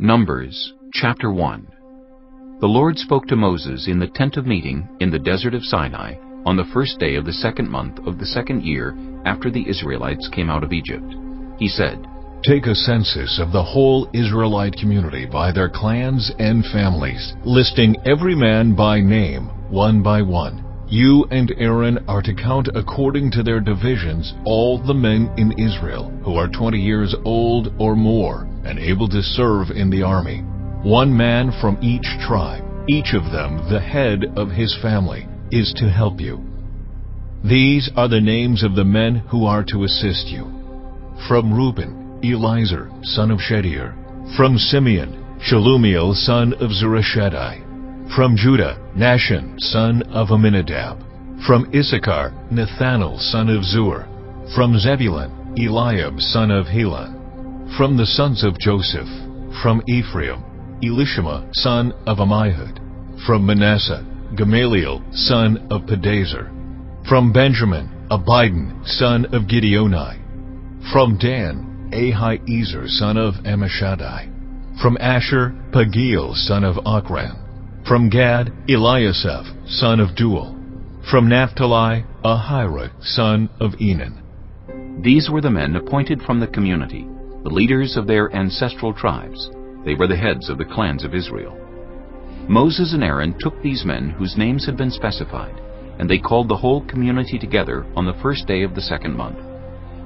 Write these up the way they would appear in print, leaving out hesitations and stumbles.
Numbers, chapter 1. The Lord spoke to Moses in the tent of meeting in the desert of Sinai on the first day of the 2nd month of the 2nd year after the Israelites came out of Egypt. He said, Take a census of the whole Israelite community by their clans and families, listing every man by name, one by one. You and Aaron are to count according to their divisions all the men in Israel who are 20 years old or more and able to serve in the army. One man from each tribe, each of them the head of his family, is to help you. These are the names of the men who are to assist you. From Reuben, Elizur, son of Shedeur. From Simeon, Shelumiel, son of Zurishaddai. From Judah, Nahshon, son of Amminadab. From Issachar, Nathanael, son of Zur. From Zebulun, Eliab, son of Helon. From the sons of Joseph, from Ephraim, Elishama, son of Ammihud. From Manasseh, Gamaliel, son of Pedazur. From Benjamin, Abidan, son of Gideoni. From Dan, Ahiezer, son of Ammishaddai. From Asher, Pagiel, son of Ochran. From Gad, Eliasaph, son of Duel. From Naphtali, Ahira, son of Enan. These were the men appointed from the community, the leaders of their ancestral tribes. They were the heads of the clans of Israel. Moses and Aaron took these men whose names had been specified, and they called the whole community together on the first day of the 2nd month.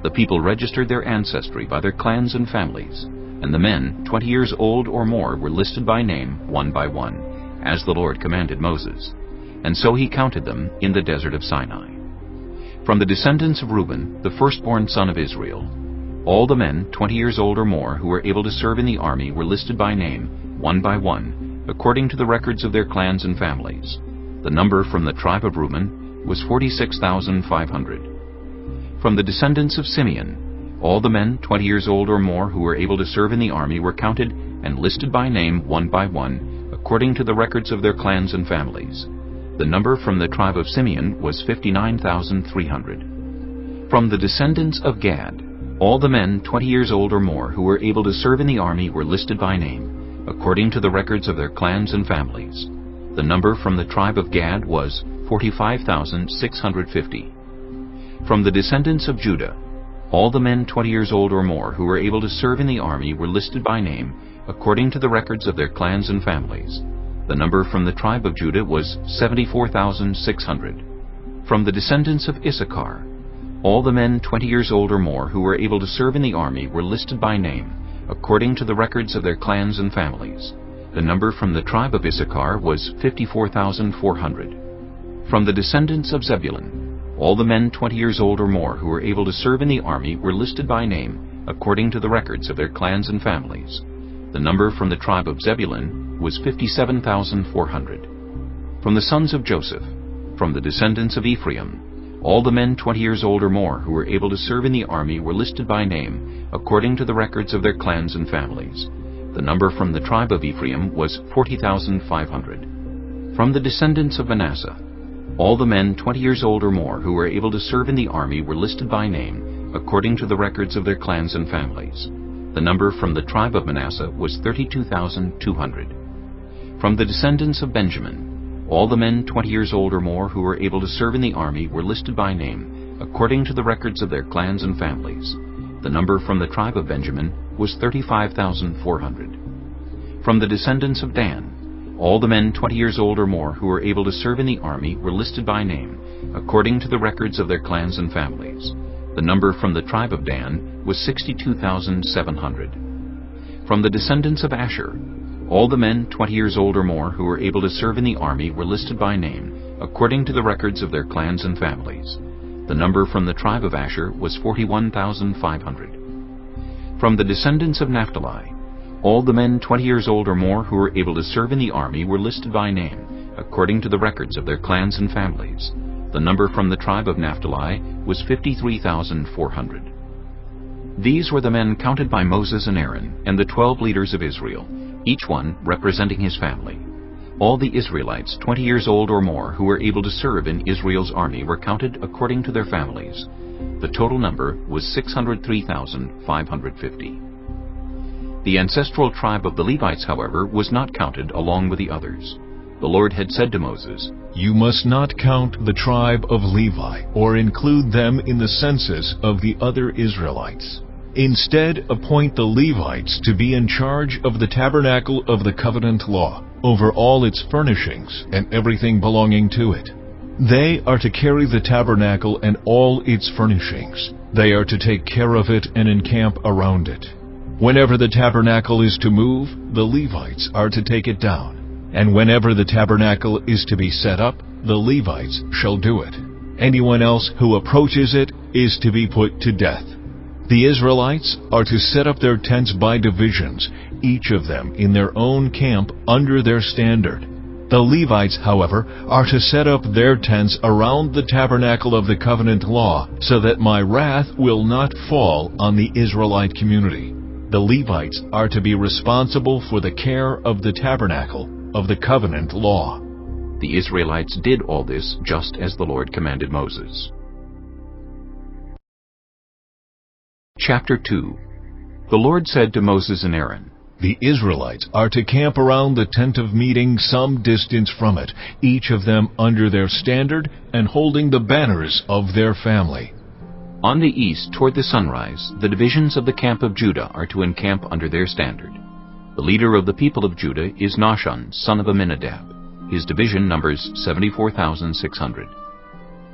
The people registered their ancestry by their clans and families, and the men 20 years old or more were listed by name, one by one, as the Lord commanded Moses. And so he counted them in the desert of Sinai. From the descendants of Reuben, the firstborn son of Israel, all the men 20 years old or more who were able to serve in the army were listed by name, one by one, according to the records of their clans and families. The number from the tribe of Reuben was 46,500. From the descendants of Simeon, all the men 20 years old or more who were able to serve in the army were counted and listed by name, one by one, according to the records of their clans and families. The number from the tribe of Simeon was 59,300. From the descendants of Gad, all the men 20 years old or more who were able to serve in the army were listed by name, according to the records of their clans and families. The number from the tribe of Gad was 45,650. From the descendants of Judah, all the men 20 years old or more who were able to serve in the army were listed by name, according to the records of their clans and families. The number from the tribe of Judah was 74,600. From the descendants of Issachar, all the men 20 years old or more who were able to serve in the army were listed by name, according to the records of their clans and families. The number from the tribe of Issachar was 54,400. From the descendants of Zebulun, all the men 20 years old or more who were able to serve in the army were listed by name, according to the records of their clans and families. The number from the tribe of Zebulun was 57,400. From the sons of Joseph, from the descendants of Ephraim, all the men 20 years old or more who were able to serve in the army were listed by name, according to the records of their clans and families. The number from the tribe of Ephraim was 40,500. From the descendants of Manasseh, all the men 20 years old or more who were able to serve in the army were listed by name, according to the records of their clans and families. The number from the tribe of Manasseh was 32,200. From the descendants of Benjamin, all the men 20 years old or more who were able to serve in the army were listed by name, according to the records of their clans and families. The number from the tribe of Benjamin was 35,400. From the descendants of Dan, all the men 20 years old or more who were able to serve in the army were listed by name, according to the records of their clans and families. The number from the tribe of Dan was 62,700. From the descendants of Asher, all the men 20 years old or more who were able to serve in the army were listed by name, according to the records of their clans and families. The number from the tribe of Asher was 41,500. From the descendants of Naphtali, all the men 20 years old or more who were able to serve in the army were listed by name, according to the records of their clans and families. The number from the tribe of Naphtali was 53,400. These were the men counted by Moses and Aaron and the 12 leaders of Israel, each one representing his family. All the Israelites 20 years old or more who were able to serve in Israel's army were counted according to their families. The total number was 603,550. The ancestral tribe of the Levites, however, was not counted along with the others. The Lord had said to Moses, "You must not count the tribe of Levi or include them in the census of the other Israelites. Instead, appoint the Levites to be in charge of the tabernacle of the covenant law, over all its furnishings and everything belonging to it. They are to carry the tabernacle and all its furnishings. They are to take care of it and encamp around it. Whenever the tabernacle is to move, the Levites are to take it down. And whenever the tabernacle is to be set up, the Levites shall do it. Anyone else who approaches it is to be put to death. The Israelites are to set up their tents by divisions, each of them in their own camp under their standard. The Levites, however, are to set up their tents around the tabernacle of the covenant law, so that my wrath will not fall on the Israelite community. The Levites are to be responsible for the care of the tabernacle of the covenant law." The Israelites did all this just as the Lord commanded Moses. Chapter 2. The Lord said to Moses and Aaron, "The Israelites are to camp around the tent of meeting some distance from it, each of them under their standard and holding the banners of their family." On the east, toward the sunrise, the divisions of the camp of Judah are to encamp under their standard. The leader of the people of Judah is Nahshon, son of Amminadab. His division numbers 74,600.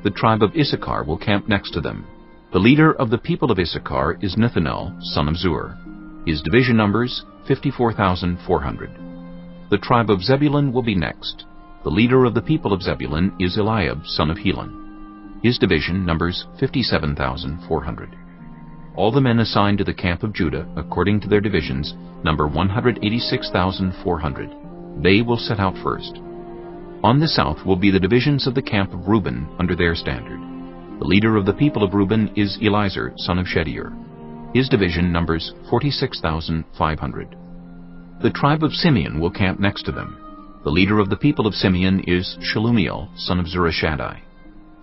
The tribe of Issachar will camp next to them. The leader of the people of Issachar is Nethanel, son of Zur. His division numbers 54,400. The tribe of Zebulun will be next. The leader of the people of Zebulun is Eliab, son of Helon. His division numbers 57,400. All the men assigned to the camp of Judah, according to their divisions, number 186,400. They will set out first. On the south will be the divisions of the camp of Reuben under their standard. The leader of the people of Reuben is Elizur, son of Shedeur. His division numbers 46,500. The tribe of Simeon will camp next to them. The leader of the people of Simeon is Shelumiel, son of Zurishaddai.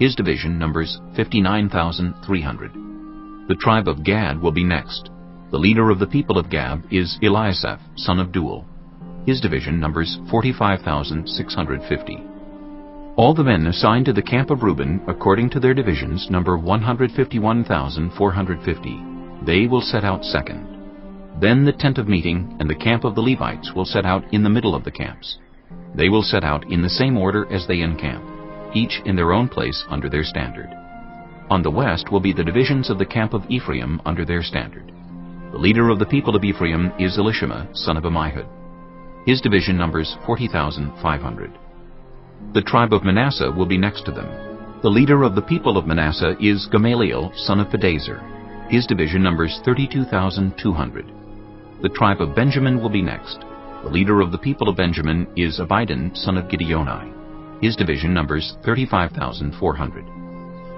His division numbers 59,300. The tribe of Gad will be next. The leader of the people of Gad is Eliasaph, son of Duel. His division numbers 45,650. All the men assigned to the camp of Reuben, according to their divisions, number 151,450. They will set out second. Then the tent of meeting and the camp of the Levites will set out in the middle of the camps. They will set out in the same order as they encamp, each in their own place under their standard. On the west will be the divisions of the camp of Ephraim under their standard. The leader of the people of Ephraim is Elishama, son of Ammihud. His division numbers 40,500. The tribe of Manasseh will be next to them. The leader of the people of Manasseh is Gamaliel, son of Pedazur. His division numbers 32,200. The tribe of Benjamin will be next. The leader of the people of Benjamin is Abidan, son of Gideoni. His division numbers 35,400.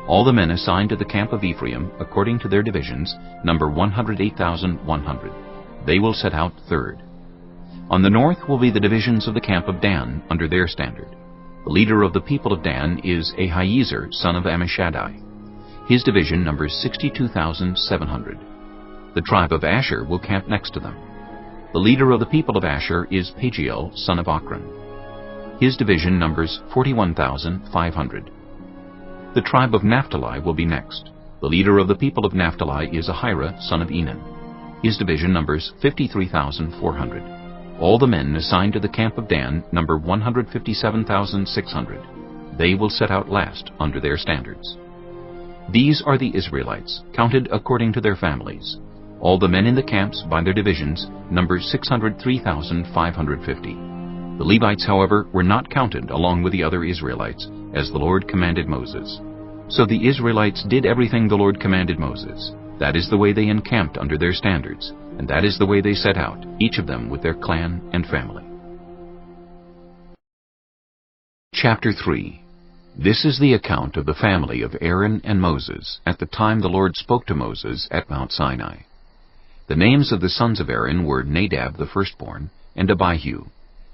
All the men assigned to the camp of Ephraim, according to their divisions, number 108,100. They will set out third. On the north will be the divisions of the camp of Dan under their standard. The leader of the people of Dan is Ahiezer, son of Ammishaddai. His division numbers 62,700. The tribe of Asher will camp next to them. The leader of the people of Asher is Pagiel, son of Ochran. His division numbers 41,500. The tribe of Naphtali will be next. The leader of the people of Naphtali is Ahira, son of Enan. His division numbers 53,400. All the men assigned to the camp of Dan number 157,600. They will set out last under their standards. These are the Israelites, counted according to their families. All the men in the camps by their divisions number 603,550. The Levites, however, were not counted along with the other Israelites, as the Lord commanded Moses. So the Israelites did everything the Lord commanded Moses. That is the way they encamped under their standards, and that is the way they set out, each of them with their clan and family. Chapter 3. This is the account of the family of Aaron and Moses at the time the Lord spoke to Moses at Mount Sinai. The names of the sons of Aaron were Nadab the firstborn, and Abihu,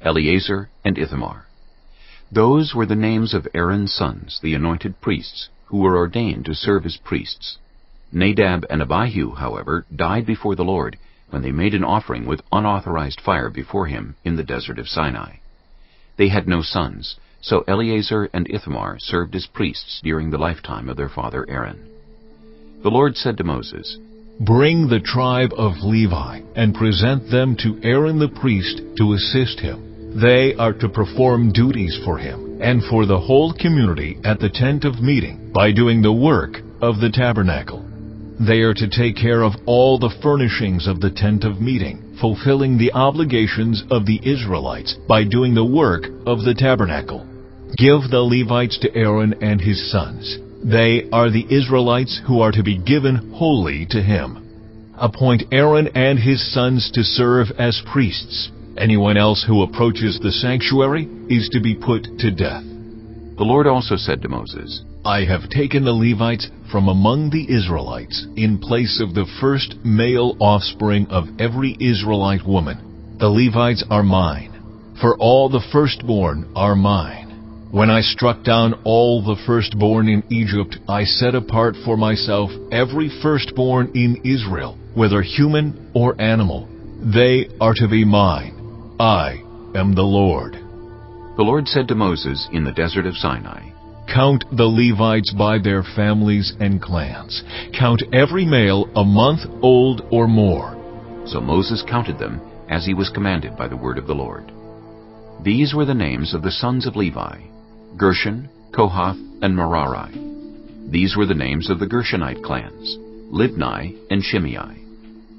Eleazar, and Ithamar. Those were the names of Aaron's sons, the anointed priests, who were ordained to serve as priests. Nadab and Abihu, however, died before the Lord, when they made an offering with unauthorized fire before him in the desert of Sinai. They had no sons, so Eleazar and Ithamar served as priests during the lifetime of their father Aaron. The Lord said to Moses, "Bring the tribe of Levi and present them to Aaron the priest to assist him. They are to perform duties for him and for the whole community at the tent of meeting by doing the work of the tabernacle. They are to take care of all the furnishings of the tent of meeting, fulfilling the obligations of the Israelites by doing the work of the tabernacle. Give the Levites to Aaron and his sons. They are the Israelites who are to be given wholly to him. Appoint Aaron and his sons to serve as priests. Anyone else who approaches the sanctuary is to be put to death." The Lord also said to Moses, "I have taken the Levites from among the Israelites in place of the first male offspring of every Israelite woman. The Levites are mine, for all the firstborn are mine. When I struck down all the firstborn in Egypt, I set apart for myself every firstborn in Israel, whether human or animal. They are to be mine. I am the Lord." The Lord said to Moses in the desert of Sinai, "Count the Levites by their families and clans. Count every male a month old or more." So Moses counted them as he was commanded by the word of the Lord. These were the names of the sons of Levi: Gershon, Kohath, and Merari. These were the names of the Gershonite clans: Libni and Shimei.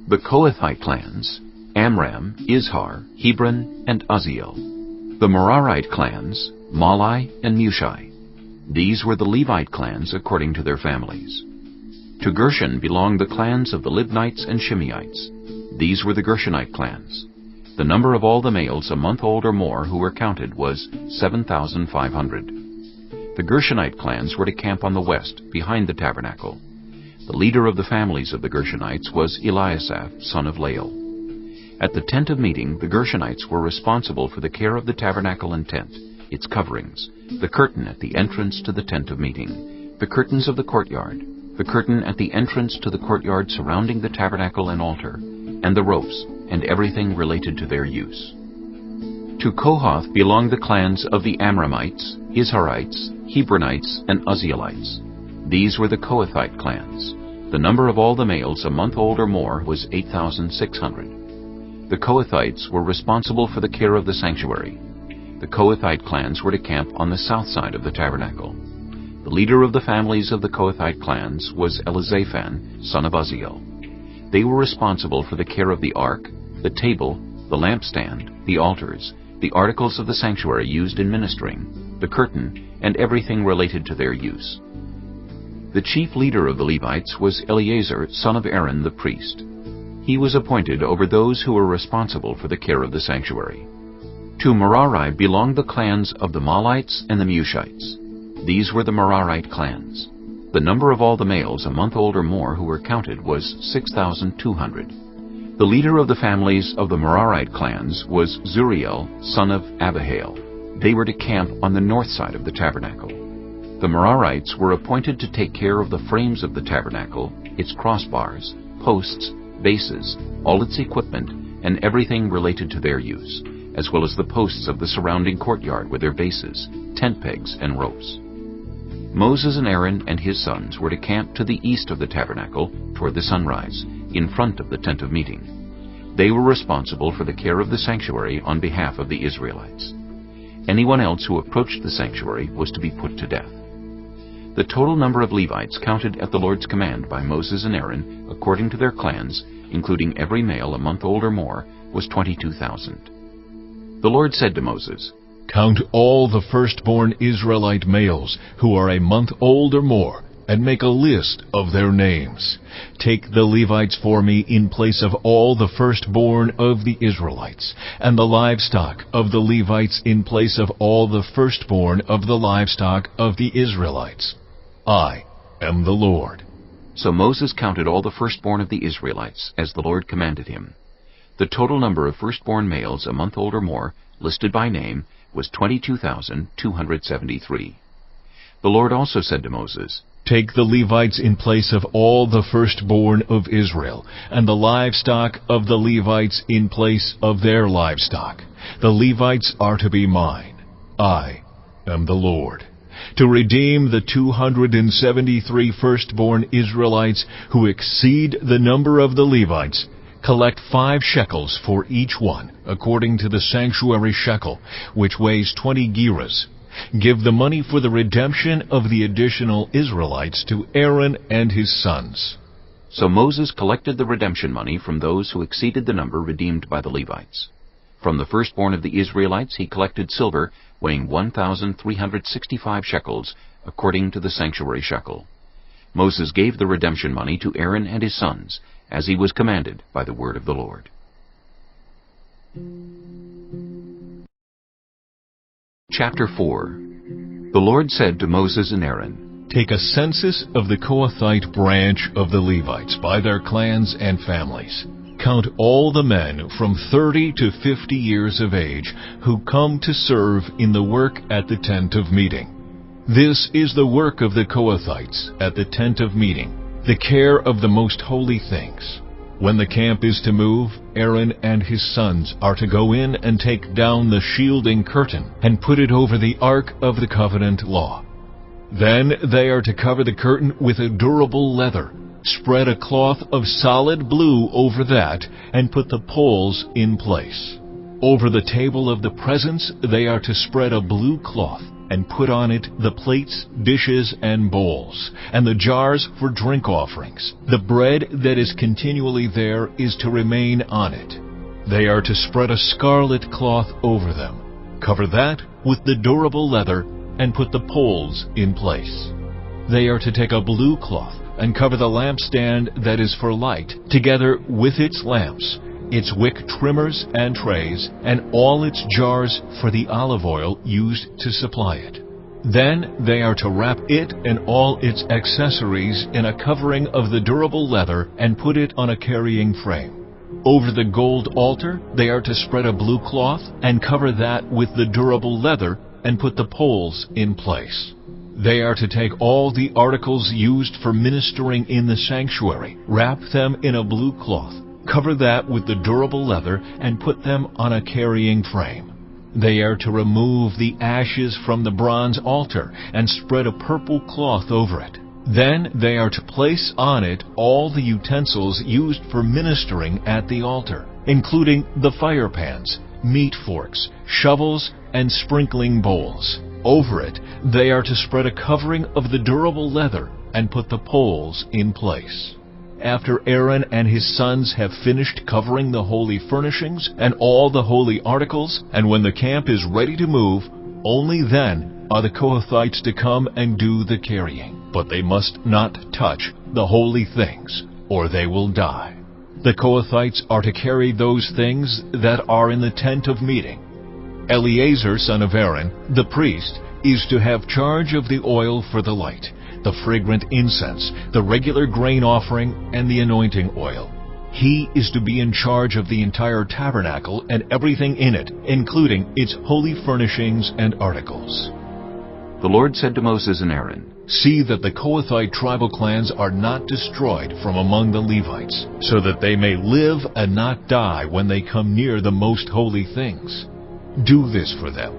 The Kohathite clans: Amram, Izhar, Hebron, and Uzziel. The Merarite clans: Mahli and Mushi. These were the Levite clans according to their families. To Gershon belonged the clans of the Libnites and Shimeites. These were the Gershonite clans. The number of all the males a month old or more who were counted was 7,500. The Gershonite clans were to camp on the west, behind the tabernacle. The leader of the families of the Gershonites was Eliasaph, son of Lael. At the tent of meeting, the Gershonites were responsible for the care of the tabernacle and tent, its coverings, the curtain at the entrance to the tent of meeting, the curtains of the courtyard, the curtain at the entrance to the courtyard surrounding the tabernacle and altar, and the ropes, and everything related to their use. To Kohath belonged the clans of the Amramites, Izharites, Hebronites, and Uzzielites. These were the Kohathite clans. The number of all the males a month old or more was 8,600. The Kohathites were responsible for the care of the sanctuary. The Kohathite clans were to camp on the south side of the tabernacle. The leader of the families of the Kohathite clans was Elizaphan, son of Uzziel. They were responsible for the care of the ark, the table, the lampstand, the altars, the articles of the sanctuary used in ministering, the curtain, and everything related to their use. The chief leader of the Levites was Eleazar, son of Aaron the priest. He was appointed over those who were responsible for the care of the sanctuary. To Merari belonged the clans of the Mahlites and the Mushites. These were the Merarite clans. The number of all the males a month old or more who were counted was 6,200. The leader of the families of the Merarite clans was Zuriel, son of Abihail. They were to camp on the north side of the tabernacle. The Merarites were appointed to take care of the frames of the tabernacle, its crossbars, posts, bases, all its equipment, and everything related to their use, as well as the posts of the surrounding courtyard with their bases, tent pegs, and ropes. Moses and Aaron and his sons were to camp to the east of the tabernacle toward the sunrise, in front of the tent of meeting. They were responsible for the care of the sanctuary on behalf of the Israelites. Anyone else who approached the sanctuary was to be put to death. The total number of Levites counted at the Lord's command by Moses and Aaron, according to their clans, including every male a month old or more, was 22,000. The Lord said to Moses, "Count all the firstborn Israelite males who are a month old or more, and make a list of their names. Take the Levites for me in place of all the firstborn of the Israelites, and the livestock of the Levites in place of all the firstborn of the livestock of the Israelites. I am the Lord." So Moses counted all the firstborn of the Israelites, as the Lord commanded him. The total number of firstborn males a month old or more, listed by name, was 22,273. The Lord also said to Moses, Take the Levites in place of all the firstborn of Israel, and the livestock of the Levites in place of their livestock. The Levites are to be mine. I am the Lord. To redeem the 273 firstborn Israelites who exceed the number of the Levites, collect 5 shekels for each one, according to the sanctuary shekel, which weighs 20 gerahs. Give the money for the redemption of the additional Israelites to Aaron and his sons." So Moses collected the redemption money from those who exceeded the number redeemed by the Levites. From the firstborn of the Israelites he collected silver weighing 1,365 shekels, according to the sanctuary shekel. Moses gave the redemption money to Aaron and his sons, as he was commanded by the word of the Lord. Chapter 4. The Lord said to Moses and Aaron, "Take a census of the Kohathite branch of the Levites by their clans and families. Count all the men from 30 to 50 years of age who come to serve in the work at the tent of meeting. This is the work of the Kohathites at the tent of meeting, the care of the most holy things. When the camp is to move, Aaron and his sons are to go in and take down the shielding curtain and put it over the ark of the covenant law. Then they are to cover the curtain with a durable leather, spread a cloth of solid blue over that, and put the poles in place. Over the table of the presence they are to spread a blue cloth, and put on it the plates, dishes, and bowls, and the jars for drink offerings. The bread that is continually there is to remain on it. They are to spread a scarlet cloth over them. Cover that with the durable leather, and put the poles in place. They are to take a blue cloth and cover the lampstand that is for light, together with its lamps, its wick trimmers and trays, and all its jars for the olive oil used to supply it. Then they are to wrap it and all its accessories in a covering of the durable leather and put it on a carrying frame. Over the gold altar they are to spread a blue cloth and cover that with the durable leather and put the poles in place. They are to take all the articles used for ministering in the sanctuary, wrap them in a blue cloth, cover that with the durable leather, and put them on a carrying frame. They are to remove the ashes from the bronze altar and spread a purple cloth over it. Then they are to place on it all the utensils used for ministering at the altar, including the fire pans, meat forks, shovels, and sprinkling bowls. Over it they are to spread a covering of the durable leather and put the poles in place. After Aaron and his sons have finished covering the holy furnishings and all the holy articles, and when the camp is ready to move, only then are the Kohathites to come and do the carrying. But they must not touch the holy things, or they will die. The Kohathites are to carry those things that are in the tent of meeting. Eleazar, son of Aaron, the priest, is to have charge of the oil for the light, the fragrant incense, the regular grain offering, and the anointing oil. He is to be in charge of the entire tabernacle and everything in it, including its holy furnishings and articles. The Lord said to Moses and Aaron, "See that the Kohathite tribal clans are not destroyed from among the Levites, so that they may live and not die when they come near the most holy things. Do this for them.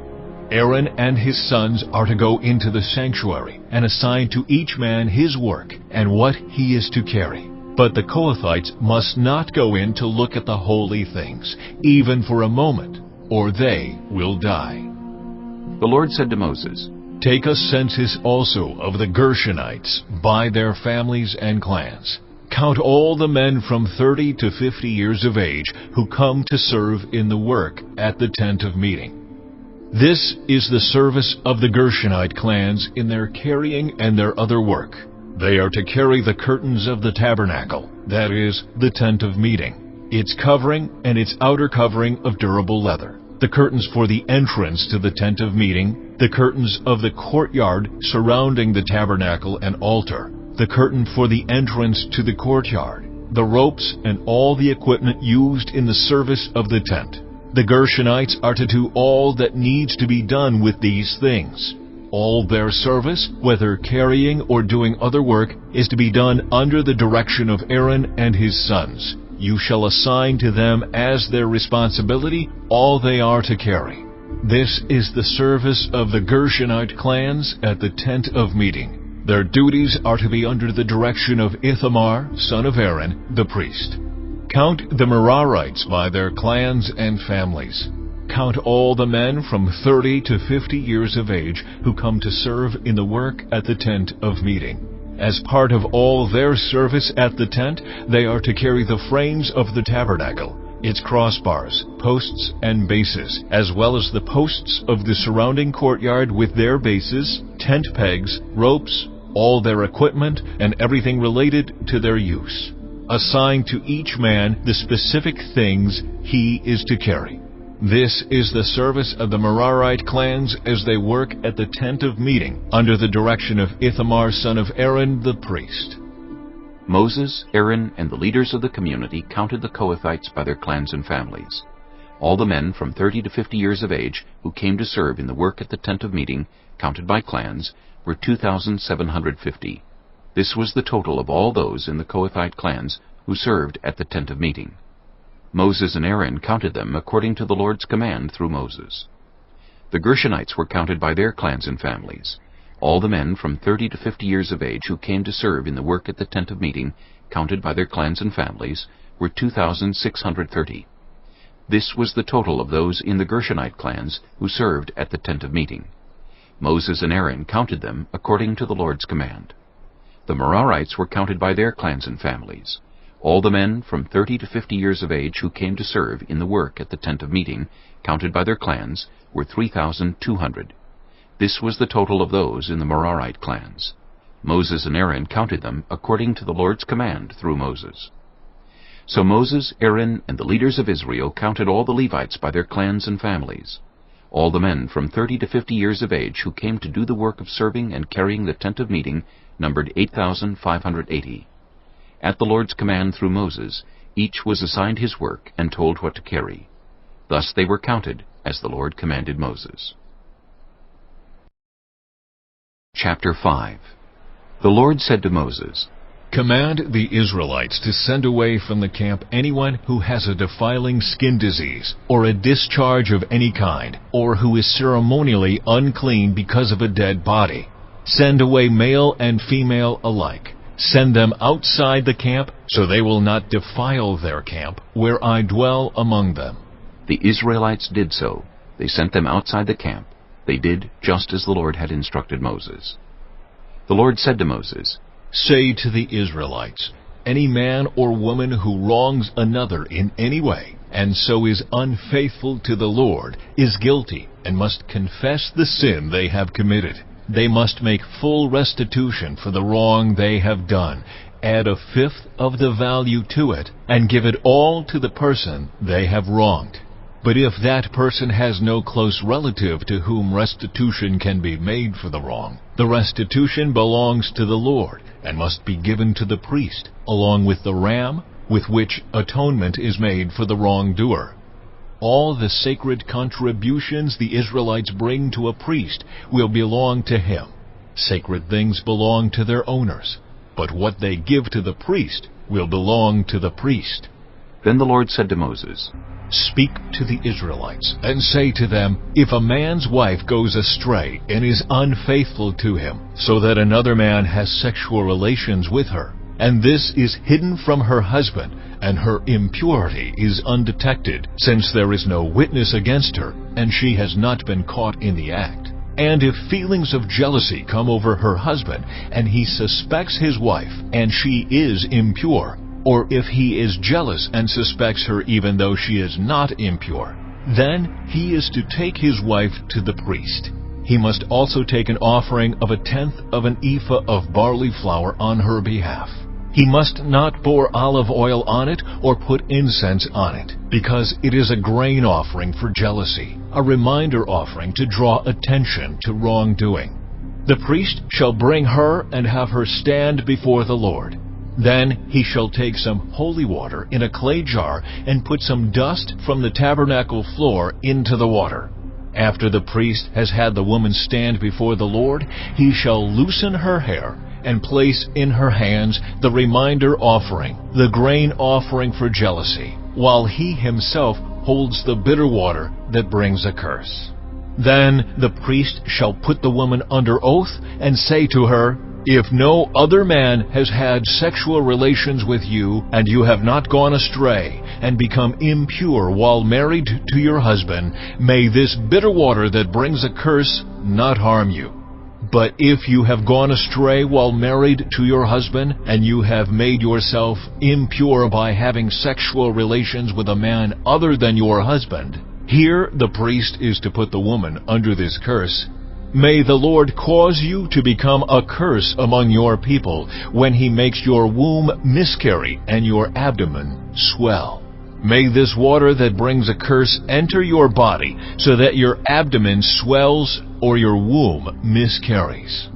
Aaron and his sons are to go into the sanctuary and assign to each man his work and what he is to carry. But the Kohathites must not go in to look at the holy things, even for a moment, or they will die." The Lord said to Moses, "Take a census also of the Gershonites by their families and clans. Count all the men from 30 to 50 years of age who come to serve in the work at the tent of meeting. This is the service of the Gershonite clans in their carrying and their other work. They are to carry the curtains of the tabernacle, that is, the tent of meeting, its covering and its outer covering of durable leather, the curtains for the entrance to the tent of meeting, the curtains of the courtyard surrounding the tabernacle and altar, the curtain for the entrance to the courtyard, the ropes and all the equipment used in the service of the tent. The Gershonites are to do all that needs to be done with these things. All their service, whether carrying or doing other work, is to be done under the direction of Aaron and his sons. You shall assign to them as their responsibility all they are to carry. This is the service of the Gershonite clans at the tent of meeting. Their duties are to be under the direction of Ithamar, son of Aaron, the priest. Count the Merarites by their clans and families. Count all the men from 30 to 50 years of age who come to serve in the work at the tent of meeting. As part of all their service at the tent, they are to carry the frames of the tabernacle, its crossbars, posts, and bases, as well as the posts of the surrounding courtyard with their bases, tent pegs, ropes, all their equipment, and everything related to their use. Assign to each man the specific things he is to carry. This is the service of the Merarite clans as they work at the tent of meeting under the direction of Ithamar, son of Aaron, the priest. Moses, Aaron, and the leaders of the community counted the Kohathites by their clans and families. All the men from 30 to 50 years of age who came to serve in the work at the tent of meeting, counted by clans, were 2,750. This was the total of all those in the Kohathite clans who served at the tent of meeting. Moses and Aaron counted them according to the Lord's command through Moses. The Gershonites were counted by their clans and families. All the men from 30 to 50 years of age who came to serve in the work at the tent of meeting, counted by their clans and families, were 2,630. This was the total of those in the Gershonite clans who served at the tent of meeting. Moses and Aaron counted them according to the Lord's command. The Merarites were counted by their clans and families. All the men from 30 to 50 years of age who came to serve in the work at the tent of meeting, counted by their clans, were 3,200. This was the total of those in the Merarite clans. Moses and Aaron counted them according to the Lord's command through Moses. So Moses, Aaron, and the leaders of Israel counted all the Levites by their clans and families. All the men from 30 to 50 years of age who came to do the work of serving and carrying the tent of meeting numbered 8,580. At the Lord's command through Moses, each was assigned his work and told what to carry. Thus they were counted as the Lord commanded Moses. Chapter 5. The Lord said to Moses, Command the Israelites to send away from the camp anyone who has a defiling skin disease, or a discharge of any kind, or who is ceremonially unclean because of a dead body. Send away male and female alike. Send them outside the camp, so they will not defile their camp, where I dwell among them. The Israelites did so. They sent them outside the camp. They did just as the Lord had instructed Moses. The Lord said to Moses, Say to the Israelites, Any man or woman who wrongs another in any way, and so is unfaithful to the Lord, is guilty, and must confess the sin they have committed. They must make full restitution for the wrong they have done, add a fifth of the value to it, and give it all to the person they have wronged. But if that person has no close relative to whom restitution can be made for the wrong, the restitution belongs to the Lord, and must be given to the priest, along with the ram, with which atonement is made for the wrongdoer. All the sacred contributions the Israelites bring to a priest will belong to him. Sacred things belong to their owners, but what they give to the priest will belong to the priest. Then the Lord said to Moses, Speak to the Israelites, and say to them, If a man's wife goes astray and is unfaithful to him, so that another man has sexual relations with her, and this is hidden from her husband, and her impurity is undetected, since there is no witness against her, and she has not been caught in the act. And if feelings of jealousy come over her husband, and he suspects his wife, and she is impure, or if he is jealous and suspects her even though she is not impure, then he is to take his wife to the priest. He must also take an offering of 1/10 of an ephah of barley flour on her behalf. He must not pour olive oil on it or put incense on it, because it is a grain offering for jealousy, a reminder offering to draw attention to wrongdoing. The priest shall bring her and have her stand before the Lord. Then he shall take some holy water in a clay jar and put some dust from the tabernacle floor into the water. After the priest has had the woman stand before the Lord, he shall loosen her hair and place in her hands the reminder offering, the grain offering for jealousy, while he himself holds the bitter water that brings a curse. Then the priest shall put the woman under oath and say to her, "If no other man has had sexual relations with you, and you have not gone astray and become impure while married to your husband, may this bitter water that brings a curse not harm you. But if you have gone astray while married to your husband, and you have made yourself impure by having sexual relations with a man other than your husband, here the priest is to put the woman under this curse. May the Lord cause you to become a curse among your people when he makes your womb miscarry and your abdomen swell. May this water that brings a curse enter your body so that your abdomen swells or your womb miscarries."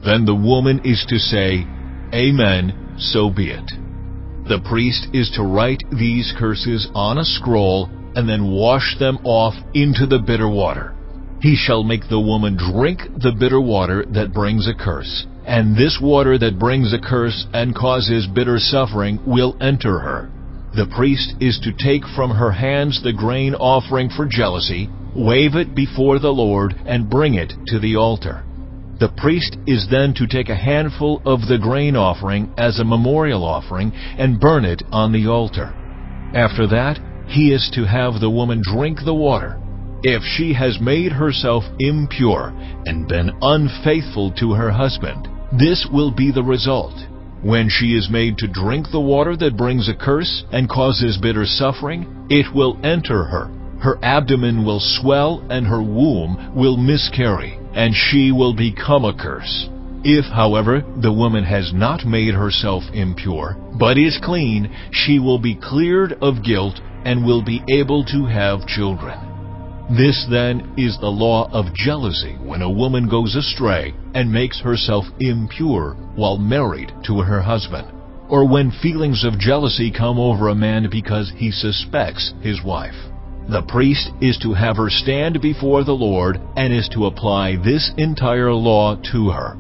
Then the woman is to say, "Amen, so be it." The priest is to write these curses on a scroll and then wash them off into the bitter water. He shall make the woman drink the bitter water that brings a curse, and this water that brings a curse and causes bitter suffering will enter her. The priest is to take from her hands the grain offering for jealousy, wave it before the Lord, and bring it to the altar. The priest is then to take a handful of the grain offering as a memorial offering and burn it on the altar. After that, he is to have the woman drink the water. If she has made herself impure and been unfaithful to her husband, this will be the result. When she is made to drink the water that brings a curse and causes bitter suffering, it will enter her. Her abdomen will swell and her womb will miscarry, and she will become a curse. If, however, the woman has not made herself impure, but is clean, she will be cleared of guilt and will be able to have children. This, then, is the law of jealousy when a woman goes astray and makes herself impure while married to her husband, or when feelings of jealousy come over a man because he suspects his wife. The priest is to have her stand before the Lord and is to apply this entire law to her.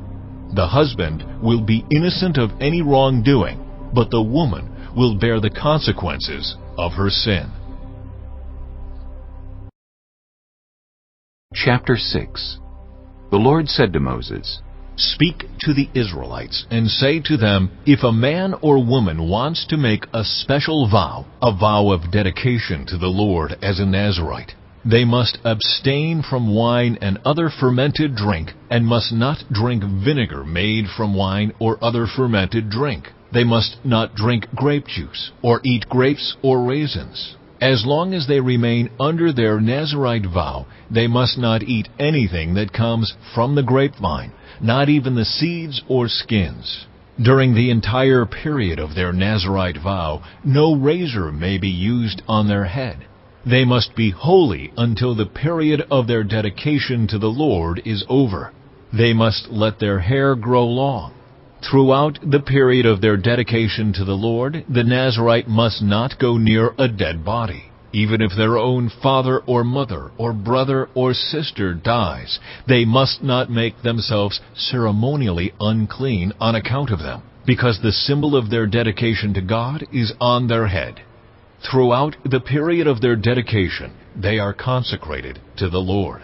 The husband will be innocent of any wrongdoing, but the woman will bear the consequences of her sin. Chapter 6. The Lord said to Moses, "Speak to the Israelites and say to them, if a man or woman wants to make a special vow, a vow of dedication to the Lord as a Nazirite, they must abstain from wine and other fermented drink, and must not drink vinegar made from wine or other fermented drink. They must not drink grape juice, or eat grapes or raisins. As long as they remain under their Nazirite vow, they must not eat anything that comes from the grapevine, not even the seeds or skins. During the entire period of their Nazirite vow, no razor may be used on their head. They must be holy until the period of their dedication to the Lord is over. They must let their hair grow long. Throughout the period of their dedication to the Lord, the Nazirite must not go near a dead body. Even if their own father or mother or brother or sister dies, they must not make themselves ceremonially unclean on account of them, because the symbol of their dedication to God is on their head. Throughout the period of their dedication, they are consecrated to the Lord.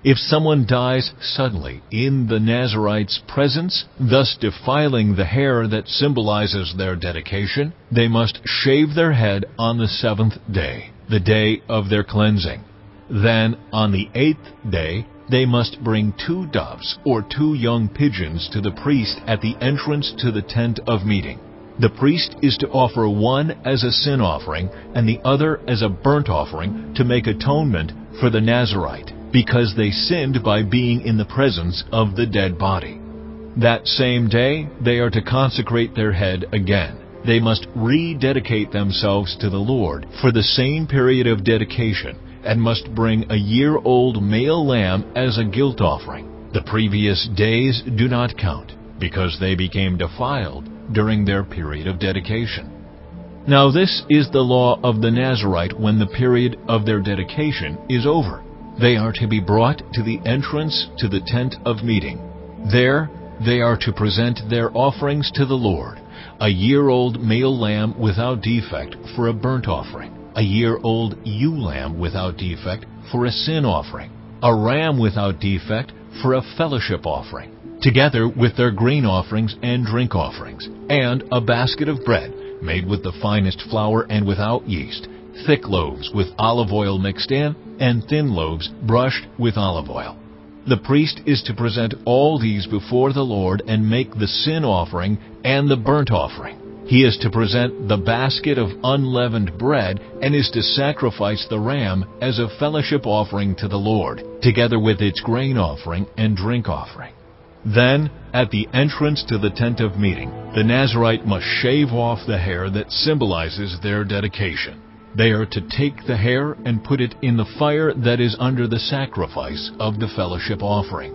If someone dies suddenly in the Nazirite's presence, thus defiling the hair that symbolizes their dedication, they must shave their head on the 7th day, the day of their cleansing. Then, on the 8th day, they must bring 2 doves or 2 young pigeons to the priest at the entrance to the tent of meeting. The priest is to offer one as a sin offering and the other as a burnt offering to make atonement for the Nazirite, because they sinned by being in the presence of the dead body. That same day, they are to consecrate their head again. They must rededicate themselves to the Lord for the same period of dedication, and must bring a year-old male lamb as a guilt offering. The previous days do not count, because they became defiled during their period of dedication. Now this is the law of the Nazirite when the period of their dedication is over. They are to be brought to the entrance to the tent of meeting. There they are to present their offerings to the Lord: a year-old male lamb without defect for a burnt offering, a year-old ewe lamb without defect for a sin offering, a ram without defect for a fellowship offering, together with their grain offerings and drink offerings, and a basket of bread made with the finest flour and without yeast, thick loaves with olive oil mixed in, and thin loaves brushed with olive oil. The priest is to present all these before the Lord and make the sin offering and the burnt offering. He is to present the basket of unleavened bread and is to sacrifice the ram as a fellowship offering to the Lord, together with its grain offering and drink offering. Then, at the entrance to the tent of meeting, the Nazirite must shave off the hair that symbolizes their dedication. They are to take the hair and put it in the fire that is under the sacrifice of the fellowship offering.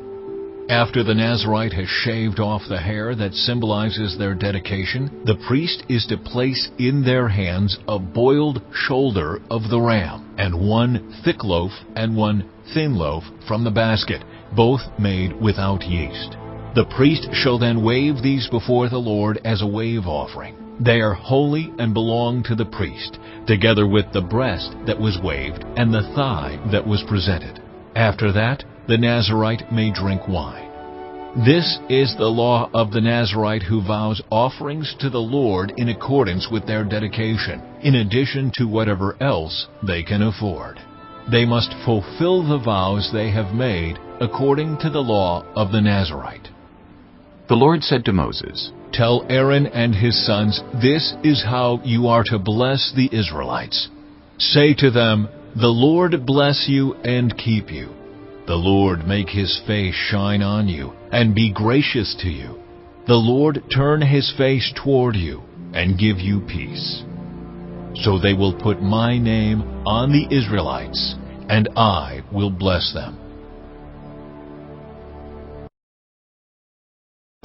After the Nazirite has shaved off the hair that symbolizes their dedication, the priest is to place in their hands a boiled shoulder of the ram, and one thick loaf and one thin loaf from the basket, both made without yeast. The priest shall then wave these before the Lord as a wave offering. They are holy and belong to the priest, together with the breast that was waved and the thigh that was presented. After that, the Nazirite may drink wine. This is the law of the Nazirite who vows offerings to the Lord in accordance with their dedication, in addition to whatever else they can afford. They must fulfill the vows they have made according to the law of the Nazirite. The Lord said to Moses, "Tell Aaron and his sons, this is how you are to bless the Israelites. Say to them, the Lord bless you and keep you. The Lord make his face shine on you and be gracious to you. The Lord turn his face toward you and give you peace. So they will put my name on the Israelites, and I will bless them."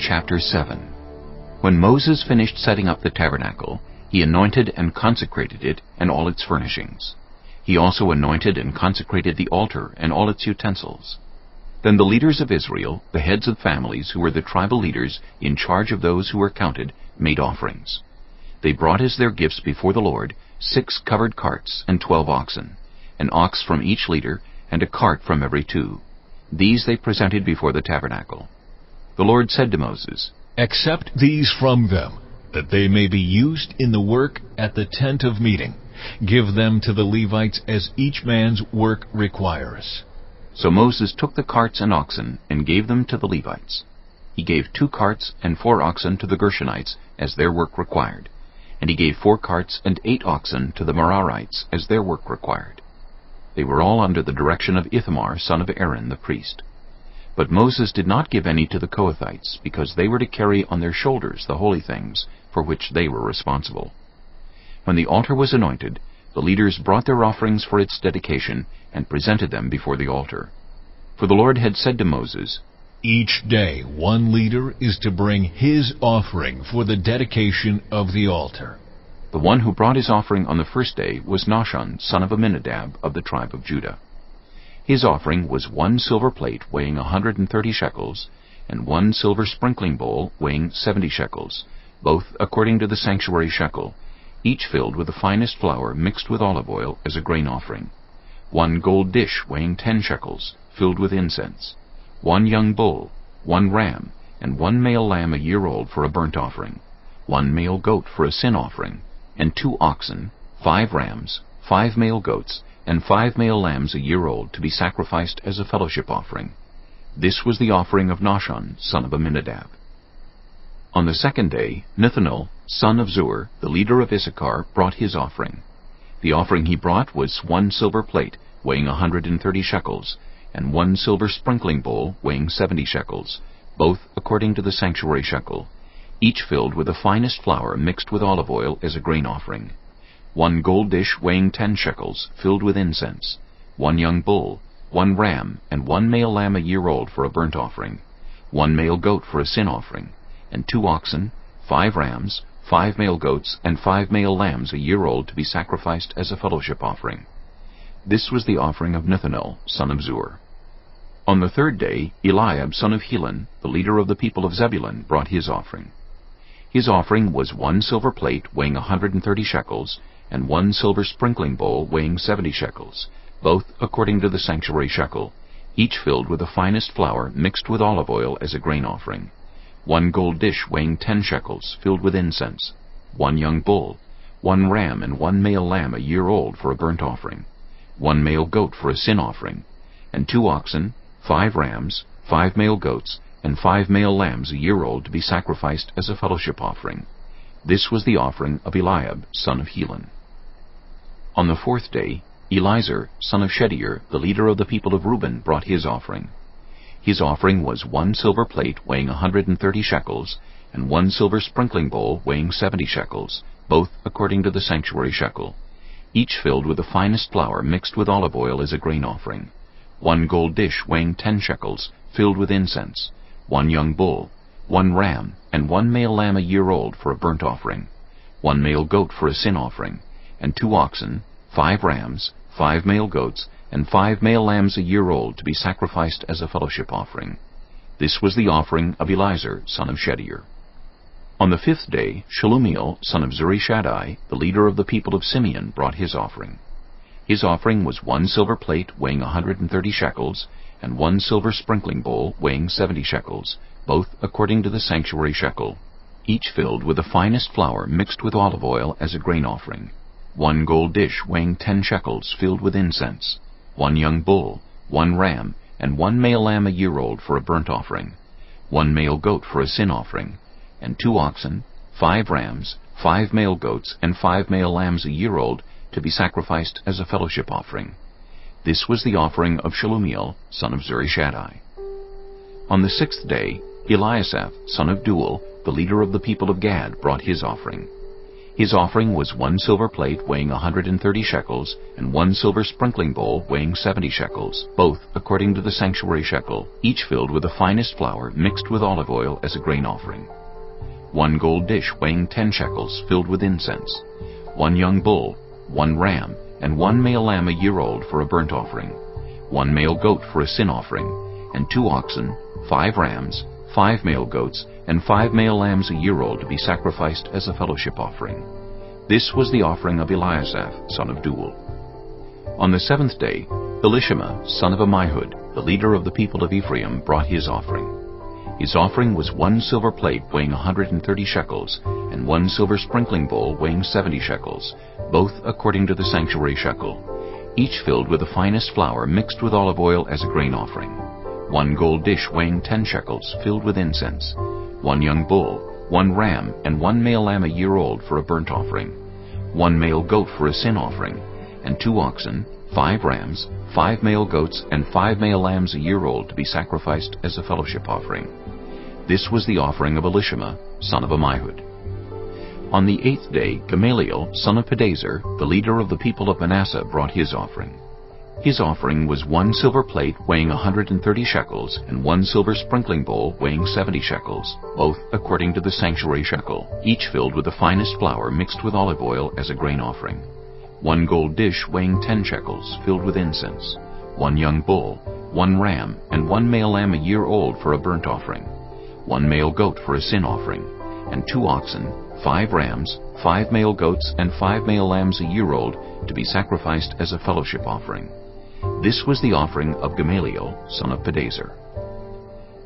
Chapter 7. When Moses finished setting up the tabernacle, he anointed and consecrated it and all its furnishings. He also anointed and consecrated the altar and all its utensils. Then the leaders of Israel, the heads of families who were the tribal leaders in charge of those who were counted, made offerings. They brought as their gifts before the Lord 6 covered carts and 12 oxen, an ox from each leader and a cart from every 2. These they presented before the tabernacle. The Lord said to Moses, "Accept these from them, that they may be used in the work at the tent of meeting. Give them to the Levites as each man's work requires." So Moses took the carts and oxen and gave them to the Levites. He gave 2 carts and 4 oxen to the Gershonites as their work required, and he gave 4 carts and 8 oxen to the Merarites as their work required. They were all under the direction of Ithamar, son of Aaron, the priest. But Moses did not give any to the Kohathites, because they were to carry on their shoulders the holy things for which they were responsible. When the altar was anointed, the leaders brought their offerings for its dedication and presented them before the altar. For the Lord had said to Moses, "Each day one leader is to bring his offering for the dedication of the altar." The one who brought his offering on the first day was Nahshon, son of Amminadab, of the tribe of Judah. His offering was 1 silver plate weighing 130 shekels, and 1 silver sprinkling bowl weighing 70 shekels, both according to the sanctuary shekel, each filled with the finest flour mixed with olive oil as a grain offering, 1 gold dish weighing 10 shekels, filled with incense, 1 young bull, 1 ram, and 1 male lamb a year old for a burnt offering, 1 male goat for a sin offering, and 2 oxen, 5 rams, 5 male goats, and 5 male lambs a year old to be sacrificed as a fellowship offering. This was the offering of Nahshon, son of Amminadab. On the second day, Nethanel, son of Zur, the leader of Issachar, brought his offering. The offering he brought was 1 silver plate weighing 130 shekels, and 1 silver sprinkling bowl weighing 70 shekels, both according to the sanctuary shekel, each filled with the finest flour mixed with olive oil as a grain offering, 1 gold dish weighing 10 shekels, filled with incense, 1 young bull, 1 ram, and 1 male lamb a year old for a burnt offering, 1 male goat for a sin offering, and 2 oxen, 5 rams, 5 male goats, and 5 male lambs a year old to be sacrificed as a fellowship offering. This was the offering of Nethanel, son of Zur. On the third day, Eliab, son of Helon, the leader of the people of Zebulun, brought his offering. His offering was 1 silver plate weighing 130 shekels, and 1 silver sprinkling bowl weighing 70 shekels, both according to the sanctuary shekel, each filled with the finest flour mixed with olive oil as a grain offering, 1 gold dish weighing 10 shekels, filled with incense, 1 young bull, 1 ram and 1 male lamb a year old for a burnt offering, 1 male goat for a sin offering, and 2 oxen, 5 rams, 5 male goats, and 5 male lambs a year old to be sacrificed as a fellowship offering. This was the offering of Eliab, son of Helon. On the fourth day, Elizur, son of Shedeur, the leader of the people of Reuben, brought his offering. His offering was 1 silver plate weighing 130 shekels, and 1 silver sprinkling bowl weighing 70 shekels, both according to the sanctuary shekel, each filled with the finest flour mixed with olive oil as a grain offering, 1 gold dish weighing 10 shekels, filled with incense, 1 young bull, 1 ram, and 1 male lamb a year old for a burnt offering, 1 male goat for a sin offering, and 2 oxen, 5 rams, 5 male goats, and 5 male lambs a year old to be sacrificed as a fellowship offering. This was the offering of Elizur, son of Shedeur. On the fifth day, Shelumiel, son of Zurishaddai, the leader of the people of Simeon, brought his offering. His offering was 1 silver plate weighing 130 shekels, and 1 silver sprinkling bowl weighing 70 shekels, both according to the sanctuary shekel, each filled with the finest flour mixed with olive oil as a grain offering, 1 gold dish weighing 10 shekels, filled with incense, 1 young bull, 1 ram, and 1 male lamb a year old for a burnt offering, 1 male goat for a sin offering, and 2 oxen, 5 rams, 5 male goats, and 5 male lambs a year old to be sacrificed as a fellowship offering. This was the offering of Shelumiel, son of Zurishaddai. On the sixth day, Eliasaph, son of Deuel, the leader of the people of Gad, brought his offering. His offering was 1 silver plate weighing 130 shekels, and 1 silver sprinkling bowl weighing 70 shekels, both according to the sanctuary shekel, each filled with the finest flour mixed with olive oil as a grain offering, 1 gold dish weighing 10 shekels, filled with incense, 1 young bull, 1 ram, and 1 male lamb a year old for a burnt offering, 1 male goat for a sin offering, and 2 oxen, 5 rams, 5 male goats, and 5 male lambs a year old to be sacrificed as a fellowship offering. This was the offering of Eliasaph, son of Deuel. On the seventh day, Elishama, son of Ammihud, the leader of the people of Ephraim, brought his offering. His offering was 1 silver plate weighing 130 shekels, and 1 silver sprinkling bowl weighing 70 shekels, both according to the sanctuary shekel, each filled with the finest flour mixed with olive oil as a grain offering, 1 gold dish weighing 10 shekels, filled with incense, 1 young bull, 1 ram, and 1 male lamb a year old for a burnt offering, 1 male goat for a sin offering, and 2 oxen, 5 rams, 5 male goats, and 5 male lambs a year old to be sacrificed as a fellowship offering. This was the offering of Elishama, son of Ammihud. On the eighth day, Gamaliel, son of Pedazur, the leader of the people of Manasseh, brought his offering. His offering was 1 silver plate weighing 130 shekels, and 1 silver sprinkling bowl weighing 70 shekels, both according to the sanctuary shekel, each filled with the finest flour mixed with olive oil as a grain offering, 1 gold dish weighing 10 shekels, filled with incense, 1 young bull, 1 ram, and 1 male lamb a year old for a burnt offering, 1 male goat for a sin offering, and 2 oxen, 5 rams, 5 male goats, and 5 male lambs a year old to be sacrificed as a fellowship offering. This was the offering of Gamaliel, son of Pedazur.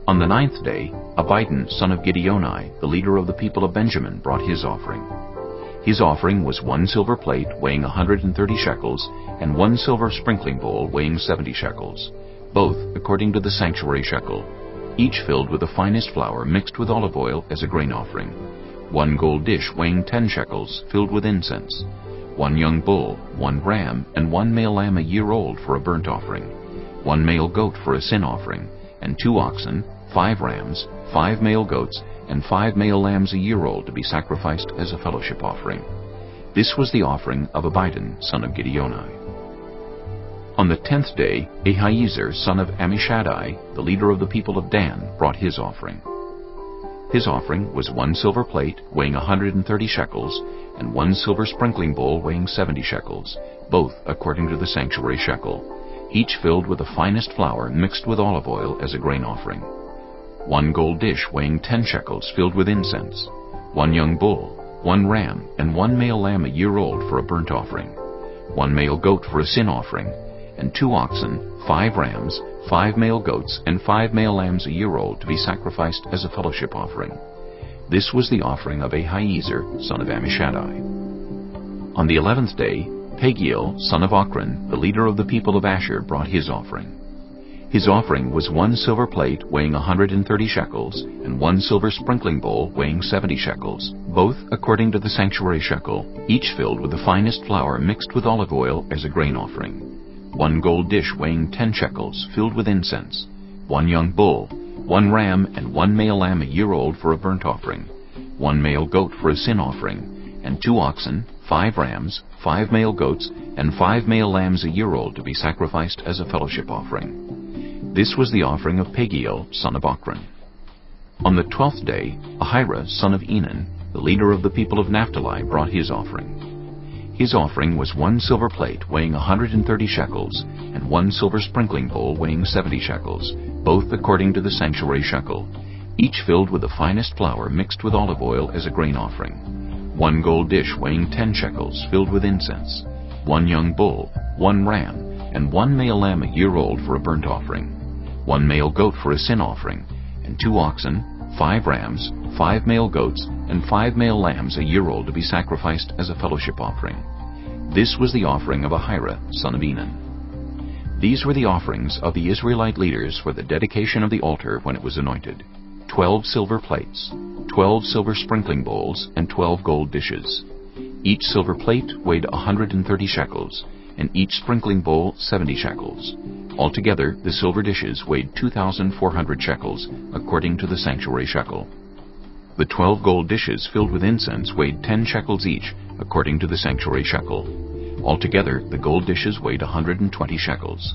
On the ninth day, Abidan, son of Gideoni, the leader of the people of Benjamin, brought his offering. His offering was 1 silver plate weighing 130 shekels, and 1 silver sprinkling bowl weighing 70 shekels, both according to the sanctuary shekel, each filled with the finest flour mixed with olive oil as a grain offering, 1 gold dish weighing 10 shekels, filled with incense, 1 young bull, 1 ram, and 1 male lamb a year old for a burnt offering, 1 male goat for a sin offering, and 2 oxen, 5 rams, 5 male goats, and 5 male lambs a year old to be sacrificed as a fellowship offering. This was the offering of Abidan, son of Gideoni. On the 10th day, Ahiezer, son of Ammishaddai, the leader of the people of Dan, brought his offering. His offering was 1 silver plate weighing 130 shekels, and 1 silver sprinkling bowl weighing 70 shekels, both according to the sanctuary shekel, each filled with the finest flour mixed with olive oil as a grain offering. 1 gold dish weighing 10 shekels filled with incense, 1 young bull, 1 ram, and 1 male lamb a year old for a burnt offering, 1 male goat for a sin offering, and 2 oxen, 5 rams, 5 male goats, and 5 male lambs a year old to be sacrificed as a fellowship offering. This was the offering of Ahiezer, son of Ammishaddai. On the 11th day, Pagiel, son of Ochran, the leader of the people of Asher, brought his offering. His offering was 1 silver plate weighing 130 shekels, and 1 silver sprinkling bowl weighing 70 shekels, both according to the sanctuary shekel, each filled with the finest flour mixed with olive oil as a grain offering. 1 gold dish weighing 10 shekels filled with incense, 1 young bull, 1 ram, and 1 male lamb a year old for a burnt offering, 1 male goat for a sin offering, and 2 oxen, 5 rams, 5 male goats, and 5 male lambs a year old to be sacrificed as a fellowship offering. This was the offering of Pagiel, son of Ochran. On the 12th day, Ahira, son of Enan, the leader of the people of Naphtali, brought his offering. His offering was 1 silver plate weighing 130 shekels, and 1 silver sprinkling bowl weighing 70 shekels, both according to the sanctuary shekel, each filled with the finest flour mixed with olive oil as a grain offering. 1 gold dish weighing 10 shekels filled with incense, 1 young bull, 1 ram, and 1 male lamb a year old for a burnt offering, 1 male goat for a sin offering, and 2 oxen, 5 rams, 5 male goats, and 5 male lambs a year old to be sacrificed as a fellowship offering. This was the offering of Ahira, son of Enan. These were the offerings of the Israelite leaders for the dedication of the altar when it was anointed: 12 silver plates, 12 silver sprinkling bowls, and 12 gold dishes. Each silver plate weighed 130 shekels, and each sprinkling bowl 70 shekels. Altogether, the silver dishes weighed 2,400 shekels, according to the sanctuary shekel. The 12 gold dishes filled with incense weighed 10 shekels each, according to the sanctuary shekel. Altogether, the gold dishes weighed 120 shekels.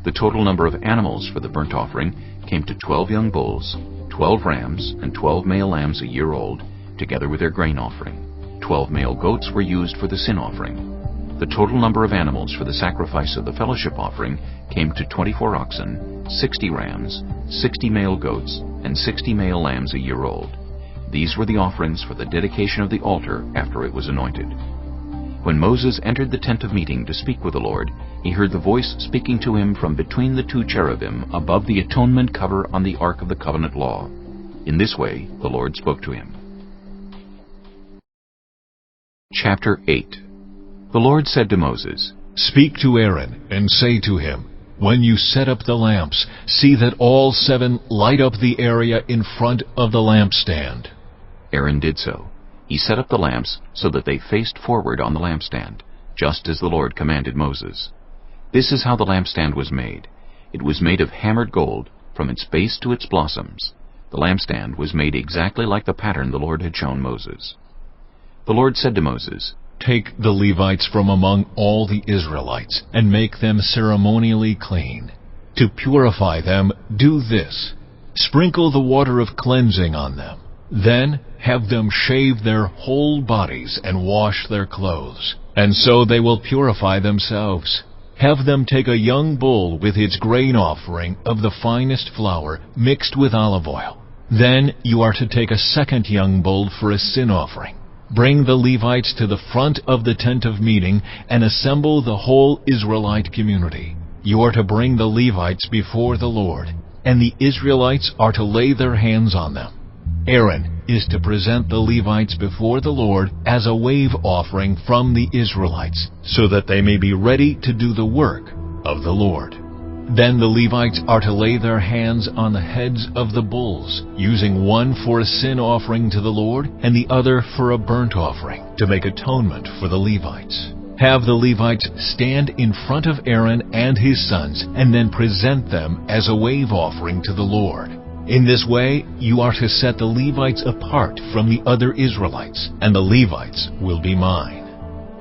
The total number of animals for the burnt offering came to 12 young bulls, 12 rams, and 12 male lambs a year old, together with their grain offering. 12 male goats were used for the sin offering. The total number of animals for the sacrifice of the fellowship offering came to 24 oxen, 60 rams, 60 male goats, and 60 male lambs a year old. These were the offerings for the dedication of the altar after it was anointed. When Moses entered the tent of meeting to speak with the Lord, he heard the voice speaking to him from between the 2 cherubim above the atonement cover on the Ark of the Covenant law. In this way the Lord spoke to him. Chapter 8. The Lord said to Moses, "Speak to Aaron, and say to him, when you set up the lamps, see that all 7 light up the area in front of the lampstand." Aaron did so. He set up the lamps so that they faced forward on the lampstand, just as the Lord commanded Moses. This is how the lampstand was made. It was made of hammered gold, from its base to its blossoms. The lampstand was made exactly like the pattern the Lord had shown Moses. The Lord said to Moses, "Take the Levites from among all the Israelites, and make them ceremonially clean. To purify them, do this: sprinkle the water of cleansing on them. Then have them shave their whole bodies and wash their clothes, and so they will purify themselves. Have them take a young bull with its grain offering of the finest flour mixed with olive oil. Then you are to take a second young bull for a sin offering. Bring the Levites to the front of the tent of meeting and assemble the whole Israelite community. You are to bring the Levites before the Lord, and the Israelites are to lay their hands on them. Aaron is to present the Levites before the Lord as a wave offering from the Israelites, so that they may be ready to do the work of the Lord. Then the Levites are to lay their hands on the heads of the bulls, using one for a sin offering to the Lord and the other for a burnt offering, to make atonement for the Levites. Have the Levites stand in front of Aaron and his sons, and then present them as a wave offering to the Lord. In this way, you are to set the Levites apart from the other Israelites, and the Levites will be mine.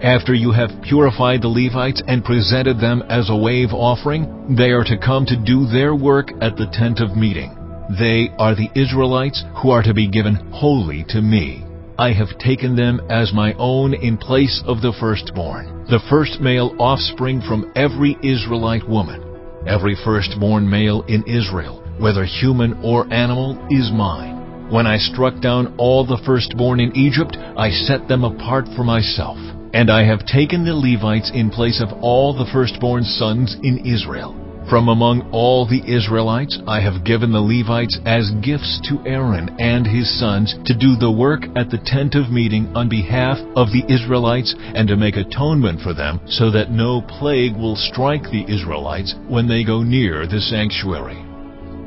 After you have purified the Levites and presented them as a wave offering, they are to come to do their work at the tent of meeting. They are the Israelites who are to be given wholly to me. I have taken them as my own in place of the firstborn, the first male offspring from every Israelite woman. Every firstborn male in Israel, whether human or animal, is mine. When I struck down all the firstborn in Egypt, I set them apart for myself. And I have taken the Levites in place of all the firstborn sons in Israel. From among all the Israelites, I have given the Levites as gifts to Aaron and his sons to do the work at the tent of meeting on behalf of the Israelites and to make atonement for them, so that no plague will strike the Israelites when they go near the sanctuary.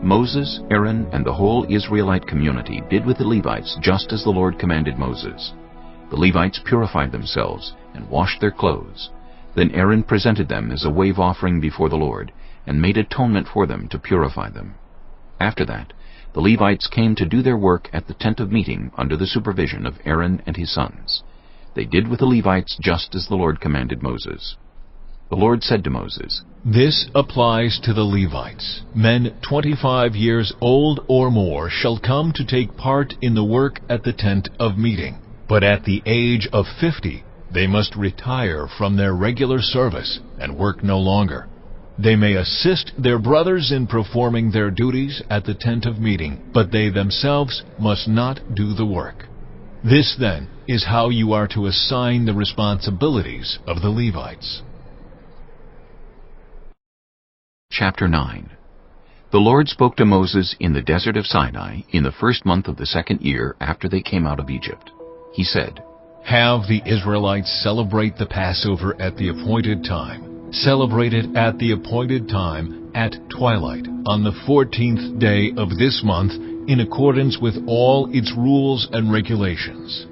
Moses, Aaron, and the whole Israelite community did with the Levites just as the Lord commanded Moses. The Levites purified themselves and washed their clothes. Then Aaron presented them as a wave offering before the Lord, and made atonement for them to purify them. After that, the Levites came to do their work at the tent of meeting under the supervision of Aaron and his sons. They did with the Levites just as the Lord commanded Moses. The Lord said to Moses, This applies to the Levites. Men 25 years old or more shall come to take part in the work at the tent of meeting. But at the age of 50, they must retire from their regular service and work no longer. They may assist their brothers in performing their duties at the tent of meeting, but they themselves must not do the work. This, then, is how you are to assign the responsibilities of the Levites. Chapter 9. The Lord spoke to Moses in the desert of Sinai in the first month of the second year after they came out of Egypt. He said, Have the Israelites celebrate the Passover at the appointed time. Celebrate it at the appointed time at twilight on the 14th day of this month in accordance with all its rules and regulations.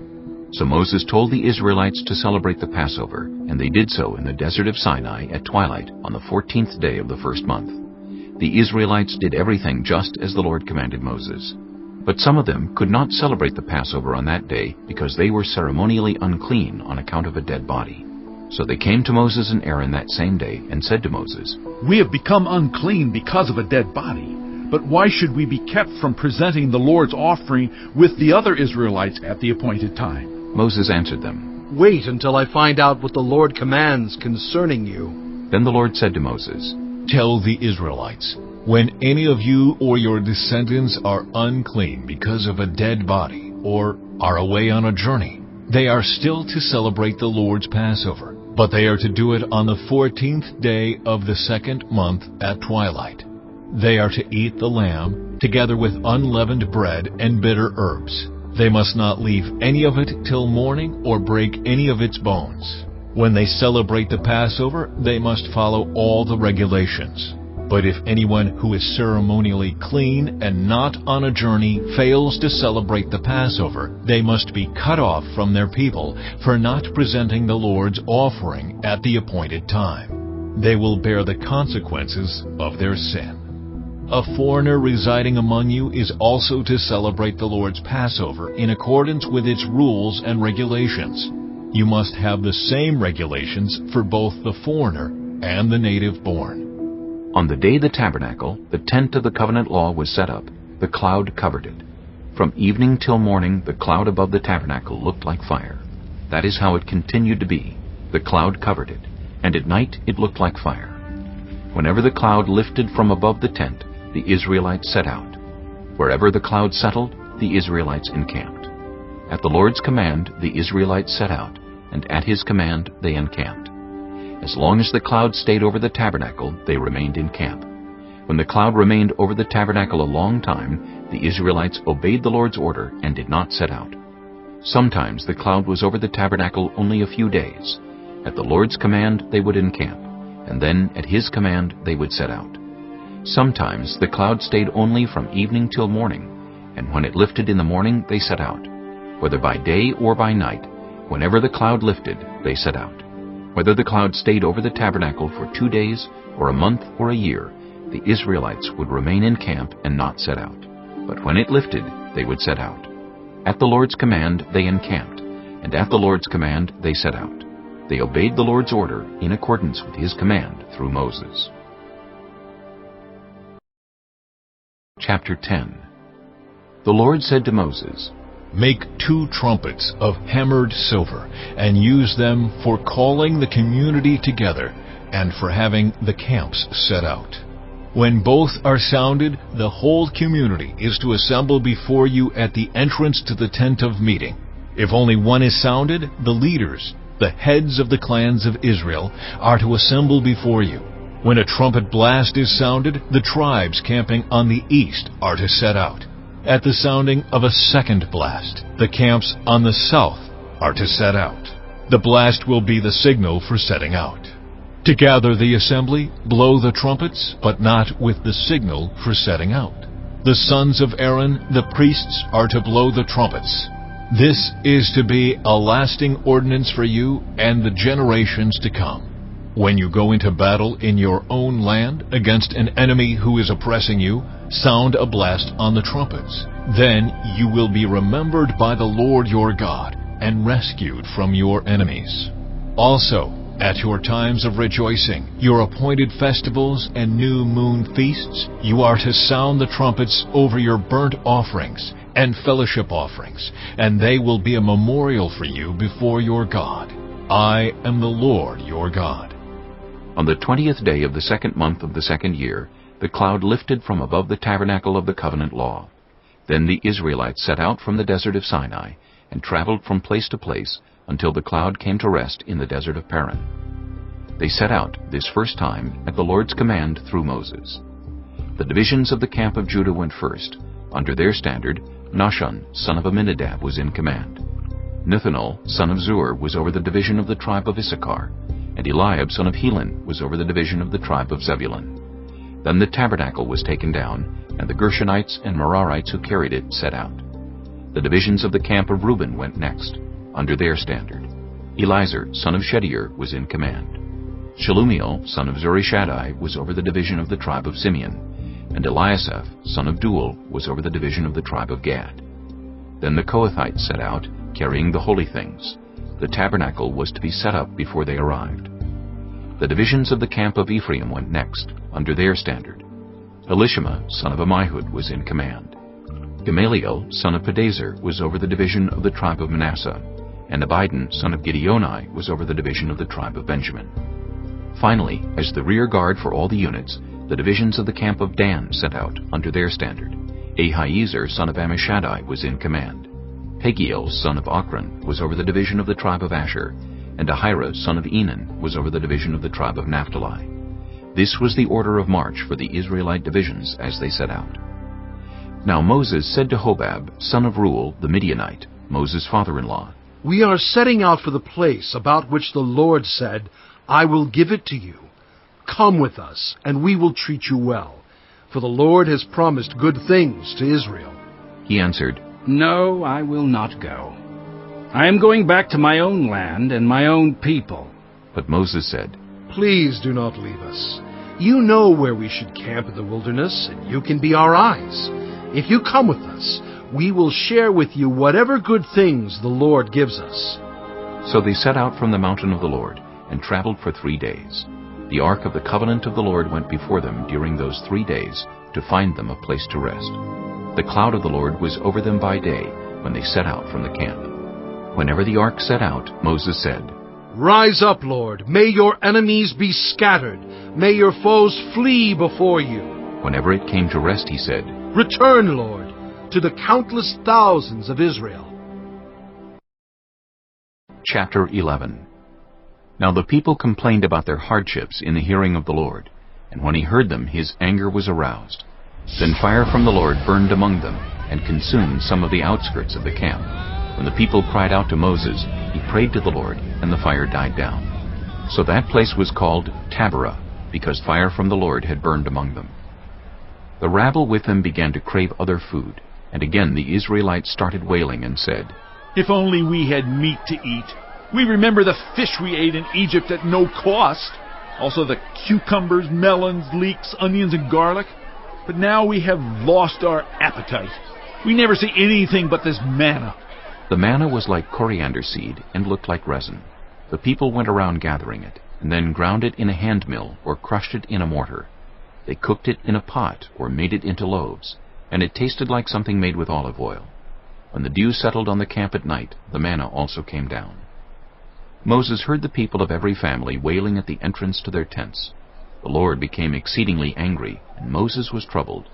So Moses told the Israelites to celebrate the Passover, and they did so in the desert of Sinai at twilight on the 14th day of the first month. The Israelites did everything just as the Lord commanded Moses. But some of them could not celebrate the Passover on that day because they were ceremonially unclean on account of a dead body. So they came to Moses and Aaron that same day and said to Moses, We have become unclean because of a dead body. But why should we be kept from presenting the Lord's offering with the other Israelites at the appointed time? Moses answered them, Wait until I find out what the Lord commands concerning you. Then the Lord said to Moses, Tell the Israelites, when any of you or your descendants are unclean because of a dead body or are away on a journey, they are still to celebrate the Lord's Passover. But they are to do it on the 14th day of the second month at twilight. They are to eat the lamb, together with unleavened bread and bitter herbs. They must not leave any of it till morning or break any of its bones. When they celebrate the Passover, they must follow all the regulations. But if anyone who is ceremonially clean and not on a journey fails to celebrate the Passover, they must be cut off from their people for not presenting the Lord's offering at the appointed time. They will bear the consequences of their sin. A foreigner residing among you is also to celebrate the Lord's Passover in accordance with its rules and regulations. You must have the same regulations for both the foreigner and the native born. On the day the tabernacle, the tent of the covenant law, was set up, the cloud covered it. From evening till morning, the cloud above the tabernacle looked like fire. That is how it continued to be. The cloud covered it, and at night it looked like fire. Whenever the cloud lifted from above the tent, the Israelites set out. Wherever the cloud settled, the Israelites encamped. At the Lord's command, the Israelites set out, and at his command they encamped. As long as the cloud stayed over the tabernacle, they remained in camp. When the cloud remained over the tabernacle a long time, the Israelites obeyed the Lord's order and did not set out. Sometimes the cloud was over the tabernacle only a few days. At the Lord's command they would encamp, and then at his command they would set out. Sometimes the cloud stayed only from evening till morning, and when it lifted in the morning they set out. Whether by day or by night, whenever the cloud lifted, they set out. Whether the cloud stayed over the tabernacle for 2 days, or a month, or a year, the Israelites would remain in camp and not set out. But when it lifted, they would set out. At the Lord's command they encamped, and at the Lord's command they set out. They obeyed the Lord's order in accordance with his command through Moses. Chapter 10. The Lord said to Moses, Make 2 trumpets of hammered silver, and use them for calling the community together, and for having the camps set out. When both are sounded, the whole community is to assemble before you at the entrance to the tent of meeting. If only one is sounded, the leaders, the heads of the clans of Israel, are to assemble before you. When a trumpet blast is sounded, the tribes camping on the east are to set out. At the sounding of a second blast, the camps on the south are to set out. The blast will be the signal for setting out. To gather the assembly, blow the trumpets, but not with the signal for setting out. The sons of Aaron, the priests, are to blow the trumpets. This is to be a lasting ordinance for you and the generations to come. When you go into battle in your own land against an enemy who is oppressing you, sound a blast on the trumpets. Then you will be remembered by the Lord your God and rescued from your enemies. Also, at your times of rejoicing, your appointed festivals and new moon feasts, you are to sound the trumpets over your burnt offerings and fellowship offerings, and they will be a memorial for you before your God. I am the Lord your God. On the 20th day of the 2nd month of the 2nd year, the cloud lifted from above the tabernacle of the covenant law. Then the Israelites set out from the desert of Sinai, and traveled from place to place, until the cloud came to rest in the desert of Paran. They set out this first time at the Lord's command through Moses. The divisions of the camp of Judah went first. Under their standard, Nahshon, son of Amminadab, was in command. Nethanel, son of Zur, was over the division of the tribe of Issachar, and Eliab, son of Helon, was over the division of the tribe of Zebulun. Then the tabernacle was taken down, and the Gershonites and Merarites who carried it set out. The divisions of the camp of Reuben went next, under their standard. Elizur, son of Shedeur, was in command. Shelumiel, son of Zurishaddai, was over the division of the tribe of Simeon, and Eliasaph, son of Duel, was over the division of the tribe of Gad. Then the Kohathites set out, carrying the holy things. The tabernacle was to be set up before they arrived. The divisions of the camp of Ephraim went next, under their standard. Elishama, son of Ammihud, was in command. Gamaliel, son of Pedazur, was over the division of the tribe of Manasseh, and Abidan, son of Gideoni, was over the division of the tribe of Benjamin. Finally, as the rear guard for all the units, the divisions of the camp of Dan set out, under their standard. Ahiezer, son of Ammishaddai, was in command. Pagiel, son of Ochran, was over the division of the tribe of Asher, and Ahira, son of Enan, was over the division of the tribe of Naphtali. This was the order of march for the Israelite divisions as they set out. Now Moses said to Hobab, son of Reuel, the Midianite, Moses' father-in-law, We are setting out for the place about which the Lord said, I will give it to you. Come with us, and we will treat you well, for the Lord has promised good things to Israel. He answered, No, I will not go. I am going back to my own land and my own people. But Moses said, Please do not leave us. You know where we should camp in the wilderness, and you can be our eyes. If you come with us, we will share with you whatever good things the Lord gives us. So they set out from the mountain of the Lord, and traveled for 3 days. The ark of the covenant of the Lord went before them during those 3 days, to find them a place to rest. The cloud of the Lord was over them by day, when they set out from the camp. Whenever the ark set out, Moses said, Rise up, Lord. May your enemies be scattered. May your foes flee before you. Whenever it came to rest, he said, Return, Lord, to the countless thousands of Israel. Chapter 11. Now the people complained about their hardships in the hearing of the Lord, and when he heard them, his anger was aroused. Then fire from the Lord burned among them, and consumed some of the outskirts of the camp. When the people cried out to Moses, he prayed to the Lord, and the fire died down. So that place was called Taberah, because fire from the Lord had burned among them. The rabble with them began to crave other food, and again the Israelites started wailing and said, If only we had meat to eat. We remember the fish we ate in Egypt at no cost. Also the cucumbers, melons, leeks, onions, and garlic. But now we have lost our appetite. We never see anything but this manna. The manna was like coriander seed and looked like resin. The people went around gathering it, and then ground it in a hand mill or crushed it in a mortar. They cooked it in a pot or made it into loaves. and it tasted like something made with olive oil. When the dew settled on the camp at night, the manna also came down. Moses heard the people of every family wailing at the entrance to their tents. The Lord became exceedingly angry, and Moses was troubled.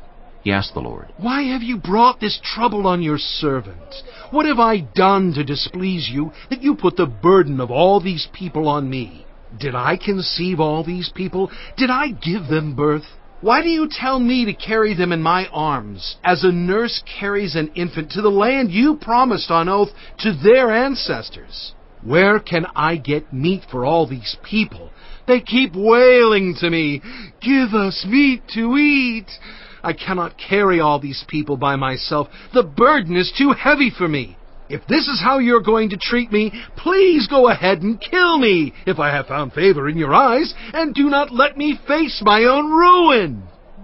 He asked the Lord, "Why have you brought this trouble on your servant? What have I done to displease you, that you put the burden of all these people on me? Did I conceive all these people? Did I give them birth? Why do you tell me to carry them in my arms, as a nurse carries an infant to the land you promised on oath to their ancestors? Where can I get meat for all these people? They keep wailing to me, 'Give us meat to eat.' I cannot carry all these people by myself. The burden is too heavy for me. If this is how you're going to treat me, please go ahead and kill me, if I have found favor in your eyes, and do not let me face my own ruin."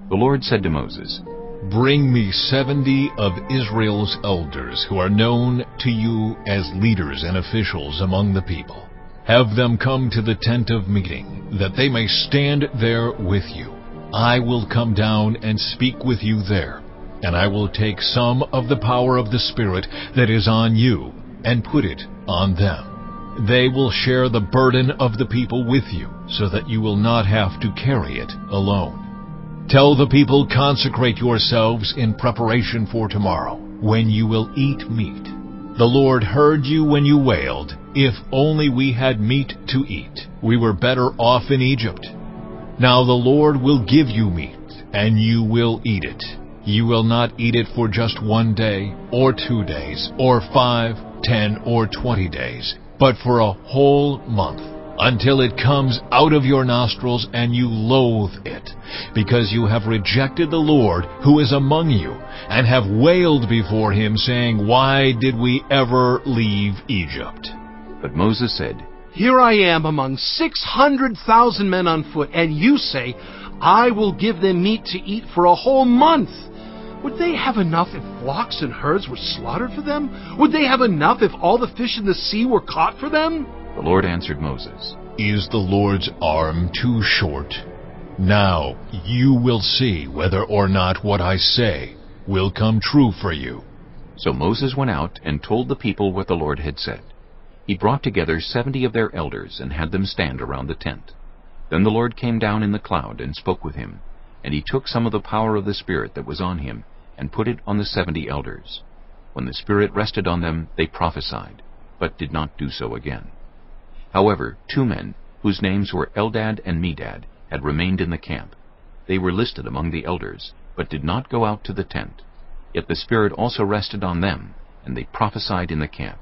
The Lord said to Moses, Bring me 70 of Israel's elders who are known to you as leaders and officials among the people. Have them come to the tent of meeting, that they may stand there with you. I will come down and speak with you there, and I will take some of the power of the Spirit that is on you and put it on them. They will share the burden of the people with you, so that you will not have to carry it alone. Tell the people, consecrate yourselves in preparation for tomorrow, when you will eat meat. The Lord heard you when you wailed, "If only we had meat to eat. We were better off in Egypt." Now the Lord will give you meat, and you will eat it. You will not eat it for just 1 day, or 2 days, or 5, 10, or 20 days, but for a whole month, until it comes out of your nostrils and you loathe it, because you have rejected the Lord who is among you, and have wailed before him, saying, "Why did we ever leave Egypt?" But Moses said, "Here I am among 600,000 men on foot, and you say, 'I will give them meat to eat for a whole month.' Would they have enough if flocks and herds were slaughtered for them? Would they have enough if all the fish in the sea were caught for them?" The Lord answered Moses, Is the Lord's arm too short? Now you will see whether or not what I say will come true for you. So Moses went out and told the people what the Lord had said. He brought together 70 of their elders and had them stand around the tent. Then the Lord came down in the cloud and spoke with him, and he took some of the power of the Spirit that was on him and put it on the 70 elders. When the Spirit rested on them, they prophesied, but did not do so again. However, 2 men, whose names were Eldad and Medad, had remained in the camp. They were listed among the elders, but did not go out to the tent. Yet the Spirit also rested on them, and they prophesied in the camp.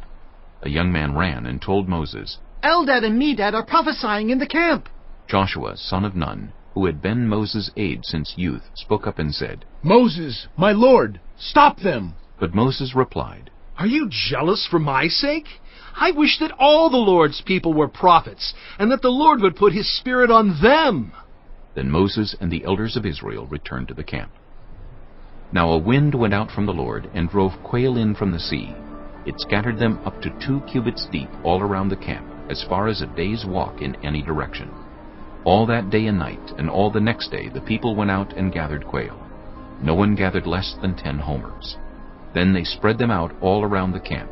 A young man ran and told Moses, "Eldad and Medad are prophesying in the camp." Joshua, son of Nun, who had been Moses' aide since youth, spoke up and said, "Moses, my lord, stop them!" But Moses replied, "Are you jealous for my sake? I wish that all the Lord's people were prophets, and that the Lord would put his Spirit on them." Then Moses and the elders of Israel returned to the camp. Now a wind went out from the Lord and drove quail in from the sea. It scattered them up to 2 cubits deep all around the camp, as far as a day's walk in any direction. All that day and night, and all the next day, the people went out and gathered quail. No one gathered less than 10 homers. Then they spread them out all around the camp.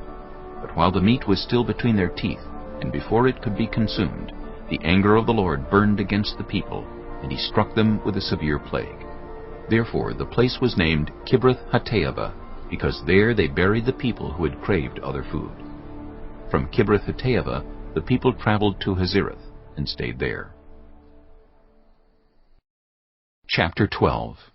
But while the meat was still between their teeth, and before it could be consumed, the anger of the Lord burned against the people, and he struck them with a severe plague. Therefore the place was named Kibroth-Hattaavah, because there they buried the people who had craved other food. From Kibroth-Hattaavah the people traveled to Hazereth and stayed there. Chapter 12.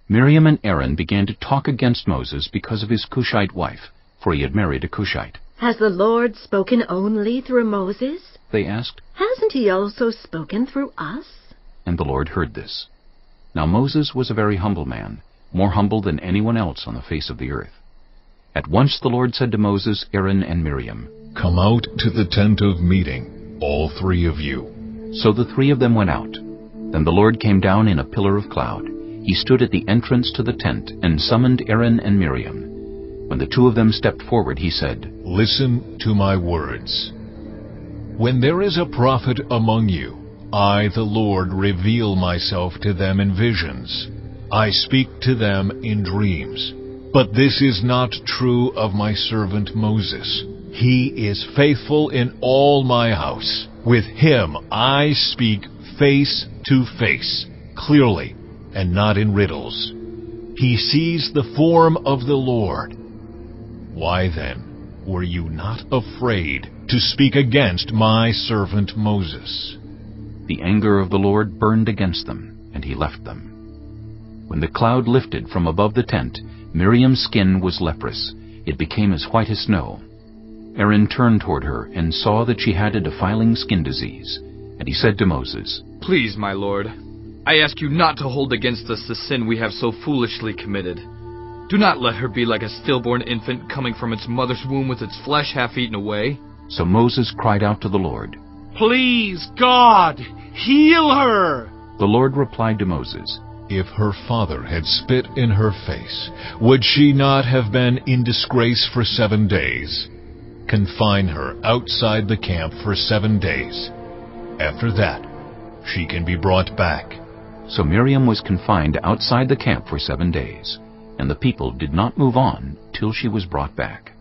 Miriam and Aaron began to talk against Moses because of his Cushite wife, for he had married a Cushite. "Has the Lord spoken only through Moses?" they asked. "Hasn't he also spoken through us?" And the Lord heard this. Now Moses was a very humble man, more humble than anyone else on the face of the earth. At once the Lord said to Moses, Aaron, and Miriam, Come out to the tent of meeting, all 3 of you. So the 3 of them went out. Then the Lord came down in a pillar of cloud. He stood at the entrance to the tent and summoned Aaron and Miriam. When the 2 of them stepped forward, he said, Listen to my words. When there is a prophet among you, I, the Lord, reveal myself to them in visions. I speak to them in dreams. But this is not true of my servant Moses. He is faithful in all my house. With him I speak face to face, clearly, and not in riddles. He sees the form of the Lord. Why then were you not afraid to speak against my servant Moses? The anger of the Lord burned against them, and he left them. When the cloud lifted from above the tent, Miriam's skin was leprous. It became as white as snow. Aaron turned toward her and saw that she had a defiling skin disease. And he said to Moses, Please, my lord, I ask you not to hold against us the sin we have so foolishly committed. Do not let her be like a stillborn infant coming from its mother's womb with its flesh half eaten away. So Moses cried out to the Lord. Please, God, heal her! The Lord replied to Moses, If her father had spit in her face, would she not have been in disgrace for 7 days? Confine her outside the camp for 7 days. After that, she can be brought back. So Miriam was confined outside the camp for 7 days, and the people did not move on till she was brought back.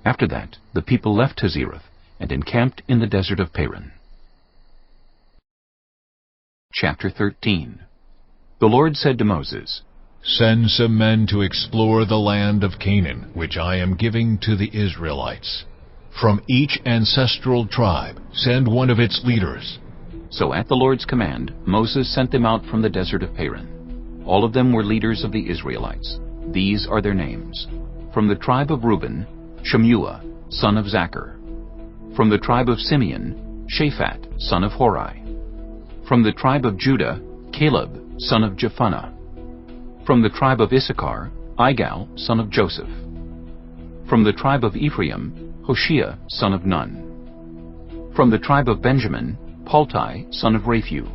After that, the people left Hazereth and encamped in the desert of Paran. Chapter 13. The Lord said to Moses, Send some men to explore the land of Canaan, which I am giving to the Israelites. From each ancestral tribe, send one of its leaders. So at the Lord's command, Moses sent them out from the desert of Paran. All of them were leaders of the Israelites. These are their names. From the tribe of Reuben, Shemuah, son of Zachar. From the tribe of Simeon, Shaphat, son of Hori. From the tribe of Judah, Caleb, son of Jephunneh. From the tribe of Issachar, Igal, son of Joseph. From the tribe of Ephraim, Hoshea, son of Nun. From the tribe of Benjamin, Paltai, son of Raphu.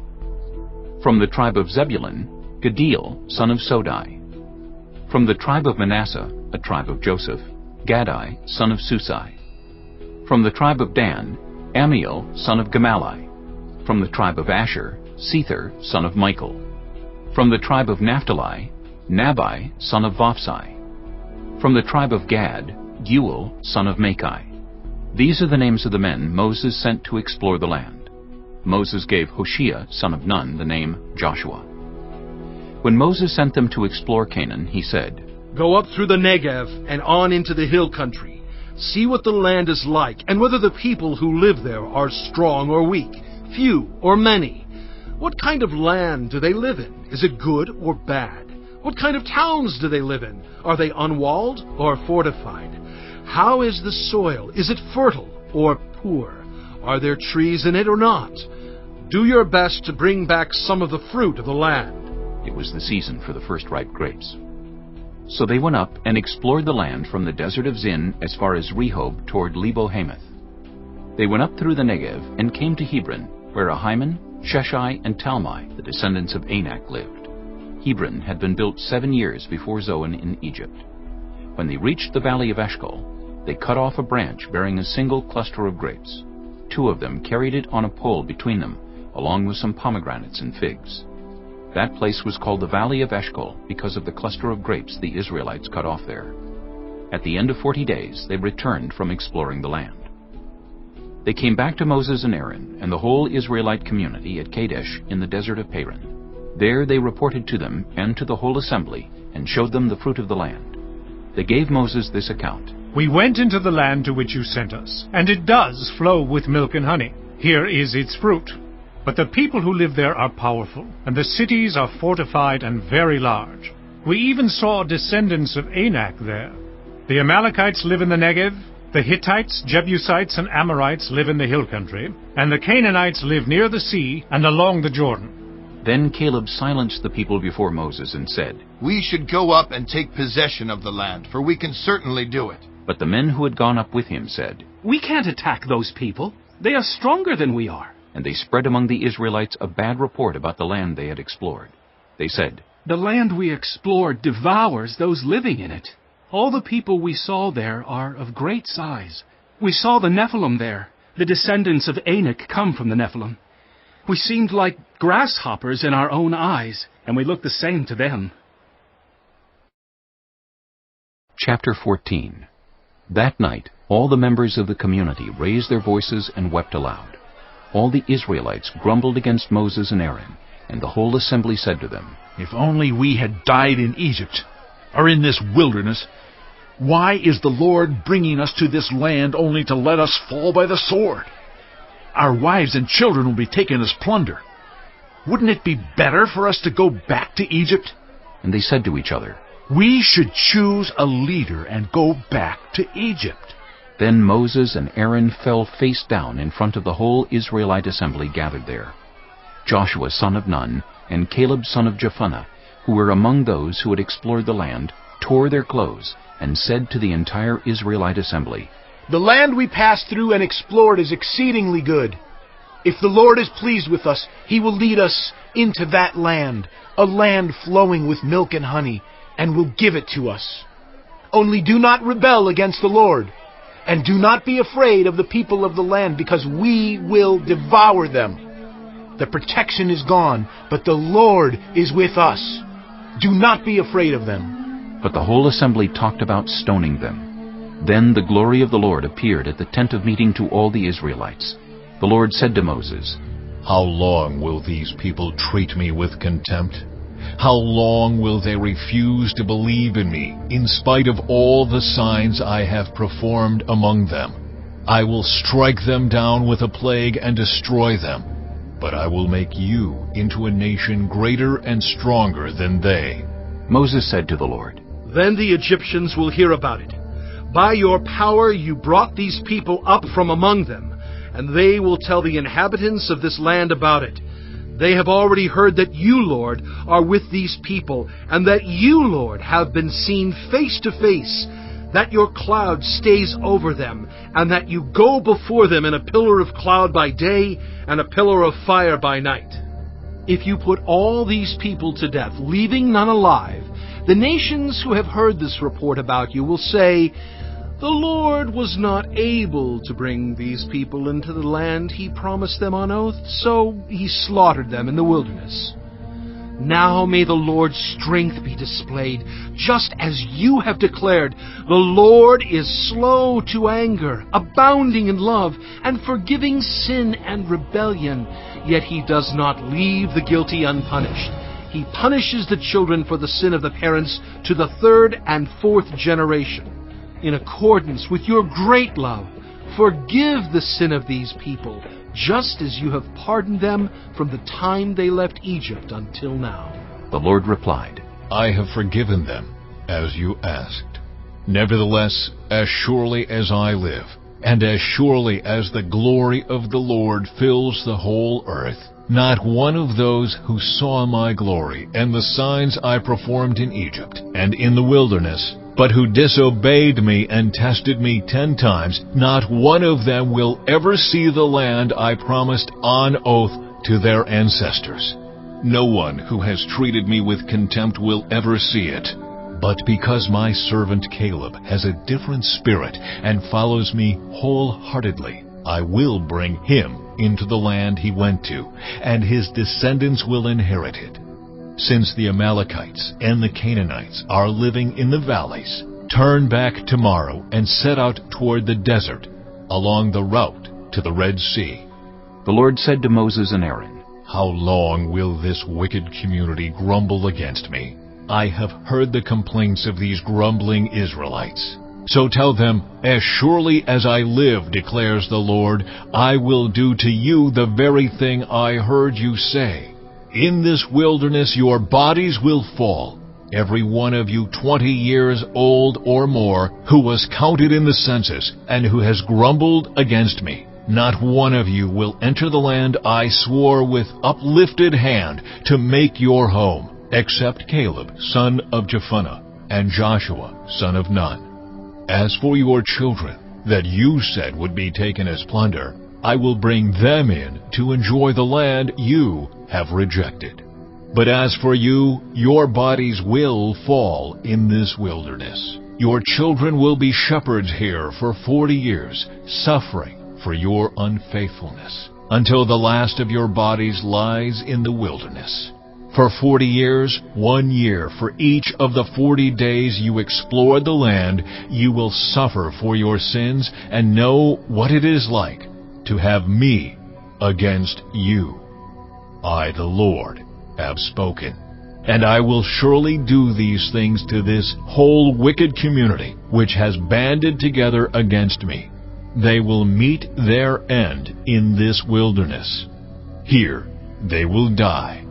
From the tribe of Zebulun, Gadiel, son of Sodai. From the tribe of Manasseh, a tribe of Joseph, Gadai, son of Susai. From the tribe of Dan, Amiel, son of Gamali. From the tribe of Asher, Sether, son of Michael. From the tribe of Naphtali, Nabai, son of Vophsi. From the tribe of Gad, Geuel, son of Machai. These are the names of the men Moses sent to explore the land. Moses gave Hoshea, son of Nun, the name Joshua. When Moses sent them to explore Canaan, he said, Go up through the Negev and on into the hill country. See what the land is like, and whether the people who live there are strong or weak, few or many. What kind of land do they live in? Is it good or bad? What kind of towns do they live in? Are they unwalled or fortified? How is the soil? Is it fertile or poor? Are there trees in it or not? Do your best to bring back some of the fruit of the land. It was the season for the first ripe grapes. So they went up and explored the land from the desert of Zin as far as Rehob toward Lebo-Hamath. They went up through the Negev and came to Hebron, where Ahiman, Sheshai, and Talmai, the descendants of Anak, lived. Hebron had been built 7 years before Zoan in Egypt. When they reached the valley of Eshcol, they cut off a branch bearing a single cluster of grapes. 2 of them carried it on a pole between them, along with some pomegranates and figs. That place was called the Valley of Eshcol because of the cluster of grapes the Israelites cut off there. At the end of 40 days, they returned from exploring the land. They came back to Moses and Aaron and the whole Israelite community at Kadesh in the desert of Paran. There they reported to them and to the whole assembly and showed them the fruit of the land. They gave Moses this account. We went into the land to which you sent us, and it does flow with milk and honey. Here is its fruit. But the people who live there are powerful, and the cities are fortified and very large. We even saw descendants of Anak there. The Amalekites live in the Negev, the Hittites, Jebusites, and Amorites live in the hill country, and the Canaanites live near the sea and along the Jordan. Then Caleb silenced the people before Moses and said, We should go up and take possession of the land, for we can certainly do it. But the men who had gone up with him said, We can't attack those people. They are stronger than we are. And they spread among the Israelites a bad report about the land they had explored. They said, The land we explored devours those living in it. All the people we saw there are of great size. We saw the Nephilim there. The descendants of Anak come from the Nephilim. We seemed like grasshoppers in our own eyes, and we look the same to them. Chapter 14. That night, all the members of the community raised their voices and wept aloud. All the Israelites grumbled against Moses and Aaron, and the whole assembly said to them, "If only we had died in Egypt, or in this wilderness. Why is the Lord bringing us to this land only to let us fall by the sword? Our wives and children will be taken as plunder. Wouldn't it be better for us to go back to Egypt?" And they said to each other, "We should choose a leader and go back to Egypt." Then Moses and Aaron fell face down in front of the whole Israelite assembly gathered there. Joshua son of Nun and Caleb son of Jephunneh, who were among those who had explored the land, tore their clothes and said to the entire Israelite assembly, "The land we passed through and explored is exceedingly good. If the Lord is pleased with us, He will lead us into that land, a land flowing with milk and honey, and will give it to us. Only do not rebel against the Lord, and do not be afraid of the people of the land, because we will devour them. The protection is gone, but the Lord is with us. Do not be afraid of them." But the whole assembly talked about stoning them. Then the glory of the Lord appeared at the tent of meeting to all the Israelites. The Lord said to Moses, How long will these people treat me with contempt? How long will they refuse to believe in me, in spite of all the signs I have performed among them? I will strike them down with a plague and destroy them, but I will make you into a nation greater and stronger than they. Moses said to the Lord, "Then the Egyptians will hear about it. By your power you brought these people up from among them, and they will tell the inhabitants of this land about it. They have already heard that you, Lord, are with these people, and that you, Lord, have been seen face to face, that your cloud stays over them, and that you go before them in a pillar of cloud by day and a pillar of fire by night. If you put all these people to death, leaving none alive, the nations who have heard this report about you will say, 'The Lord was not able to bring these people into the land He promised them on oath, so He slaughtered them in the wilderness.' Now may the Lord's strength be displayed, just as you have declared. The Lord is slow to anger, abounding in love, and forgiving sin and rebellion, yet He does not leave the guilty unpunished. He punishes the children for the sin of the parents to the third and fourth generation. In accordance with your great love, forgive the sin of these people, just as you have pardoned them from the time they left Egypt until now." The Lord replied, I have forgiven them, as you asked. Nevertheless, as surely as I live, and as surely as the glory of the Lord fills the whole earth, not one of those who saw my glory and the signs I performed in Egypt and in the wilderness, but who disobeyed me and tested me 10 times, not one of them will ever see the land I promised on oath to their ancestors. No one who has treated me with contempt will ever see it. But because my servant Caleb has a different spirit and follows me wholeheartedly, I will bring him into the land he went to, and his descendants will inherit it. Since the Amalekites and the Canaanites are living in the valleys, turn back tomorrow and set out toward the desert, along the route to the Red Sea." The Lord said to Moses and Aaron, How long will this wicked community grumble against me? I have heard the complaints of these grumbling Israelites. So tell them, As surely as I live, declares the Lord, I will do to you the very thing I heard you say. In this wilderness your bodies will fall, every one of you 20 years old or more, who was counted in the census, and who has grumbled against me. Not one of you will enter the land I swore with uplifted hand to make your home, except Caleb, son of Jephunneh, and Joshua, son of Nun. As for your children, that you said would be taken as plunder, I will bring them in to enjoy the land you have rejected. But as for you, your bodies will fall in this wilderness. Your children will be shepherds here for 40 years, suffering for your unfaithfulness, until the last of your bodies lies in the wilderness. For 40 years, 1 year, for each of the 40 days you explore the land, you will suffer for your sins and know what it is like to have me against you. I, the Lord, have spoken. And I will surely do these things to this whole wicked community, which has banded together against me. They will meet their end in this wilderness. Here they will die.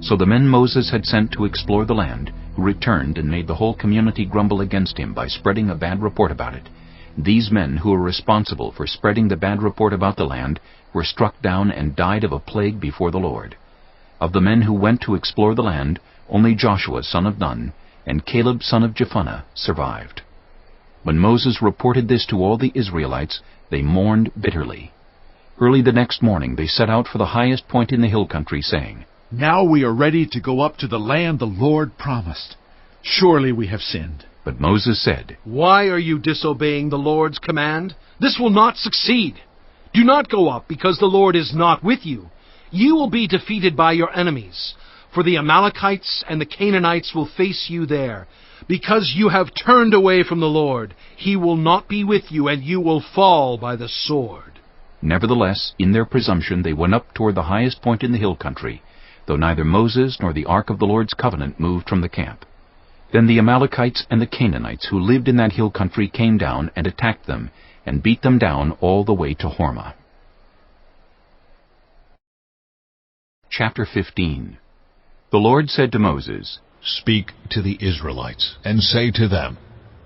So the men Moses had sent to explore the land, who returned and made the whole community grumble against him by spreading a bad report about it. These men who were responsible for spreading the bad report about the land were struck down and died of a plague before the Lord. Of the men who went to explore the land, only Joshua son of Nun and Caleb son of Jephunneh survived. When Moses reported this to all the Israelites, they mourned bitterly. Early the next morning they set out for the highest point in the hill country, saying, "Now we are ready to go up to the land the Lord promised. Surely we have sinned." But Moses said, "Why are you disobeying the Lord's command? This will not succeed. Do not go up, because the Lord is not with you. You will be defeated by your enemies, for the Amalekites and the Canaanites will face you there. Because you have turned away from the Lord, He will not be with you, and you will fall by the sword." Nevertheless, in their presumption they went up toward the highest point in the hill country, though neither Moses nor the ark of the Lord's covenant moved from the camp. Then the Amalekites and the Canaanites who lived in that hill country came down and attacked them, and beat them down all the way to Hormah. Chapter 15. The Lord said to Moses, "Speak to the Israelites, and say to them,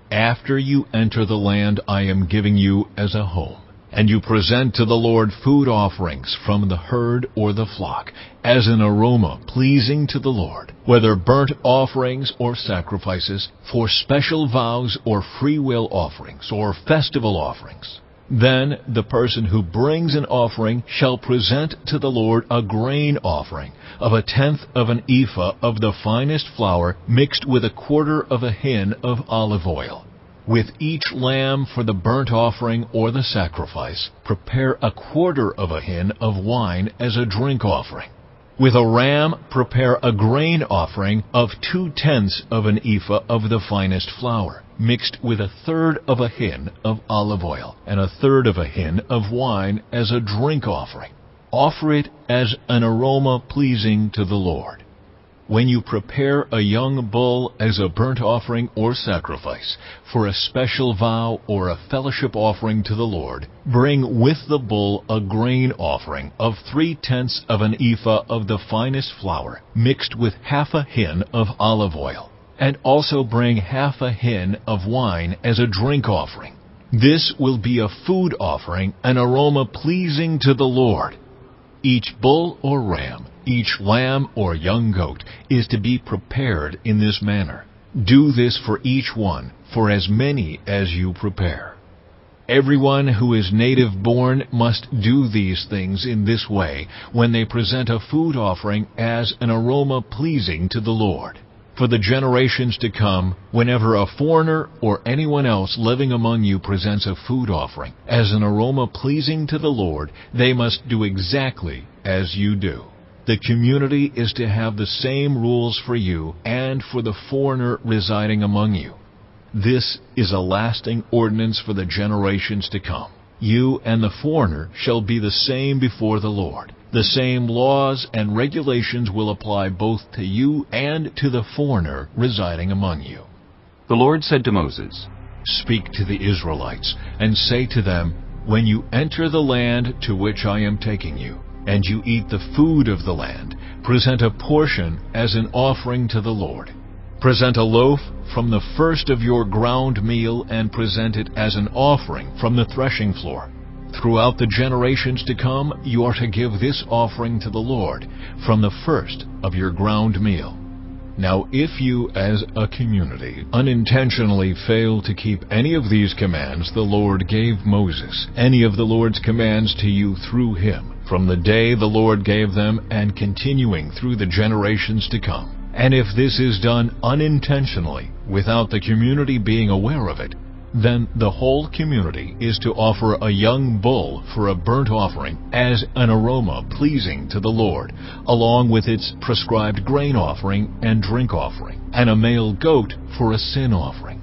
After you enter the land I am giving you as a home, and you present to the Lord food offerings from the herd or the flock, as an aroma pleasing to the Lord, whether burnt offerings or sacrifices, for special vows or freewill offerings or festival offerings. Then the person who brings an offering shall present to the Lord a grain offering of 1/10 of an ephah of the finest flour mixed with 1/4 of a hin of olive oil. With each lamb for the burnt offering or the sacrifice, prepare 1/4 of a hin of wine as a drink offering. With a ram, prepare a grain offering of 2/10 of an ephah of the finest flour, mixed with 1/3 of a hin of olive oil, and 1/3 of a hin of wine as a drink offering. Offer it as an aroma pleasing to the Lord. When you prepare a young bull as a burnt offering or sacrifice, for a special vow or a fellowship offering to the Lord, bring with the bull a grain offering of 3/10 of an ephah of the finest flour, mixed with 1/2 a hin of olive oil, and also bring 1/2 a hin of wine as a drink offering. This will be a food offering, an aroma pleasing to the Lord. Each bull or ram, each lamb or young goat is to be prepared in this manner. Do this for each one, for as many as you prepare. Everyone who is native born must do these things in this way when they present a food offering as an aroma pleasing to the Lord. For the generations to come, whenever a foreigner or anyone else living among you presents a food offering as an aroma pleasing to the Lord, they must do exactly as you do. The community is to have the same rules for you and for the foreigner residing among you. This is a lasting ordinance for the generations to come. You and the foreigner shall be the same before the Lord. The same laws and regulations will apply both to you and to the foreigner residing among you." The Lord said to Moses, "Speak to the Israelites, and say to them, When you enter the land to which I am taking you, and you eat the food of the land, present a portion as an offering to the Lord. Present a loaf from the first of your ground meal, and present it as an offering from the threshing floor. Throughout the generations to come, you are to give this offering to the Lord from the first of your ground meal. Now if you, as a community, unintentionally fail to keep any of these commands the Lord gave Moses, any of the Lord's commands to you through him, from the day the Lord gave them and continuing through the generations to come, and if this is done unintentionally, without the community being aware of it, Then the whole community is to offer a young bull for a burnt offering as an aroma pleasing to the Lord, along with its prescribed grain offering and drink offering, and a male goat for a sin offering.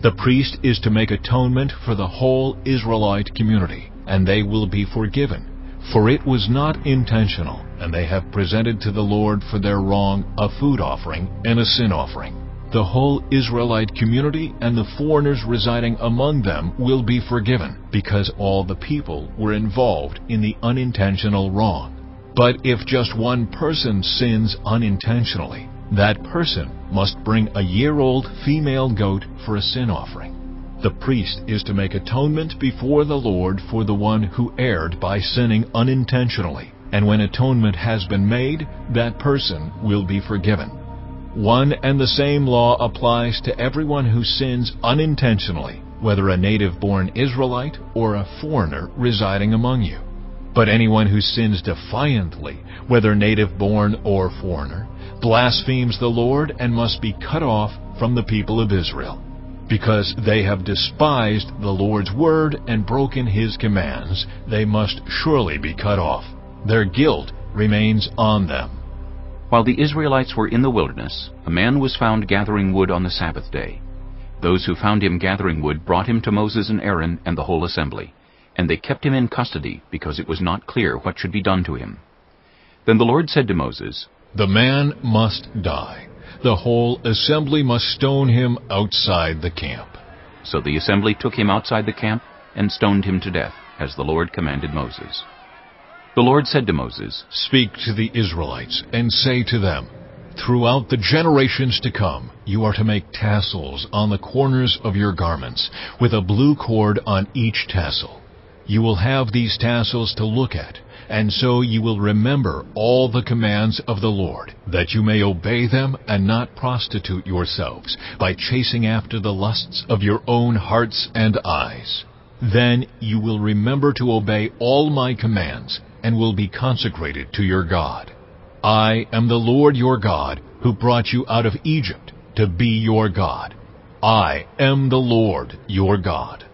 The priest is to make atonement for the whole Israelite community, and they will be forgiven, for it was not intentional, and they have presented to the Lord for their wrong a food offering and a sin offering. The whole Israelite community and the foreigners residing among them will be forgiven, because all the people were involved in the unintentional wrong. But if just one person sins unintentionally, that person must bring a year-old female goat for a sin offering. The priest is to make atonement before the Lord for the one who erred by sinning unintentionally, and when atonement has been made, that person will be forgiven. One and the same law applies to everyone who sins unintentionally, whether a native-born Israelite or a foreigner residing among you. But anyone who sins defiantly, whether native-born or foreigner, blasphemes the Lord and must be cut off from the people of Israel. Because they have despised the Lord's word and broken his commands, they must surely be cut off. Their guilt remains on them. While the Israelites were in the wilderness, a man was found gathering wood on the Sabbath day. Those who found him gathering wood brought him to Moses and Aaron and the whole assembly, and they kept him in custody because it was not clear what should be done to him. Then the Lord said to Moses, "The man must die. The whole assembly must stone him outside the camp." So the assembly took him outside the camp and stoned him to death, as the Lord commanded Moses. The Lord said to Moses, "Speak to the Israelites and say to them, throughout the generations to come, you are to make tassels on the corners of your garments, with a blue cord on each tassel. You will have these tassels to look at, and so you will remember all the commands of the Lord, that you may obey them and not prostitute yourselves by chasing after the lusts of your own hearts and eyes. Then you will remember to obey all my commands and will be consecrated to your God. I am the Lord your God, who brought you out of Egypt to be your God. I am the Lord your God."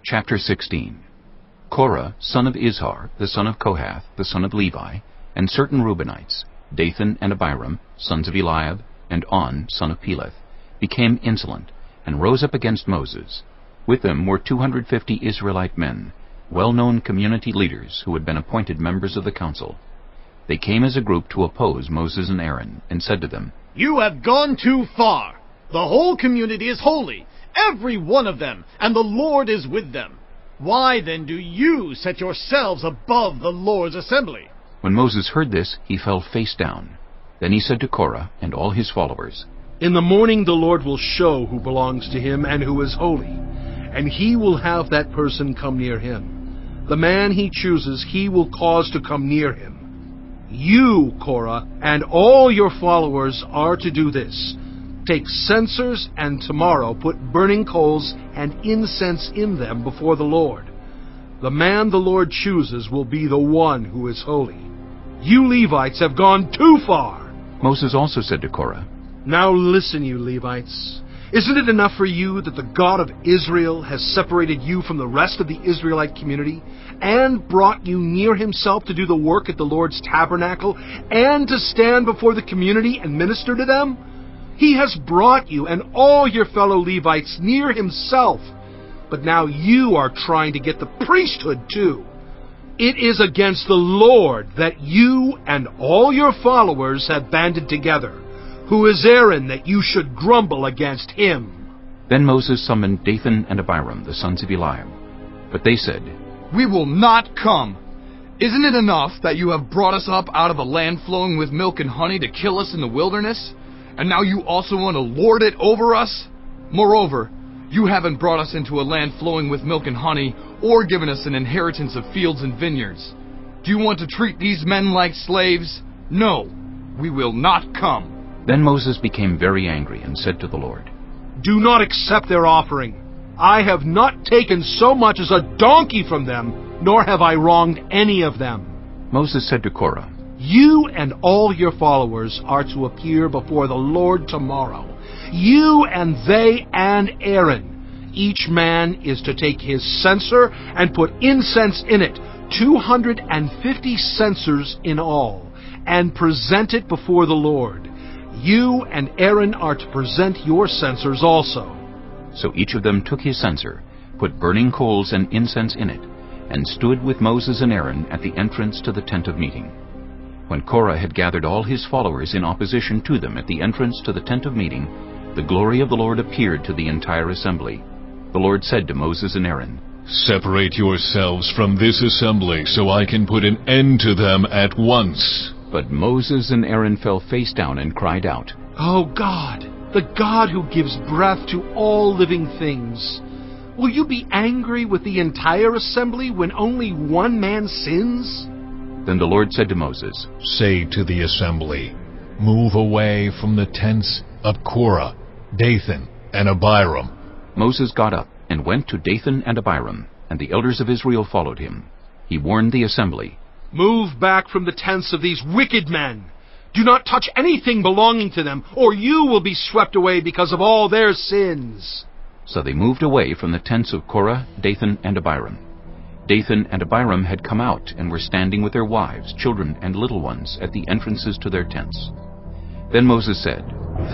Chapter 16. Korah, son of Izhar, the son of Kohath, the son of Levi, and certain Reubenites, Dathan and Abiram, sons of Eliab, and On, son of Peleth, became insolent, and rose up against Moses. With them were 250 Israelite men, well-known community leaders who had been appointed members of the council. They came as a group to oppose Moses and Aaron, and said to them, "You have gone too far. The whole community is holy, every one of them, and the Lord is with them. Why then do you set yourselves above the Lord's assembly?" When Moses heard this, he fell face down. Then he said to Korah and all his followers, "In the morning the Lord will show who belongs to him and who is holy, and he will have that person come near him. The man he chooses he will cause to come near him. You, Korah, and all your followers are to do this. Take censers and tomorrow put burning coals and incense in them before the Lord. The man the Lord chooses will be the one who is holy. You Levites have gone too far." Moses also said to Korah, "Now listen, you Levites. Isn't it enough for you that the God of Israel has separated you from the rest of the Israelite community and brought you near himself to do the work at the Lord's tabernacle and to stand before the community and minister to them? He has brought you and all your fellow Levites near himself, but now you are trying to get the priesthood too. It is against the Lord that you and all your followers have banded together. Who is Aaron that you should grumble against him?" Then Moses summoned Dathan and Abiram, the sons of Eliab. But they said, "We will not come. Isn't it enough that you have brought us up out of a land flowing with milk and honey to kill us in the wilderness? And now you also want to lord it over us? Moreover, you haven't brought us into a land flowing with milk and honey, or given us an inheritance of fields and vineyards. Do you want to treat these men like slaves? No, we will not come." Then Moses became very angry and said to the Lord, "Do not accept their offering. I have not taken so much as a donkey from them, nor have I wronged any of them." Moses said to Korah, You and all your followers are to appear before the Lord tomorrow. You and they and Aaron. Each man is to take his censer and put incense in it, 250 censers in all, and present it before the Lord. You and Aaron are to present your censers also. So each of them took his censer, put burning coals and incense in it, and stood with Moses and Aaron at the entrance to the tent of meeting. When Korah had gathered all his followers in opposition to them at the entrance to the tent of meeting, the glory of the Lord appeared to the entire assembly. The Lord said to Moses and Aaron, "Separate yourselves from this assembly, so I can put an end to them at once." But Moses and Aaron fell face down and cried out, "O God, the God who gives breath to all living things, will you be angry with the entire assembly when only one man sins?" Then the Lord said to Moses, "Say to the assembly, move away from the tents of Korah, Dathan, and Abiram." Moses got up and went to Dathan and Abiram, and the elders of Israel followed him. He warned the assembly, "Move back from the tents of these wicked men. Do not touch anything belonging to them, or you will be swept away because of all their sins." So they moved away from the tents of Korah, Dathan, and Abiram. Dathan and Abiram had come out and were standing with their wives, children, and little ones at the entrances to their tents. Then Moses said,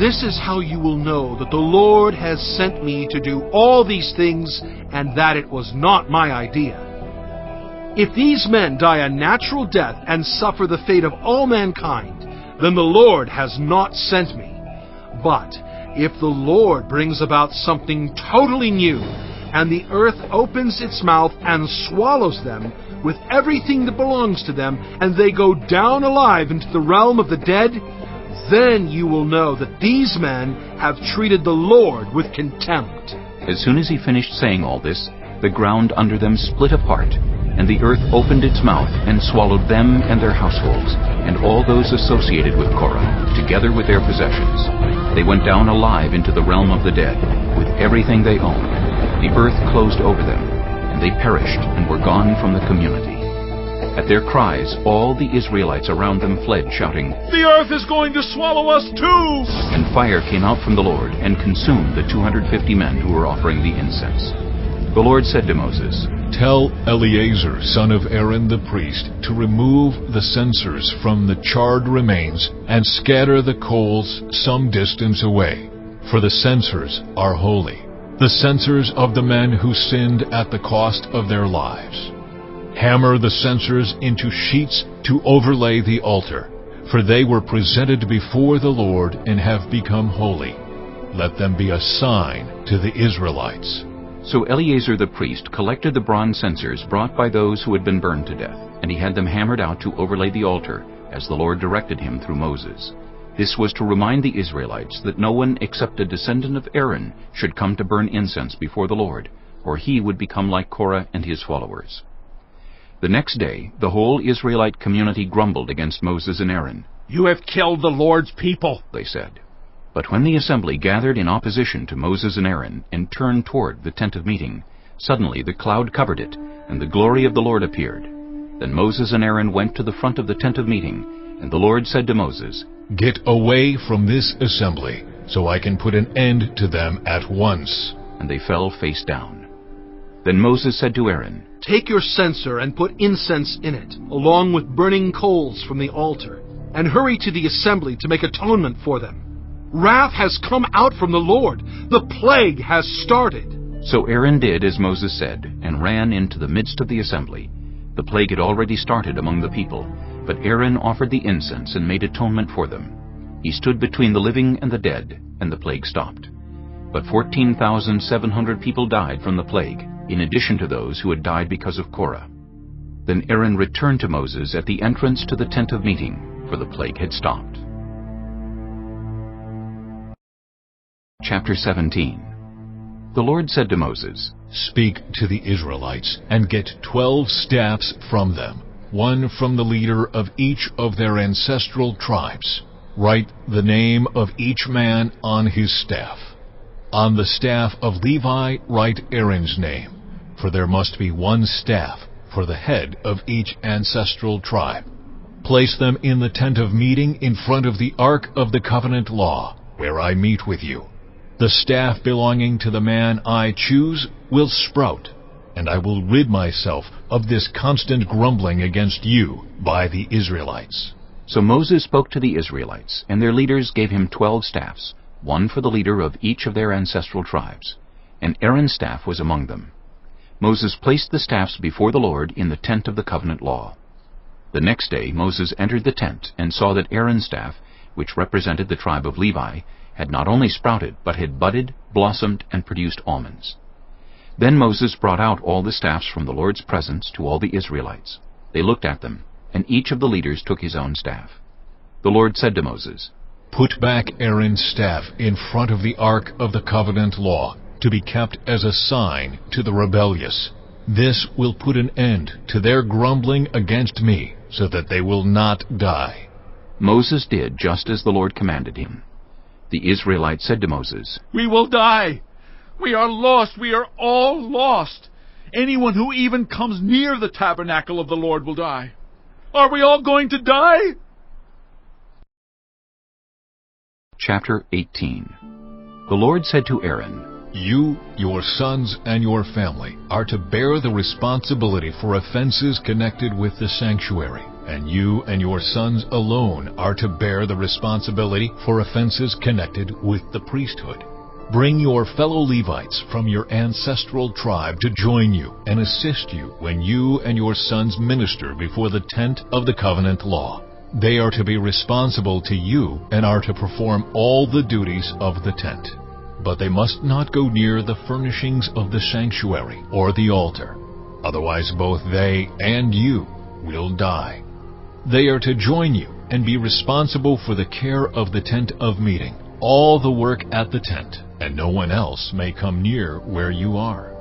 "This is how you will know that the Lord has sent me to do all these things, and that it was not my idea. If these men die a natural death and suffer the fate of all mankind, then the Lord has not sent me. But if the Lord brings about something totally new, and the earth opens its mouth and swallows them with everything that belongs to them, and they go down alive into the realm of the dead, then you will know that these men have treated the Lord with contempt." As soon as he finished saying all this, the ground under them split apart, and the earth opened its mouth and swallowed them and their households, and all those associated with Korah, together with their possessions. They went down alive into the realm of the dead, with everything they owned. The earth closed over them, and they perished and were gone from the community. At their cries, all the Israelites around them fled, shouting, "The earth is going to swallow us too!" And fire came out from the Lord and consumed the 250 men who were offering the incense. The Lord said to Moses, "Tell Eleazar, son of Aaron the priest, to remove the censers from the charred remains and scatter the coals some distance away, for the censers are holy, the censers of the men who sinned at the cost of their lives. Hammer the censers into sheets to overlay the altar, for they were presented before the Lord and have become holy. Let them be a sign to the Israelites." So Eleazar the priest collected the bronze censers brought by those who had been burned to death, and he had them hammered out to overlay the altar, as the Lord directed him through Moses. This was to remind the Israelites that no one except a descendant of Aaron should come to burn incense before the Lord, or he would become like Korah and his followers. The next day, the whole Israelite community grumbled against Moses and Aaron. "You have killed the Lord's people," they said. But when the assembly gathered in opposition to Moses and Aaron and turned toward the tent of meeting, suddenly the cloud covered it, and the glory of the Lord appeared. Then Moses and Aaron went to the front of the tent of meeting, and the Lord said to Moses, "Get away from this assembly, so I can put an end to them at once." And they fell face down. Then Moses said to Aaron, "Take your censer and put incense in it, along with burning coals from the altar, and hurry to the assembly to make atonement for them. Wrath has come out from the Lord. The plague has started." So Aaron did as Moses said, and ran into the midst of the assembly. The plague had already started among the people, but Aaron offered the incense and made atonement for them. He stood between the living and the dead, and the plague stopped. But 14,700 people died from the plague, in addition to those who had died because of Korah. Then Aaron returned to Moses at the entrance to the tent of meeting, for the plague had stopped. Chapter 17. The Lord said to Moses, "Speak to the Israelites, and get 12 staffs from them, one from the leader of each of their ancestral tribes. Write the name of each man on his staff. On the staff of Levi write Aaron's name, for there must be one staff for the head of each ancestral tribe. Place them in the tent of meeting in front of the ark of the covenant law, where I meet with you. The staff belonging to the man I choose will sprout, and I will rid myself of this constant grumbling against you by the Israelites." So Moses spoke to the Israelites, and their leaders gave him 12 staffs, one for the leader of each of their ancestral tribes. And Aaron's staff was among them. Moses placed the staffs before the Lord in the tent of the covenant law. The next day Moses entered the tent and saw that Aaron's staff, which represented the tribe of Levi, had not only sprouted, but had budded, blossomed, and produced almonds. Then Moses brought out all the staffs from the Lord's presence to all the Israelites. They looked at them, and each of the leaders took his own staff. The Lord said to Moses, "Put back Aaron's staff in front of the ark of the covenant law, to be kept as a sign to the rebellious. This will put an end to their grumbling against me, so that they will not die." Moses did just as the Lord commanded him. The Israelites said to Moses, "We will die. We are lost. We are all lost. Anyone who even comes near the tabernacle of the Lord will die. Are we all going to die?" Chapter 18. The Lord said to Aaron, "You, your sons, and your family are to bear the responsibility for offenses connected with the sanctuary, and you and your sons alone are to bear the responsibility for offenses connected with the priesthood. Bring your fellow Levites from your ancestral tribe to join you and assist you when you and your sons minister before the tent of the covenant law. They are to be responsible to you and are to perform all the duties of the tent. But they must not go near the furnishings of the sanctuary or the altar. Otherwise both they and you will die. They are to join you and be responsible for the care of the tent of meeting, all the work at the tent, and no one else may come near where you are.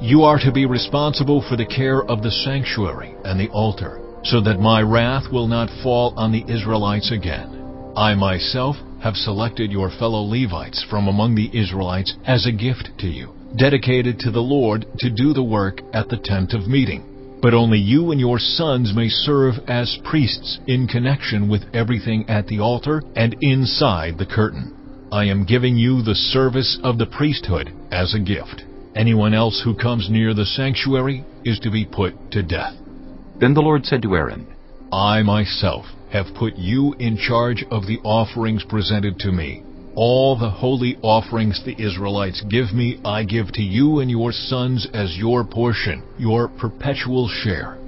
You are to be responsible for the care of the sanctuary and the altar, so that my wrath will not fall on the Israelites again. I myself have selected your fellow Levites from among the Israelites as a gift to you, dedicated to the Lord to do the work at the tent of meeting. But only you and your sons may serve as priests in connection with everything at the altar and inside the curtain. I am giving you the service of the priesthood as a gift. Anyone else who comes near the sanctuary is to be put to death." Then the Lord said to Aaron, "I myself have put you in charge of the offerings presented to me. All the holy offerings the Israelites give me, I give to you and your sons as your portion, your perpetual share.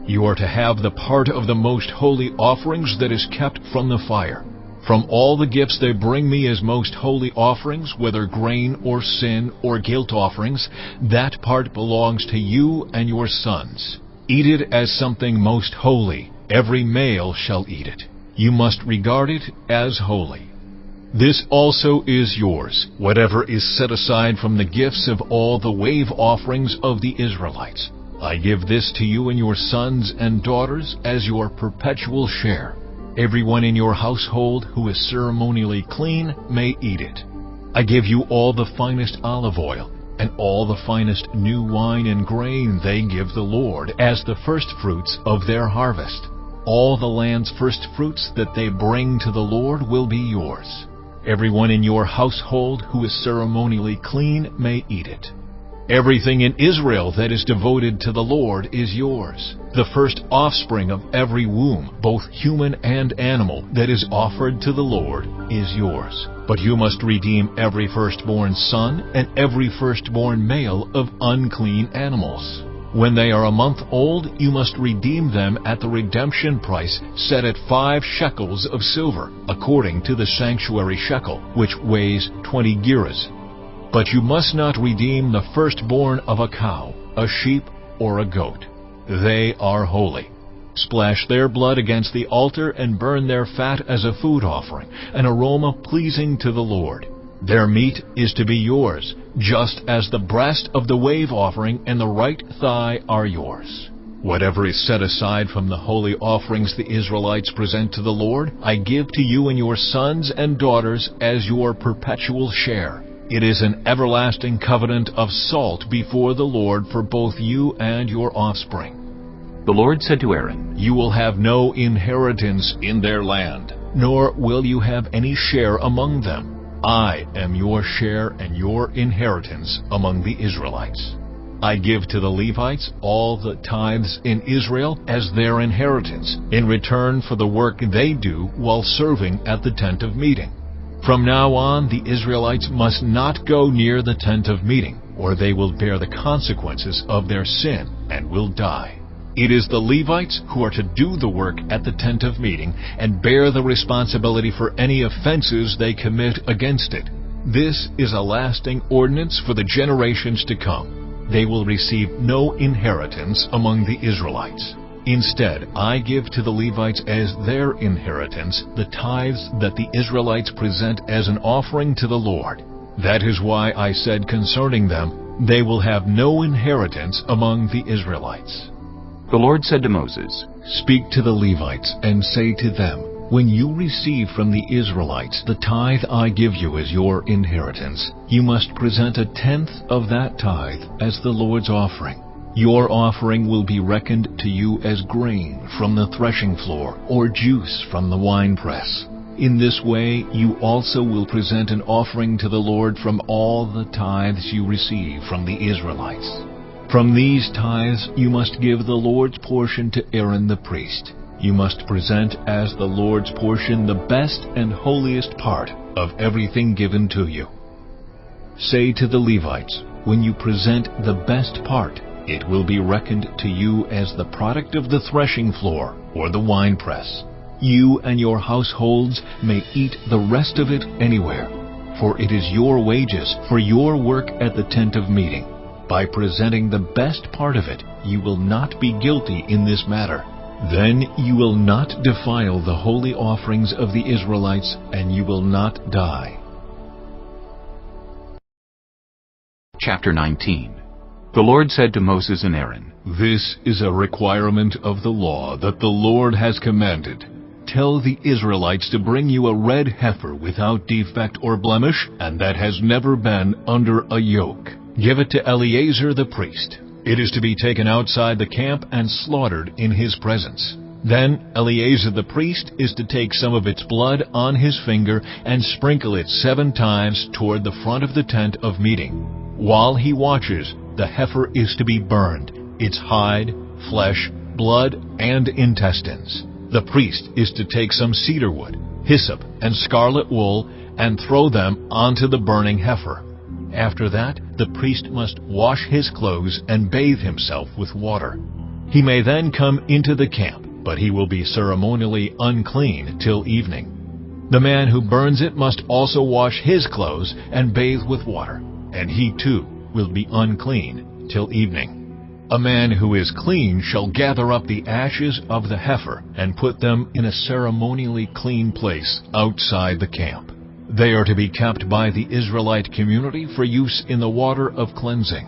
You are to have the part of the most holy offerings that is kept from the fire. From all the gifts they bring me as most holy offerings, whether grain or sin or guilt offerings, that part belongs to you and your sons. Eat it as something most holy. Every male shall eat it. You must regard it as holy. This also is yours, whatever is set aside from the gifts of all the wave offerings of the Israelites. I give this to you and your sons and daughters as your perpetual share. Everyone in your household who is ceremonially clean may eat it. I give you all the finest olive oil, and all the finest new wine and grain they give the Lord as the firstfruits of their harvest. All the land's firstfruits that they bring to the Lord will be yours. Everyone in your household who is ceremonially clean may eat it. Everything in Israel that is devoted to the Lord is yours. The first offspring of every womb, both human and animal, that is offered to the Lord is yours. But you must redeem every firstborn son and every firstborn male of unclean animals. When they are a month old, you must redeem them at the redemption price set at 5 shekels of silver, according to the sanctuary shekel, which weighs 20 gerahs. But you must not redeem the firstborn of a cow, a sheep, or a goat. They are holy. Splash their blood against the altar and burn their fat as a food offering, an aroma pleasing to the Lord. Their meat is to be yours, just as the breast of the wave offering and the right thigh are yours. Whatever is set aside from the holy offerings the Israelites present to the Lord, I give to you and your sons and daughters as your perpetual share. It is an everlasting covenant of salt before the Lord for both you and your offspring. The Lord said to Aaron, You will have no inheritance in their land, nor will you have any share among them. I am your share and your inheritance among the Israelites. I give to the Levites all the tithes in Israel as their inheritance, in return for the work they do while serving at the tent of meeting. From now on, the Israelites must not go near the tent of meeting, or they will bear the consequences of their sin and will die. It is the Levites who are to do the work at the tent of meeting and bear the responsibility for any offenses they commit against it. This is a lasting ordinance for the generations to come. They will receive no inheritance among the Israelites. Instead, I give to the Levites as their inheritance the tithes that the Israelites present as an offering to the Lord. That is why I said concerning them, they will have no inheritance among the Israelites. The Lord said to Moses, Speak to the Levites and say to them, When you receive from the Israelites the tithe I give you as your inheritance, you must present 1/10 of that tithe as the Lord's offering. Your offering will be reckoned to you as grain from the threshing floor or juice from the winepress. In this way you also will present an offering to the Lord from all the tithes you receive from the Israelites. From these tithes you must give the Lord's portion to Aaron the priest. You must present as the Lord's portion the best and holiest part of everything given to you. Say to the Levites, When you present the best part, it will be reckoned to you as the product of the threshing floor or the winepress. You and your households may eat the rest of it anywhere, for it is your wages for your work at the tent of meeting. By presenting the best part of it, you will not be guilty in this matter. Then you will not defile the holy offerings of the Israelites, and you will not die. Chapter 19. The Lord said to Moses and Aaron, This is a requirement of the law that the Lord has commanded. Tell the Israelites to bring you a red heifer without defect or blemish, and that has never been under a yoke. Give it to Eleazar the priest. It is to be taken outside the camp and slaughtered in his presence. Then Eleazar the priest is to take some of its blood on his finger and sprinkle it 7 times toward the front of the tent of meeting. While he watches, the heifer is to be burned, its hide, flesh, blood, and intestines. The priest is to take some cedar wood, hyssop, and scarlet wool and throw them onto the burning heifer. After that, the priest must wash his clothes and bathe himself with water. He may then come into the camp, but he will be ceremonially unclean till evening. The man who burns it must also wash his clothes and bathe with water, and he too will be unclean till evening. A man who is clean shall gather up the ashes of the heifer and put them in a ceremonially clean place outside the camp. They are to be kept by the Israelite community for use in the water of cleansing.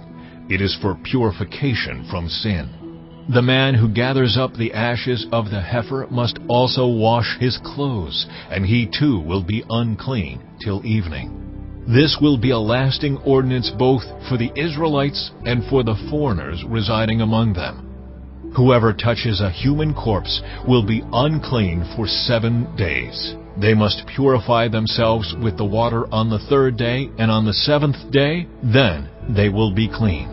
It is for purification from sin. The man who gathers up the ashes of the heifer must also wash his clothes, and he too will be unclean till evening. This will be a lasting ordinance both for the Israelites and for the foreigners residing among them. Whoever touches a human corpse will be unclean for 7 days. They must purify themselves with the water on the 3rd day, and on the 7th day, then they will be clean.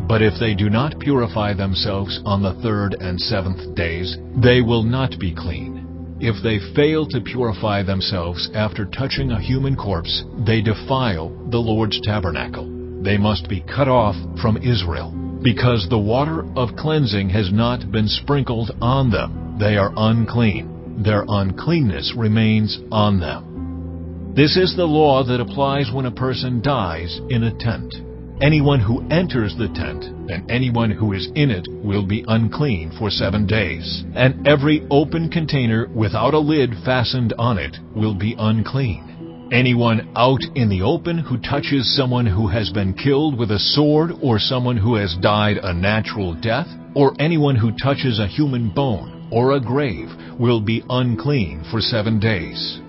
But if they do not purify themselves on the 3rd and 7th days, they will not be clean. If they fail to purify themselves after touching a human corpse, they defile the Lord's tabernacle. They must be cut off from Israel. Because the water of cleansing has not been sprinkled on them, they are unclean. Their uncleanness remains on them. This is the law that applies when a person dies in a tent. Anyone who enters the tent and anyone who is in it will be unclean for 7 days, and every open container without a lid fastened on it will be unclean. Anyone out in the open who touches someone who has been killed with a sword, or someone who has died a natural death, or anyone who touches a human bone or a grave will be unclean for 7 days.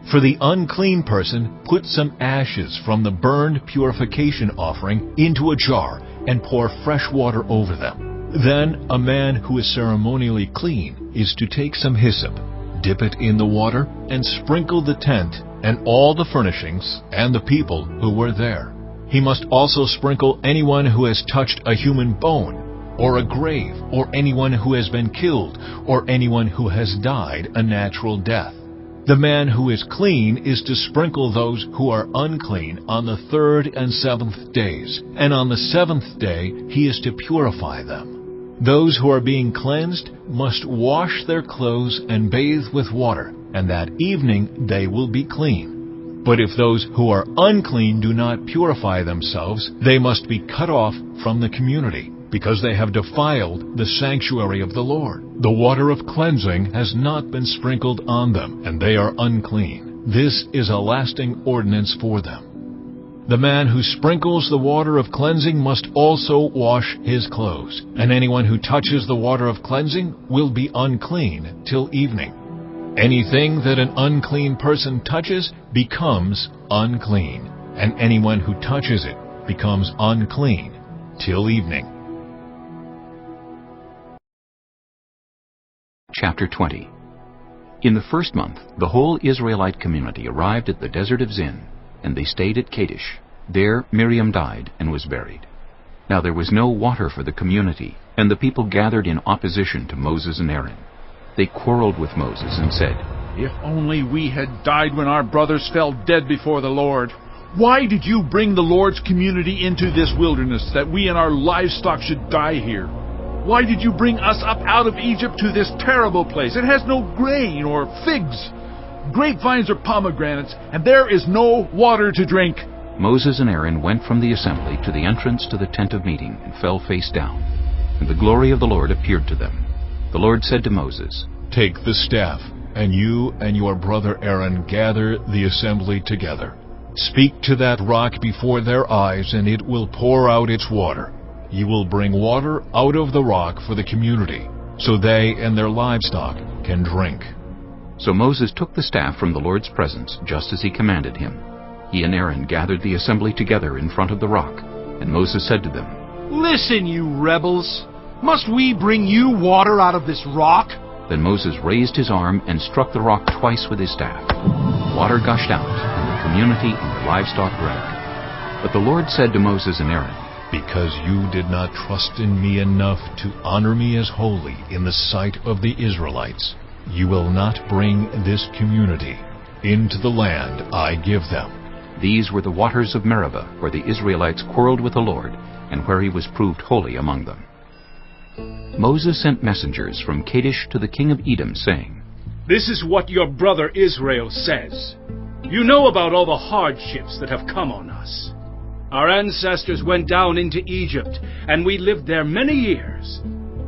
For the unclean person, put some ashes from the burned purification offering into a jar and pour fresh water over them. Then a man who is ceremonially clean is to take some hyssop, dip it in the water, and sprinkle the tent and all the furnishings and the people who were there. He must also sprinkle anyone who has touched a human bone, or a grave, or anyone who has been killed, or anyone who has died a natural death. The man who is clean is to sprinkle those who are unclean on the 3rd and 7th days, and on the 7th day he is to purify them. Those who are being cleansed must wash their clothes and bathe with water, and that evening they will be clean. But if those who are unclean do not purify themselves, they must be cut off from the community, because they have defiled the sanctuary of the Lord. The water of cleansing has not been sprinkled on them, and they are unclean. This is a lasting ordinance for them. The man who sprinkles the water of cleansing must also wash his clothes, and anyone who touches the water of cleansing will be unclean till evening. Anything that an unclean person touches becomes unclean, and anyone who touches it becomes unclean till evening. Chapter 20. In the first month, the whole Israelite community arrived at the desert of Zin, and they stayed at Kadesh. There Miriam died and was buried. Now there was no water for the community, and the people gathered in opposition to Moses and Aaron. They quarreled with Moses and said, "If only we had died when our brothers fell dead before the Lord. Why did you bring the Lord's community into this wilderness, that we and our livestock should die here? Why did you bring us up out of Egypt to this terrible place? It has no grain or figs, grapevines or pomegranates, and there is no water to drink." Moses and Aaron went from the assembly to the entrance to the tent of meeting and fell face down, and the glory of the Lord appeared to them. The Lord said to Moses, "Take the staff, and you and your brother Aaron gather the assembly together. Speak to that rock before their eyes, and it will pour out its water. You will bring water out of the rock for the community, so they and their livestock can drink." So Moses took the staff from the Lord's presence, just as he commanded him. He and Aaron gathered the assembly together in front of the rock, and Moses said to them, "Listen, you rebels! Must we bring you water out of this rock?" Then Moses raised his arm and struck the rock twice with his staff. Water gushed out, and the community and their livestock drank. But the Lord said to Moses and Aaron, "Because you did not trust in me enough to honor me as holy in the sight of the Israelites, you will not bring this community into the land I give them." These were the waters of Meribah, where the Israelites quarreled with the Lord, and where he was proved holy among them. Moses sent messengers from Kadesh to the king of Edom, saying, "This is what your brother Israel says. You know about all the hardships that have come on us. Our ancestors went down into Egypt, and we lived there many years.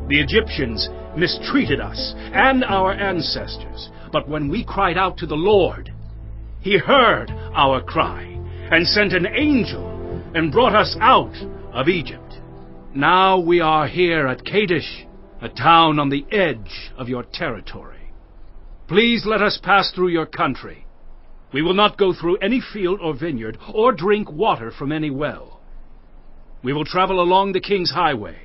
The Egyptians mistreated us and our ancestors, but when we cried out to the Lord, He heard our cry and sent an angel and brought us out of Egypt. Now we are here at Kadesh, a town on the edge of your territory. Please let us pass through your country. We will not go through any field or vineyard, or drink water from any well. We will travel along the king's highway,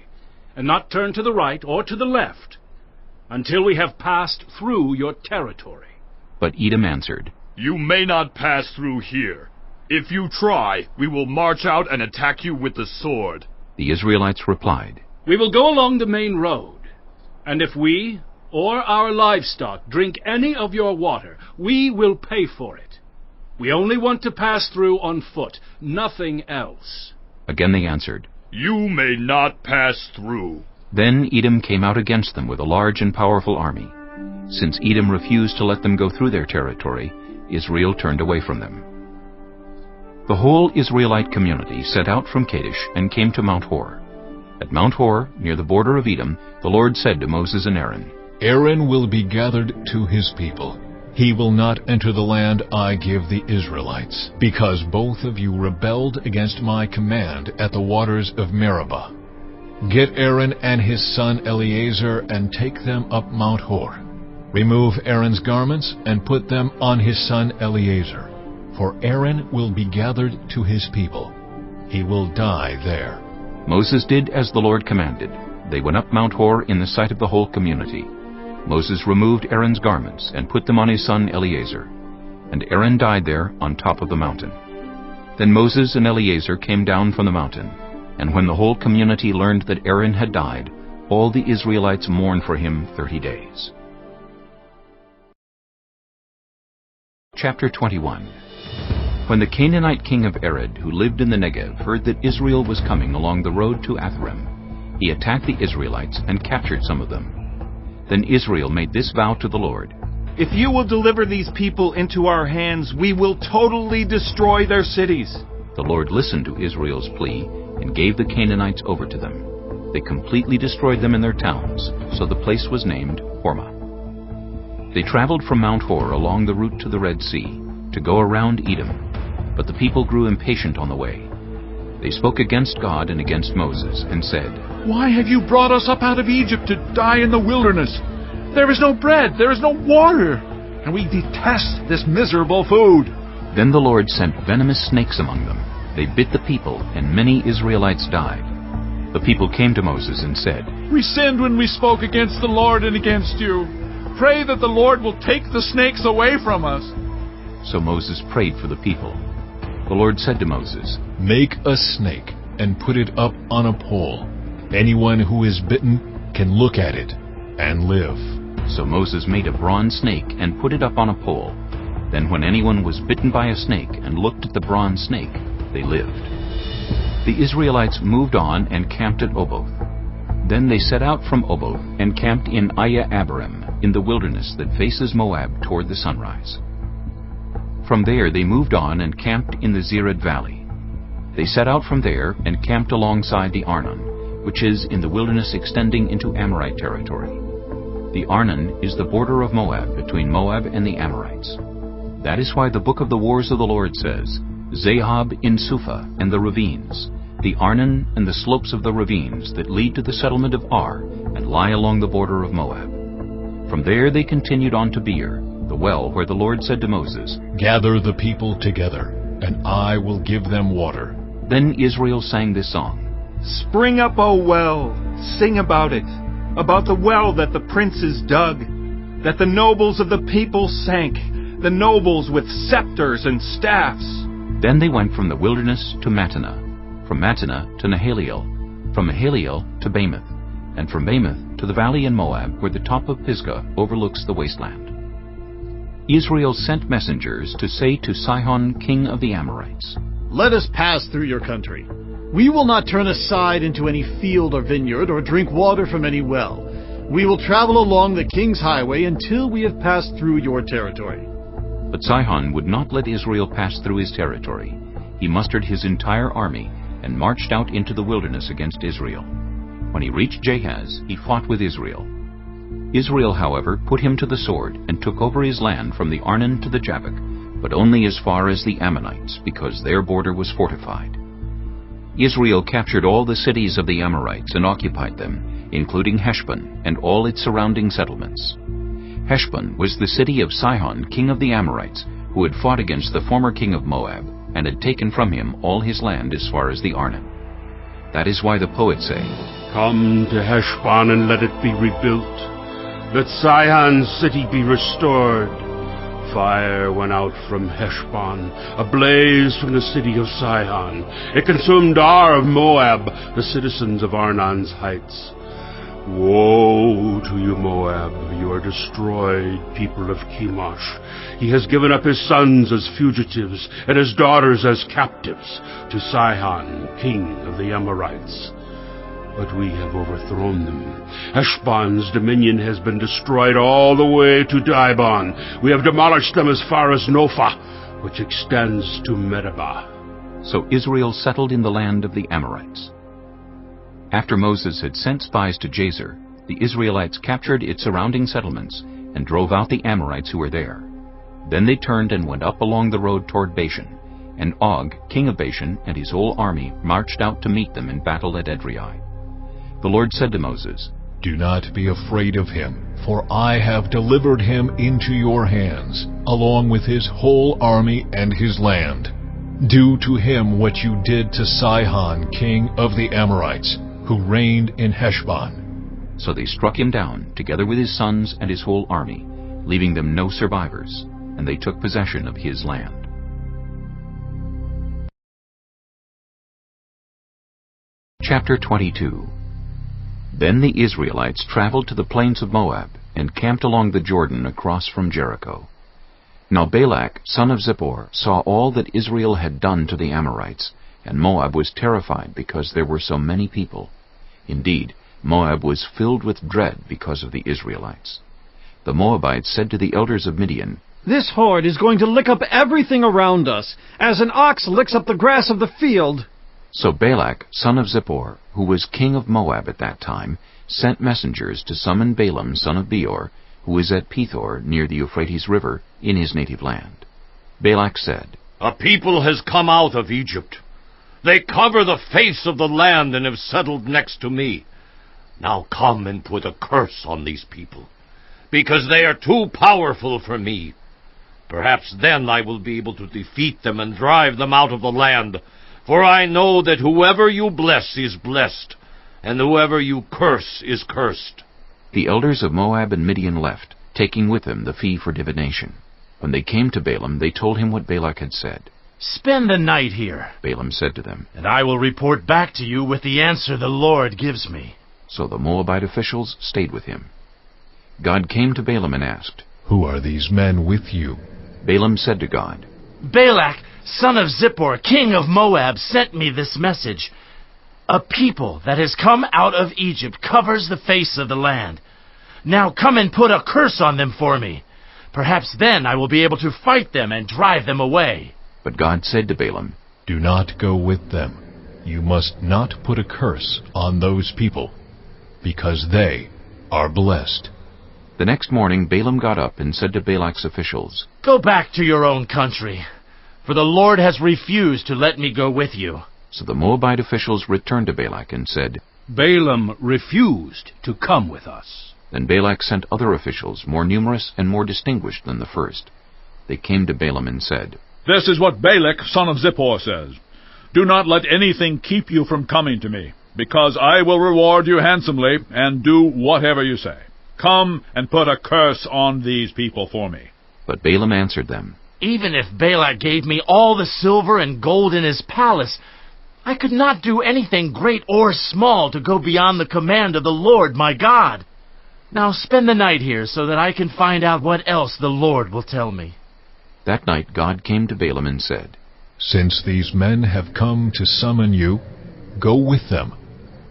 and not turn to the right or to the left, until we have passed through your territory." But Edom answered, "You may not pass through here. If you try, we will march out and attack you with the sword." The Israelites replied, "We will go along the main road, and if we or our livestock drink any of your water, we will pay for it. We only want to pass through on foot, nothing else." Again they answered, "You may not pass through." Then Edom came out against them with a large and powerful army. Since Edom refused to let them go through their territory, Israel turned away from them. The whole Israelite community set out from Kadesh and came to Mount Hor. At Mount Hor, near the border of Edom, the Lord said to Moses and Aaron, "Aaron will be gathered to his people. He will not enter the land I give the Israelites, because both of you rebelled against my command at the waters of Meribah. Get Aaron and his son Eleazar and take them up Mount Hor. Remove Aaron's garments and put them on his son Eleazar, for Aaron will be gathered to his people. He will die there." Moses did as the Lord commanded. They went up Mount Hor in the sight of the whole community. Moses removed Aaron's garments and put them on his son Eleazar. And Aaron died there on top of the mountain. Then Moses and Eleazar came down from the mountain. And when the whole community learned that Aaron had died, all the Israelites mourned for him 30 days. Chapter 21. When the Canaanite king of Arad, who lived in the Negev, heard that Israel was coming along the road to Atharim, he attacked the Israelites and captured some of them. Then Israel made this vow to the Lord: If you will deliver these people into our hands, we will totally destroy their cities. The Lord listened to Israel's plea and gave the Canaanites over to them. They completely destroyed them in their towns, so the place was named Hormah. They traveled from Mount Hor along the route to the Red Sea, to go around Edom. But the people grew impatient on the way. They spoke against God and against Moses, and said, Why have you brought us up out of Egypt to die in the wilderness? There is no bread, there is no water, and we detest this miserable food. Then the Lord sent venomous snakes among them. They bit the people, and many Israelites died. The people came to Moses and said, We sinned when we spoke against the Lord and against you. Pray that the Lord will take the snakes away from us. So Moses prayed for the people. The Lord said to Moses, Make a snake and put it up on a pole. Anyone who is bitten can look at it and live. So Moses made a bronze snake and put it up on a pole. Then when anyone was bitten by a snake and looked at the bronze snake, they lived. The Israelites moved on and camped at Oboth. Then they set out from Oboth and camped in Abarim, in the wilderness that faces Moab toward the sunrise. From there they moved on and camped in the Zered Valley. They set out from there and camped alongside the Arnon, which is in the wilderness extending into Amorite territory. The Arnon is the border of Moab between Moab and the Amorites. That is why the book of the Wars of the Lord says, Zahab in Suphah and the ravines, the Arnon and the slopes of the ravines that lead to the settlement of Ar and lie along the border of Moab. From there they continued on to Beer, the well where the Lord said to Moses, Gather the people together, and I will give them water. Then Israel sang this song: Spring up, O well, sing about it, about the well that the princes dug, that the nobles of the people sank, the nobles with scepters and staffs. Then they went from the wilderness to Mattanah, from Mattanah to Nahaliel, from Nahaliel to Bamoth, and from Bamoth to the valley in Moab where the top of Pisgah overlooks the wasteland. Israel sent messengers to say to Sihon, king of the Amorites, Let us pass through your country. We will not turn aside into any field or vineyard or drink water from any well. We will travel along the king's highway until we have passed through your territory. But Sihon would not let Israel pass through his territory. He mustered his entire army and marched out into the wilderness against Israel. When he reached Jahaz, he fought with Israel. Israel, however, put him to the sword and took over his land from the Arnon to the Jabbok, but only as far as the Ammonites, because their border was fortified. Israel captured all the cities of the Amorites and occupied them, including Heshbon and all its surrounding settlements. Heshbon was the city of Sihon, king of the Amorites, who had fought against the former king of Moab, and had taken from him all his land as far as the Arnon. That is why the poets say, Come to Heshbon and let it be rebuilt. Let Sihon's city be restored. Fire went out from Heshbon, a blaze from the city of Sihon. It consumed Ar of Moab, the citizens of Arnon's heights. Woe to you, Moab! You are destroyed, people of Chemosh. He has given up his sons as fugitives and his daughters as captives to Sihon, king of the Amorites. But we have overthrown them. Heshbon's dominion has been destroyed all the way to Dibon. We have demolished them as far as Nophah, which extends to Medeba. So Israel settled in the land of the Amorites. After Moses had sent spies to Jazer, the Israelites captured its surrounding settlements and drove out the Amorites who were there. Then they turned and went up along the road toward Bashan, and Og, king of Bashan, and his whole army marched out to meet them in battle at Edrei. The Lord said to Moses, Do not be afraid of him, for I have delivered him into your hands, along with his whole army and his land. Do to him what you did to Sihon, king of the Amorites, who reigned in Heshbon. So they struck him down, together with his sons and his whole army, leaving them no survivors, and they took possession of his land. Chapter 22. Then the Israelites traveled to the plains of Moab, and camped along the Jordan across from Jericho. Now Balak, son of Zippor, saw all that Israel had done to the Amorites, and Moab was terrified because there were so many people. Indeed, Moab was filled with dread because of the Israelites. The Moabites said to the elders of Midian, "This horde is going to lick up everything around us, as an ox licks up the grass of the field." So Balak, son of Zippor, who was king of Moab at that time, sent messengers to summon Balaam, son of Beor, who was at Pethor near the Euphrates River in his native land. Balak said, "A people has come out of Egypt. They cover the face of the land and have settled next to me. Now come and put a curse on these people, because they are too powerful for me. Perhaps then I will be able to defeat them and drive them out of the land. For I know that whoever you bless is blessed, and whoever you curse is cursed." The elders of Moab and Midian left, taking with them the fee for divination. When they came to Balaam, they told him what Balak had said. "Spend the night here," Balaam said to them, "and I will report back to you with the answer the Lord gives me." So the Moabite officials stayed with him. God came to Balaam and asked, "Who are these men with you?" Balaam said to God, "Balak, son of Zippor, king of Moab, sent me this message. A people that has come out of Egypt covers the face of the land. Now come and put a curse on them for me. Perhaps then I will be able to fight them and drive them away." But God said to Balaam, "Do not go with them. You must not put a curse on those people, because they are blessed." The next morning Balaam got up and said to Balak's officials, "Go back to your own country, for the Lord has refused to let me go with you." So the Moabite officials returned to Balak and said, "Balaam refused to come with us." Then Balak sent other officials, more numerous and more distinguished than the first. They came to Balaam and said, "This is what Balak, son of Zippor, says. Do not let anything keep you from coming to me, because I will reward you handsomely and do whatever you say. Come and put a curse on these people for me." But Balaam answered them, "Even if Balak gave me all the silver and gold in his palace, I could not do anything great or small to go beyond the command of the Lord my God. Now spend the night here so that I can find out what else the Lord will tell me." That night God came to Balaam and said, "Since these men have come to summon you, go with them,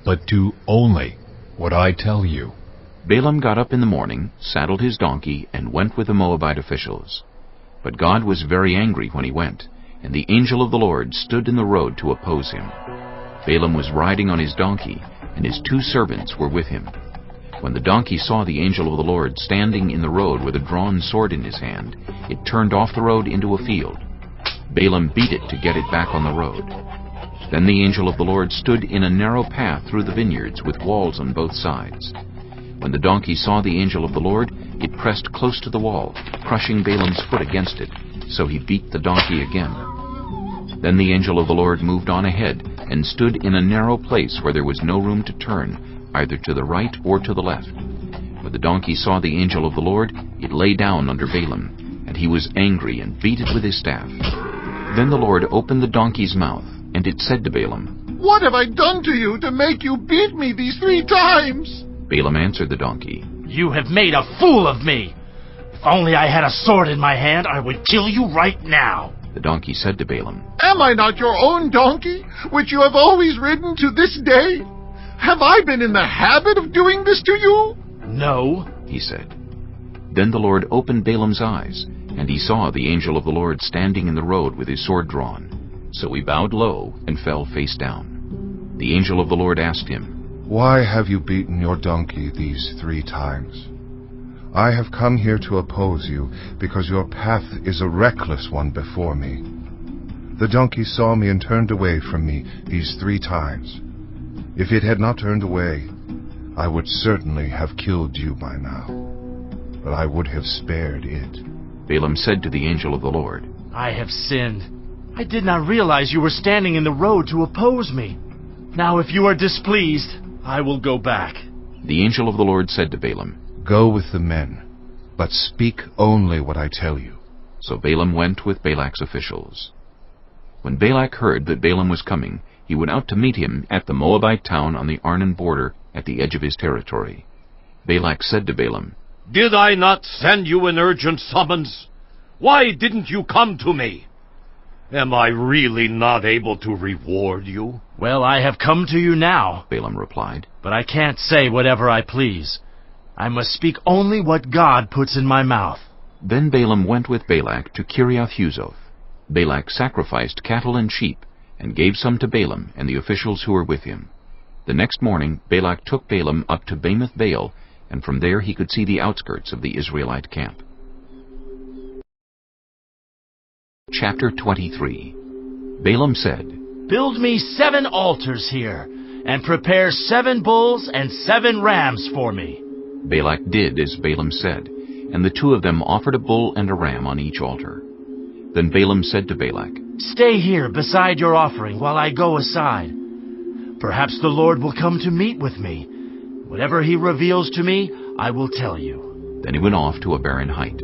but do only what I tell you." Balaam got up in the morning, saddled his donkey, and went with the Moabite officials. But God was very angry when he went, and the angel of the Lord stood in the road to oppose him. Balaam was riding on his donkey, and his 2 servants were with him. When the donkey saw the angel of the Lord standing in the road with a drawn sword in his hand, it turned off the road into a field. Balaam beat it to get it back on the road. Then the angel of the Lord stood in a narrow path through the vineyards with walls on both sides. When the donkey saw the angel of the Lord, it pressed close to the wall, crushing Balaam's foot against it, so he beat the donkey again. Then the angel of the Lord moved on ahead and stood in a narrow place where there was no room to turn, either to the right or to the left. When the donkey saw the angel of the Lord, it lay down under Balaam, and he was angry and beat it with his staff. Then the Lord opened the donkey's mouth, and it said to Balaam, "What have I done to you to make you beat me these 3 times?" Balaam answered the donkey, "You have made a fool of me. If only I had a sword in my hand, I would kill you right now." The donkey said to Balaam, "Am I not your own donkey, which you have always ridden to this day? Have I been in the habit of doing this to you?" "No," he said. Then the Lord opened Balaam's eyes, and he saw the angel of the Lord standing in the road with his sword drawn. So he bowed low and fell face down. The angel of the Lord asked him, "Why have you beaten your donkey these 3 times? I have come here to oppose you, because your path is a reckless one before me. The donkey saw me and turned away from me these 3 times. If it had not turned away, I would certainly have killed you by now, but I would have spared it." Balaam said to the angel of the Lord, "I have sinned. I did not realize you were standing in the road to oppose me. Now if you are displeased, I will go back. The angel of the Lord said to Balaam, Go with the men, but speak only what I tell you. So Balaam went with Balak's officials. When Balak heard that Balaam was coming, he went out to meet him at the Moabite town on the Arnon border at the edge of his territory. Balak said to Balaam, Did I not send you an urgent summons? Why didn't you come to me? Am I really not able to reward you? Well, I have come to you now, Balaam replied, but I can't say whatever I please. I must speak only what God puts in my mouth. Then Balaam went with Balak to Kiriath-Huzoth. Balak sacrificed cattle and sheep, and gave some to Balaam and the officials who were with him. The next morning Balak took Balaam up to Bamīḍbar, and from there he could see the outskirts of the Israelite camp. Chapter 23. Balaam said, Build me 7 altars here, and prepare 7 bulls and 7 rams for me. Balak did as Balaam said, and the 2 of them offered a bull and a ram on each altar. Then Balaam said to Balak, Stay here beside your offering while I go aside. Perhaps the Lord will come to meet with me. Whatever he reveals to me, I will tell you. Then he went off to a barren height.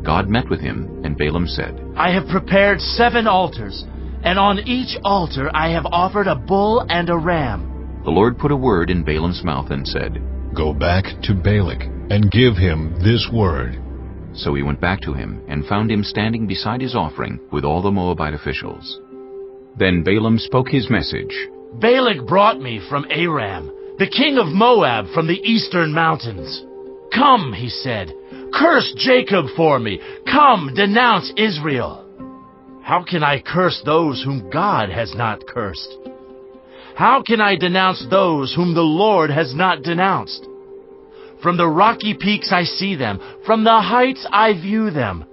God met with him, and Balaam said, I have prepared 7 altars, and on each altar I have offered a bull and a ram. The Lord put a word in Balaam's mouth and said, Go back to Balak, and give him this word. So he went back to him, and found him standing beside his offering with all the Moabite officials. Then Balaam spoke his message. Balak brought me from Aram, the king of Moab from the eastern mountains. Come, he said, curse Jacob for me. Come, denounce Israel. How can I curse those whom God has not cursed? How can I denounce those whom the Lord has not denounced? From the rocky peaks I see them, from the heights I view them.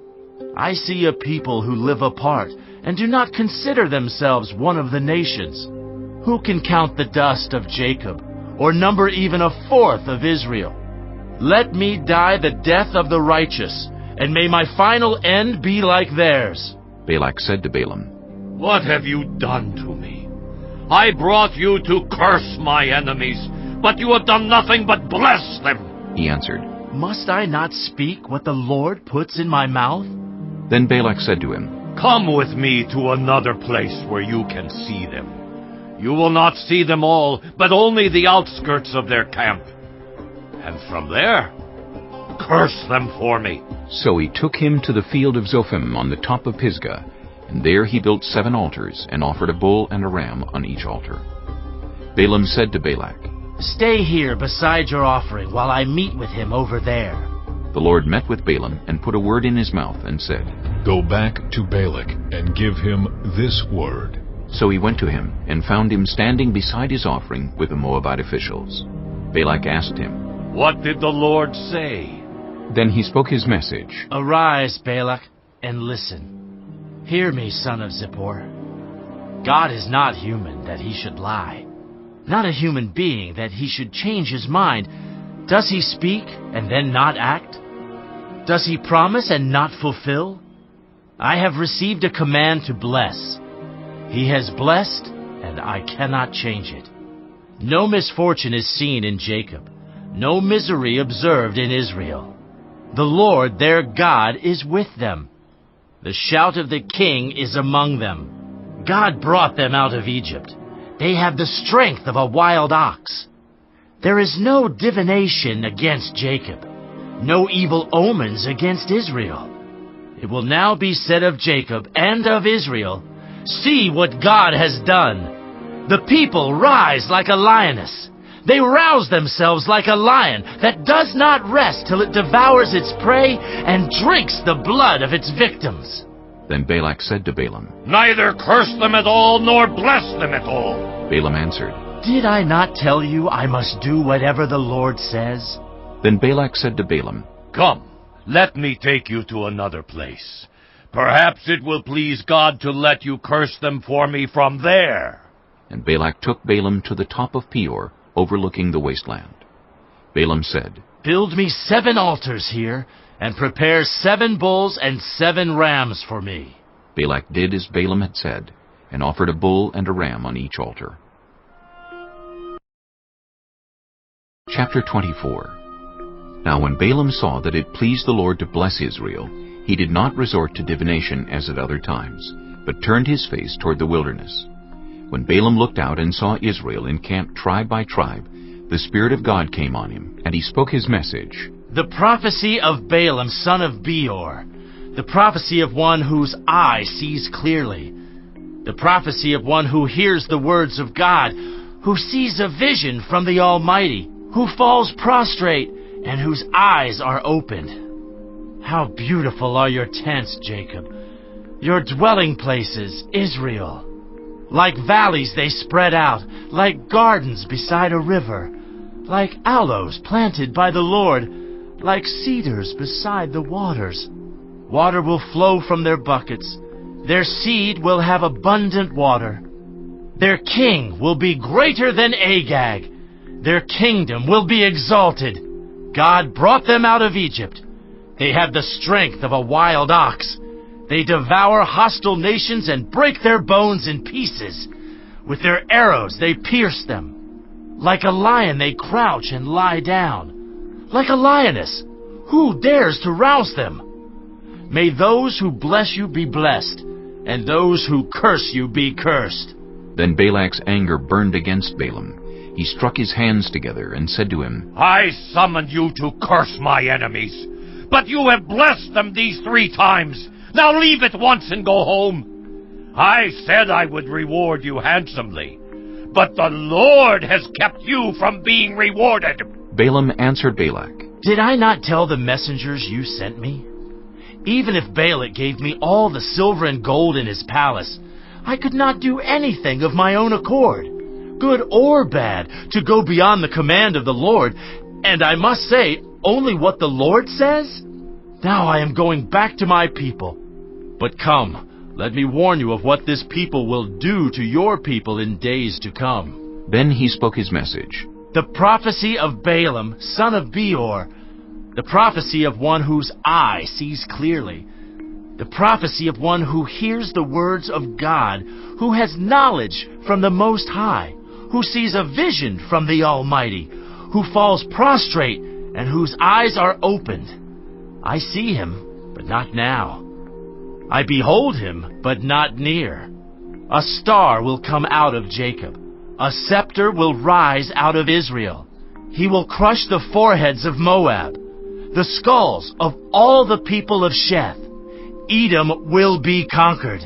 I see a people who live apart and do not consider themselves one of the nations. Who can count the dust of Jacob, or number even 1/4 of Israel? Let me die the death of the righteous, and may my final end be like theirs. Balak said to Balaam, What have you done to me? I brought you to curse my enemies, but you have done nothing but bless them. He answered, Must I not speak what the Lord puts in my mouth? Then Balak said to him, Come with me to another place where you can see them. You will not see them all, but only the outskirts of their camp. And from there, curse them for me. So he took him to the field of Zophim on the top of Pisgah, and there he built 7 altars, and offered a bull and a ram on each altar. Balaam said to Balak, Stay here beside your offering while I meet with him over there. The Lord met with Balaam and put a word in his mouth and said, Go back to Balak and give him this word. So he went to him and found him standing beside his offering with the Moabite officials. Balak asked him, What did the Lord say? Then he spoke his message. Arise, Balak, and listen. Hear me, son of Zippor. God is not human that he should lie, not a human being that he should change his mind. Does he speak and then not act? Does he promise and not fulfill? I have received a command to bless. He has blessed, and I cannot change it. No misfortune is seen in Jacob, no misery observed in Israel. The Lord their God is with them. The shout of the king is among them. God brought them out of Egypt. They have the strength of a wild ox. There is no divination against Jacob, no evil omens against Israel. It will now be said of Jacob and of Israel, See what God has done. The people rise like a lioness. They rouse themselves like a lion that does not rest till it devours its prey and drinks the blood of its victims. Then Balak said to Balaam, Neither curse them at all, nor bless them at all. Balaam answered, Did I not tell you I must do whatever the Lord says? Then Balak said to Balaam, Come, let me take you to another place. Perhaps it will please God to let you curse them for me from there. And Balak took Balaam to the top of Peor, overlooking the wasteland. Balaam said, Build me 7 altars here, and prepare 7 bulls and 7 rams for me. Balak did as Balaam had said, and offered a bull and a ram on each altar. Chapter 24. Now when Balaam saw that it pleased the Lord to bless Israel, he did not resort to divination as at other times, but turned his face toward the wilderness. When Balaam looked out and saw Israel encamped tribe by tribe, the Spirit of God came on him, and he spoke his message. The prophecy of Balaam, son of Beor, the prophecy of one whose eye sees clearly, the prophecy of one who hears the words of God, who sees a vision from the Almighty, who falls prostrate, and whose eyes are opened. How beautiful are your tents, Jacob, your dwelling places, Israel. Like valleys they spread out, like gardens beside a river, like aloes planted by the Lord, like cedars beside the waters. Water will flow from their buckets. Their seed will have abundant water. Their king will be greater than Agag. Their kingdom will be exalted. God brought them out of Egypt. They have the strength of a wild ox. They devour hostile nations and break their bones in pieces. With their arrows they pierce them. Like a lion they crouch and lie down. Like a lioness, who dares to rouse them? May those who bless you be blessed, and those who curse you be cursed. Then Balak's anger burned against Balaam. He struck his hands together and said to him, I summoned you to curse my enemies, but you have blessed them these 3 times. Now leave at once and go home. I said I would reward you handsomely, but the Lord has kept you from being rewarded. Balaam answered Balak, Did I not tell the messengers you sent me? Even if Balak gave me all the silver and gold in his palace, I could not do anything of my own accord, good or bad, to go beyond the command of the Lord, and I must say only what the Lord says? Now I am going back to my people. But come, let me warn you of what this people will do to your people in days to come. Then he spoke his message. The prophecy of Balaam, son of Beor, the prophecy of one whose eye sees clearly, the prophecy of one who hears the words of God, who has knowledge from the Most High, who sees a vision from the Almighty, who falls prostrate and whose eyes are opened. I see him, but not now. I behold him, but not near. A star will come out of Jacob. A scepter will rise out of Israel. He will crush the foreheads of Moab, the skulls of all the people of Sheth. Edom will be conquered.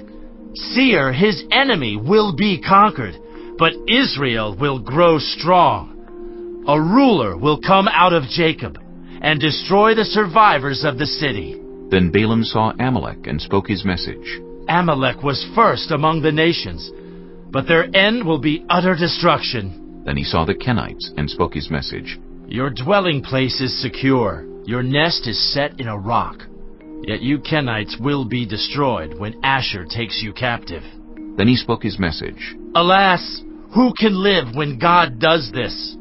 Seir, his enemy, will be conquered, but Israel will grow strong. A ruler will come out of Jacob and destroy the survivors of the city. Then Balaam saw Amalek and spoke his message. Amalek was first among the nations, but their end will be utter destruction. Then he saw the Kenites and spoke his message. Your dwelling place is secure. Your nest is set in a rock. Yet you Kenites will be destroyed when Asher takes you captive. Then he spoke his message. Alas, who can live when God does this?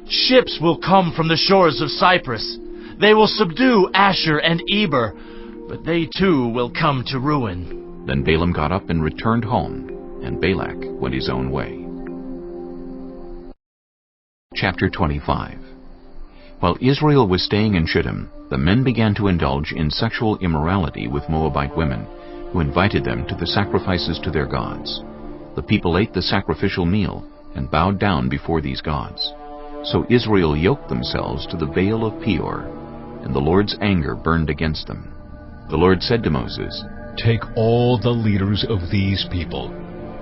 Ships will come from the shores of Cyprus. They will subdue Asher and Eber, but they too will come to ruin. Then Balaam got up and returned home, and Balak went his own way. Chapter 25. While Israel was staying in Shittim, the men began to indulge in sexual immorality with Moabite women, who invited them to the sacrifices to their gods. The people ate the sacrificial meal and bowed down before these gods. So Israel yoked themselves to the Baal of Peor, and the Lord's anger burned against them. The Lord said to Moses, Take all the leaders of these people,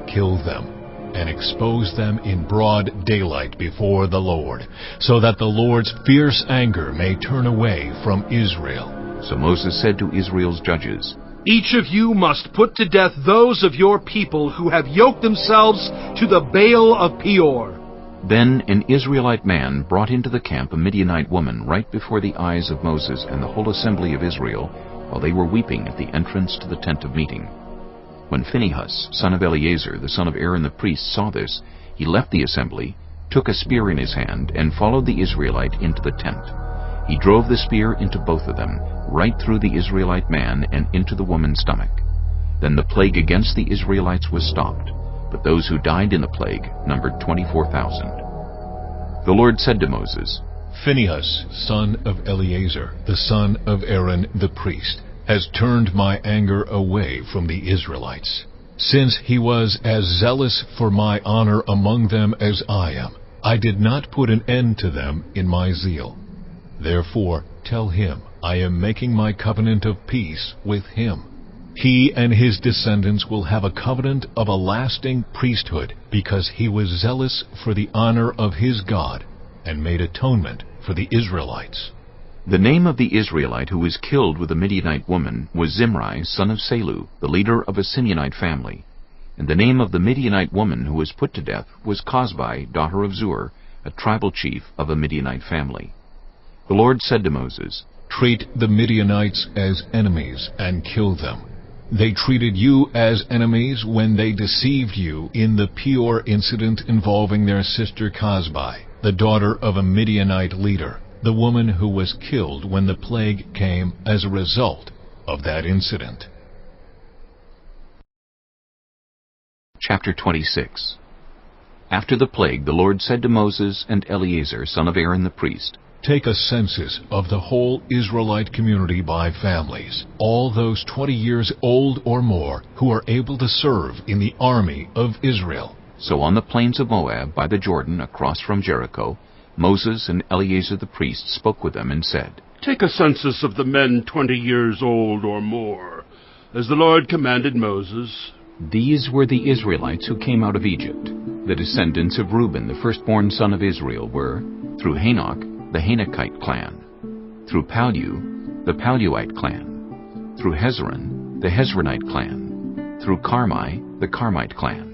kill them, and expose them in broad daylight before the Lord, so that the Lord's fierce anger may turn away from Israel. So Moses said to Israel's judges, Each of you must put to death those of your people who have yoked themselves to the Baal of Peor. Then an Israelite man brought into the camp a Midianite woman right before the eyes of Moses and the whole assembly of Israel, while they were weeping at the entrance to the tent of meeting. When Phinehas, son of Eleazar, the son of Aaron the priest, saw this, he left the assembly, took a spear in his hand, and followed the Israelite into the tent. He drove the spear into both of them, right through the Israelite man and into the woman's stomach. Then the plague against the Israelites was stopped, but those who died in the plague numbered 24,000. The Lord said to Moses, Phinehas, son of Eleazar, the son of Aaron the priest, has turned my anger away from the Israelites. Since he was as zealous for my honor among them as I am, I did not put an end to them in my zeal. Therefore tell him I am making my covenant of peace with him. He and his descendants will have a covenant of a lasting priesthood, because he was zealous for the honor of his God and made atonement for the Israelites. The name of the Israelite who was killed with a Midianite woman was Zimri, son of Salu, the leader of a Simeonite family. And the name of the Midianite woman who was put to death was Cosbi, daughter of Zur, a tribal chief of a Midianite family. The Lord said to Moses, Treat the Midianites as enemies and kill them. They treated you as enemies when they deceived you in the Peor incident involving their sister Cosbi, the daughter of a Midianite leader, the woman who was killed when the plague came as a result of that incident. Chapter 26. After the plague, the Lord said to Moses and Eleazar, son of Aaron the priest, Take a census of the whole Israelite community by families, all those 20 years old or more who are able to serve in the army of Israel. So on the plains of Moab, by the Jordan, across from Jericho, Moses and Eleazar the priest spoke with them and said, Take a census of the men 20 years old or more, as the Lord commanded Moses. These were the Israelites who came out of Egypt. The descendants of Reuben, the firstborn son of Israel, were, through Hanok, the Hanokite clan, through Palu, the Paluite clan, through Hezron, the Hezronite clan, through Carmi, the Carmite clan.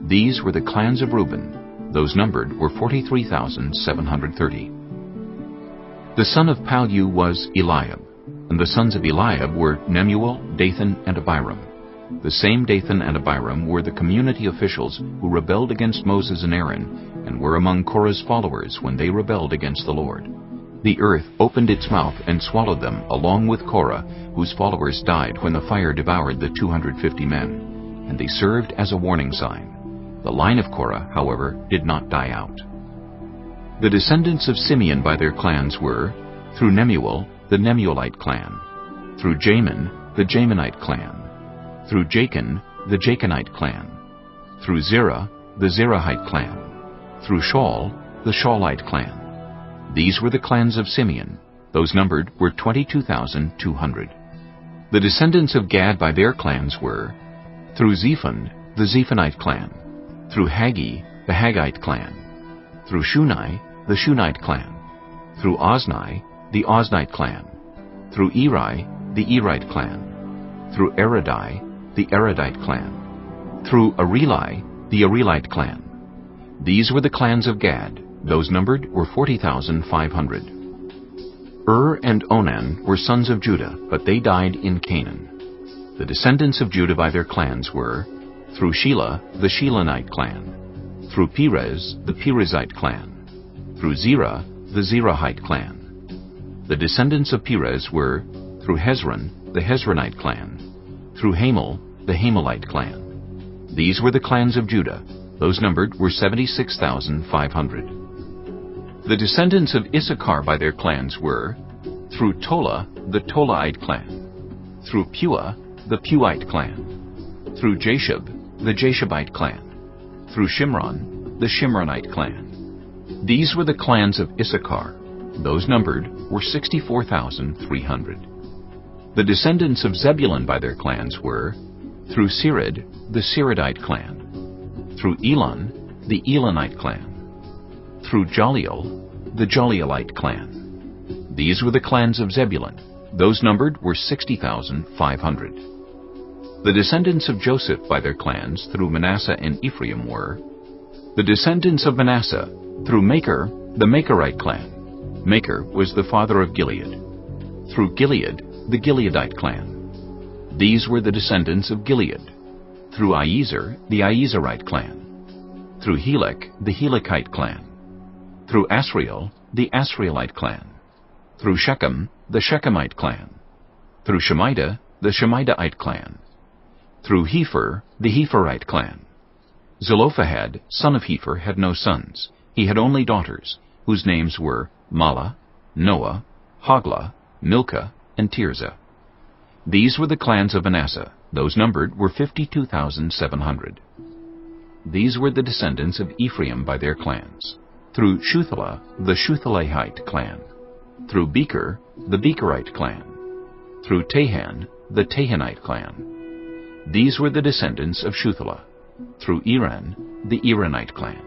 These were the clans of Reuben. Those numbered were 43,730. The son of Palu was Eliab, and the sons of Eliab were Nemuel, Dathan, and Abiram. The same Dathan and Abiram were the community officials who rebelled against Moses and Aaron, and were among Korah's followers when they rebelled against the Lord. The earth opened its mouth and swallowed them, along with Korah, whose followers died when the fire devoured the 250 men, and they served as a warning sign. The line of Korah, however, did not die out. The descendants of Simeon by their clans were, through Nemuel, the Nemuelite clan, through Jamin, the Jaminite clan, through Jachin, the Jachinite clan, through Zerah, the Zerahite clan, through Shaul, the Shaulite clan. These were the clans of Simeon. Those numbered were 22,200. The descendants of Gad by their clans were, through Zephon, the Zephonite clan, through Haggi, the Haggite clan, through Shuni, the Shunite clan, through Ozni, the Oznite clan, through Eri, the Erite clan, through Eridai, the Eridite clan, through Areli, the Arelite clan. These were the clans of Gad. Those numbered were 40,500. And Onan were sons of Judah, but they died in Canaan. The descendants of Judah by their clans were, through Shelah, the Shelonite clan, through Perez, the Perezite clan, through Zerah, the Zerahite clan. The descendants of Perez were, through Hezron, the Hezronite clan, through Hamel, the Hamelite clan. These were the clans of Judah. Those numbered were 76,500. The descendants of Issachar by their clans were, through Tola, the Tolaite clan, through Puah, the Puite clan, through Jashub, the Jashabite clan, through Shimron, the Shimronite clan. These were the clans of Issachar. Those numbered were 64,300. The descendants of Zebulun by their clans were, through Sered, the Seredite clan, through Elon, the Elonite clan, through Jaliel, the Jalielite clan. These were the clans of Zebulun. Those numbered were 60,500. The descendants of Joseph by their clans through Manasseh and Ephraim were, the descendants of Manasseh through Machir, the Machirite clan. Machir was the father of Gilead. Through Gilead, the Gileadite clan. These were the descendants of Gilead. Through Iezer, the Iezerite clan. Through Helek, the Helekite clan. Through Asriel, the Asrielite clan. Through Shechem, the Shechemite clan. Through Shemida, the Shemidaite clan. Through Heifer, the Heiferite clan. Zelophehad, son of Heifer, had no sons. He had only daughters, whose names were Mahlah, Noah, Hoglah, Milcah, and Tirzah. These were the clans of Manasseh. Those numbered were 52,700. These were the descendants of Ephraim by their clans. Through Shuthelah, the Shuthelahite clan. Through Becher, the Becherite clan. Through Tahan, the Tahanite clan. These were the descendants of Shuthelah. Through Eran, the Eranite clan.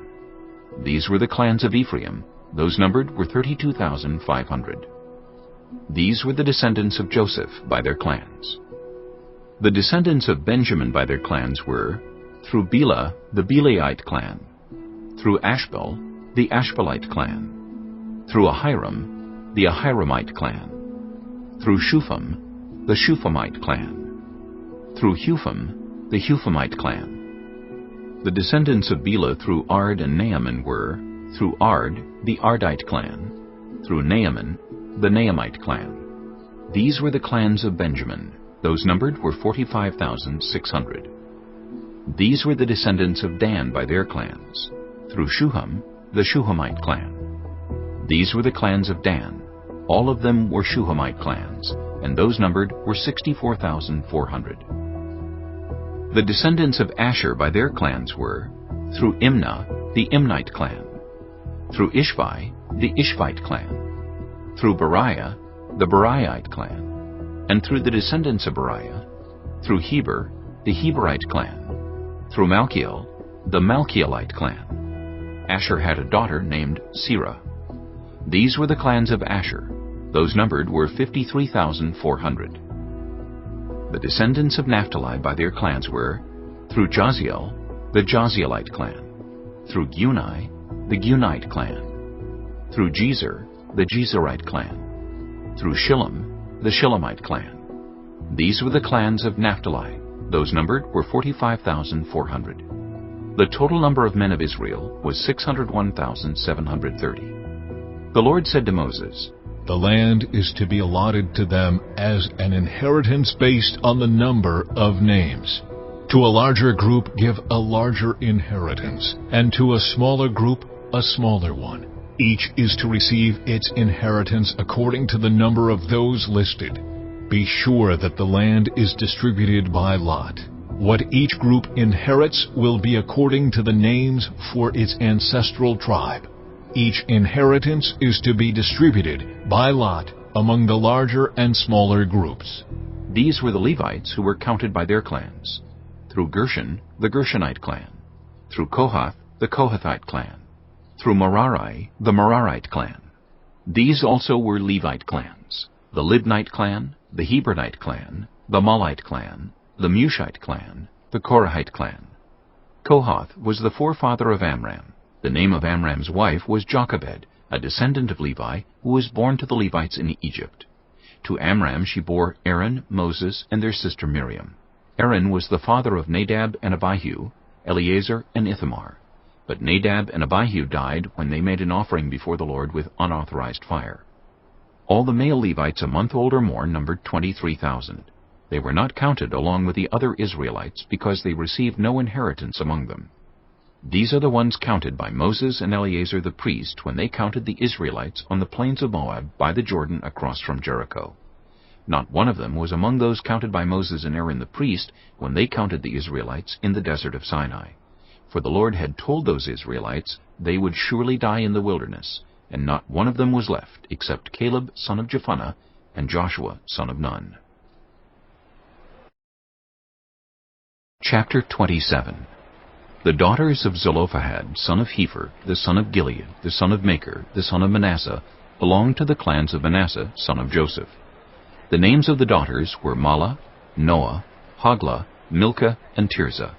These were the clans of Ephraim. Those numbered were 32,500. These were the descendants of Joseph by their clans. The descendants of Benjamin by their clans were, through Bela, the Belaite clan. Through Ashbel, the Ashbelite clan. Through Ahiram, the Ahiramite clan. Through Shupham, the Shuphamite clan. Through Hupham, the Huphamite clan. The descendants of Bela through Ard and Naaman were, through Ard, the Ardite clan. Through Naaman, the Naamite clan. These were the clans of Benjamin. Those numbered were 45,600. These were the descendants of Dan by their clans. Through Shuham, the Shuhamite clan. These were the clans of Dan. All of them were Shuhamite clans, and those numbered were 64,400. The descendants of Asher by their clans were, through Imnah, the Imnite clan. Through Ishvi, the Ishvite clan. Through Beriah, the Beriahite clan. And through the descendants of Beriah, through Heber, the Heberite clan. Through Malchiel, the Malchielite clan. Asher had a daughter named Serah. These were the clans of Asher. Those numbered were 53,400. The descendants of Naphtali by their clans were, through Jaziel, the Jazielite clan. Through Guni, the Gunite clan. Through Jezer, the Jezerite clan. Through Shillem, the Shillemite clan. These were the clans of Naphtali. Those numbered were 45,400. The total number of men of Israel was 601,730. The Lord said to Moses, "The land is to be allotted to them as an inheritance based on the number of names. To a larger group give a larger inheritance, and to a smaller group a smaller one. Each is to receive its inheritance according to the number of those listed. Be sure that the land is distributed by lot. What each group inherits will be according to the names for its ancestral tribe. Each inheritance is to be distributed by lot among the larger and smaller groups." These were the Levites who were counted by their clans. Through Gershon, the Gershonite clan. Through Kohath, the Kohathite clan. Through Merari, the Merarite clan. These also were Levite clans: the Libnite clan, the Hebronite clan, the Malite clan, the Mushite clan, the Korahite clan. Kohath was the forefather of Amram. The name of Amram's wife was Jochebed, a descendant of Levi, who was born to the Levites in Egypt. To Amram she bore Aaron, Moses, and their sister Miriam. Aaron was the father of Nadab and Abihu, Eleazar and Ithamar. But Nadab and Abihu died when they made an offering before the Lord with unauthorized fire. All the male Levites a month old or more numbered 23,000. They were not counted along with the other Israelites because they received no inheritance among them. These are the ones counted by Moses and Eleazar the priest when they counted the Israelites on the plains of Moab by the Jordan across from Jericho. Not one of them was among those counted by Moses and Aaron the priest when they counted the Israelites in the desert of Sinai. For the Lord had told those Israelites they would surely die in the wilderness, and not one of them was left except Caleb son of Jephunneh and Joshua son of Nun. Chapter 27. The daughters of Zelophehad, son of Heifer, the son of Gilead, the son of Machir, the son of Manasseh, belonged to the clans of Manasseh, son of Joseph. The names of the daughters were Mahlah, Noah, Hoglah, Milcah, and Tirzah.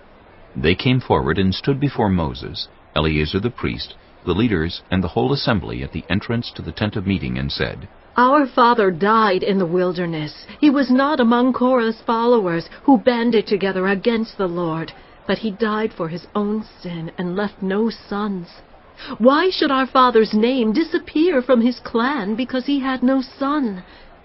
They came forward and stood before Moses, Eleazar the priest, the leaders, and the whole assembly at the entrance to the tent of meeting, and said, "Our father died in the wilderness. He was not among Korah's followers who banded together against the Lord, but he died for his own sin and left no sons. Why should our father's name disappear from his clan because he had no son?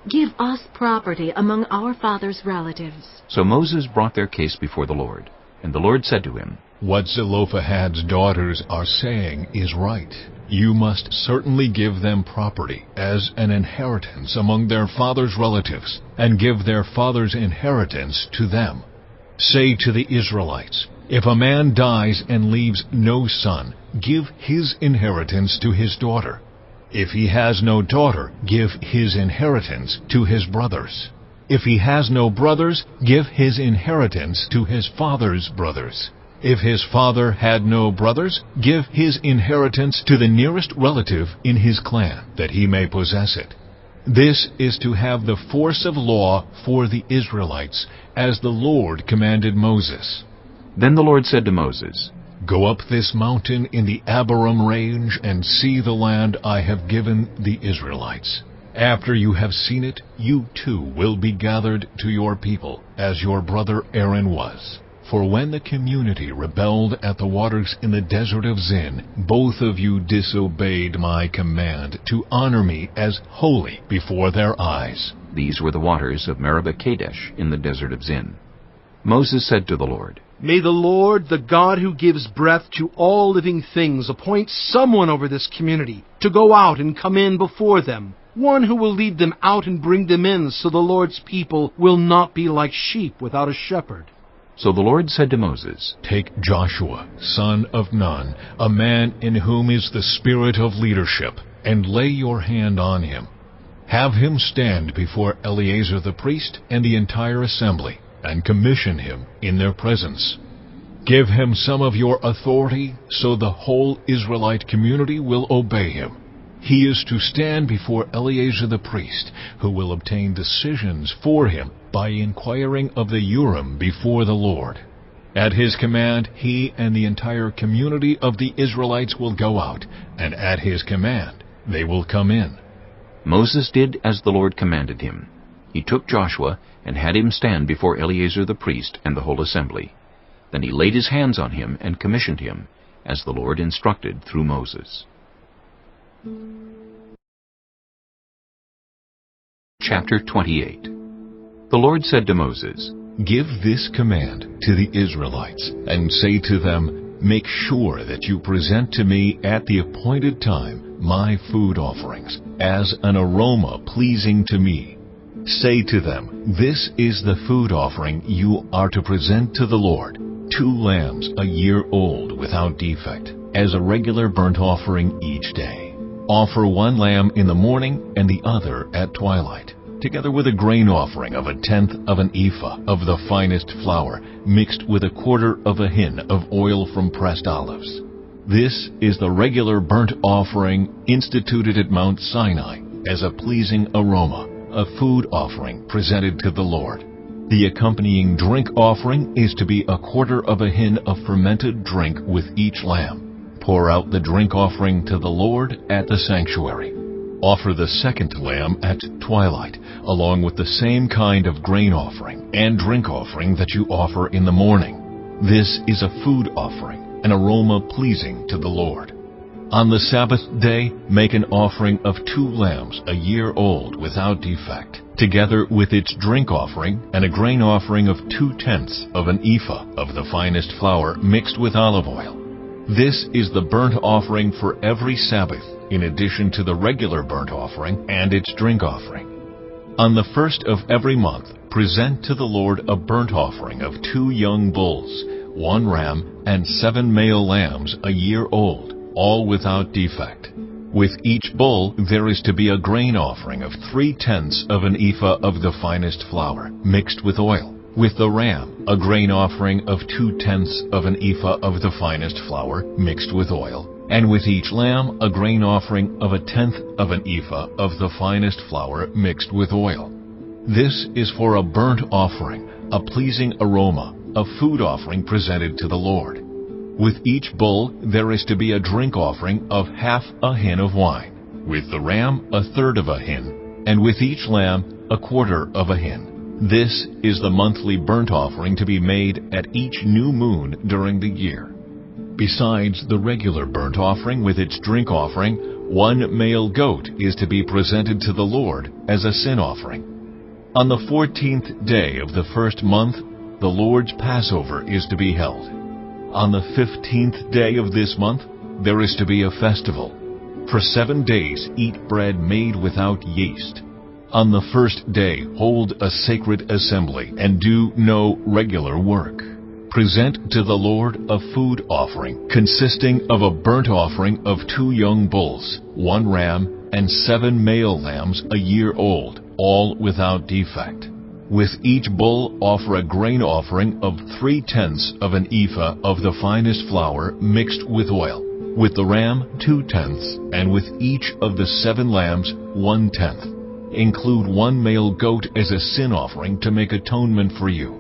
Give us property among our father's relatives." So Moses brought their case before the Lord. And the Lord said to him, "What Zelophehad's daughters are saying is right. You must certainly give them property as an inheritance among their father's relatives, and give their father's inheritance to them. Say to the Israelites, if a man dies and leaves no son, give his inheritance to his daughter. If he has no daughter, give his inheritance to his brothers. If he has no brothers, give his inheritance to his father's brothers. If his father had no brothers, give his inheritance to the nearest relative in his clan, that he may possess it. This is to have the force of law for the Israelites, as the Lord commanded Moses." Then the Lord said to Moses, "Go up this mountain in the Abarim range and see the land I have given the Israelites. After you have seen it, you too will be gathered to your people, as your brother Aaron was. For when the community rebelled at the waters in the desert of Zin, both of you disobeyed my command to honor me as holy before their eyes." These were the waters of Meribah Kadesh in the desert of Zin. Moses said to the Lord, "May the Lord, the God who gives breath to all living things, appoint someone over this community to go out and come in before them, one who will lead them out and bring them in, so the Lord's people will not be like sheep without a shepherd." So the Lord said to Moses, "Take Joshua, son of Nun, a man in whom is the spirit of leadership, and lay your hand on him. Have him stand before Eleazar the priest and the entire assembly, and commission him in their presence. Give him some of your authority, so the whole Israelite community will obey him. He is to stand before Eleazar the priest, who will obtain decisions for him by inquiring of the Urim before the Lord. At his command, he and the entire community of the Israelites will go out, and at his command, they will come in." Moses did as the Lord commanded him. He took Joshua and had him stand before Eleazar the priest and the whole assembly. Then he laid his hands on him and commissioned him, as the Lord instructed through Moses. Chapter 28. The Lord said to Moses, "Give this command to the Israelites, and say to them, make sure that you present to me at the appointed time my food offerings, as an aroma pleasing to me. Say to them, this is the food offering you are to present to the Lord, 2 lambs a year old without defect, as a regular burnt offering each day. Offer 1 lamb in the morning and the other at twilight, together with a grain offering of 1/10 of an ephah of the finest flour, mixed with 1/4 of a hin of oil from pressed olives. This is the regular burnt offering instituted at Mount Sinai as a pleasing aroma, a food offering presented to the Lord. The accompanying drink offering is to be 1/4 of a hin of fermented drink with each lamb. Pour out the drink offering to the Lord at the sanctuary. Offer the 2nd lamb at twilight, along with the same kind of grain offering and drink offering that you offer in the morning. This is a food offering, an aroma pleasing to the Lord. On the Sabbath day, make an offering of 2 lambs a year old without defect, together with its drink offering and a grain offering of 2/10 of an ephah of the finest flour mixed with olive oil. This is the burnt offering for every Sabbath, in addition to the regular burnt offering and its drink offering. On the 1st of every month, present to the Lord a burnt offering of 2 young bulls, 1 ram, and 7 male lambs a year old, all without defect. With each bull there is to be a grain offering of 3/10 of an ephah of the finest flour, mixed with oil. With the ram, a grain offering of 2/10 of an ephah of the finest flour, mixed with oil. And with each lamb, a grain offering of 1/10 of an ephah of the finest flour, mixed with oil. This is for a burnt offering, a pleasing aroma, a food offering presented to the Lord. With each bull there is to be a drink offering of 1/2 a hin of wine. With the ram, 1/3 of a hin. And with each lamb, 1/4 of a hin. This is the monthly burnt offering to be made at each new moon during the year. Besides the regular burnt offering with its drink offering, 1 male goat is to be presented to the Lord as a sin offering. On the 14th day of the 1st month, the Lord's Passover is to be held. On the 15th day of this month, there is to be a festival. For 7 days eat bread made without yeast. On the first day hold a sacred assembly and do no regular work. Present to the Lord a food offering consisting of a burnt offering of 2 young bulls, 1 ram, and 7 male lambs a year old, all without defect. With each bull offer a grain offering of 3/10 of an ephah of the finest flour mixed with oil. With the ram 2/10, and with each of the 7 lambs 1/10. Include 1 male goat as a sin offering to make atonement for you.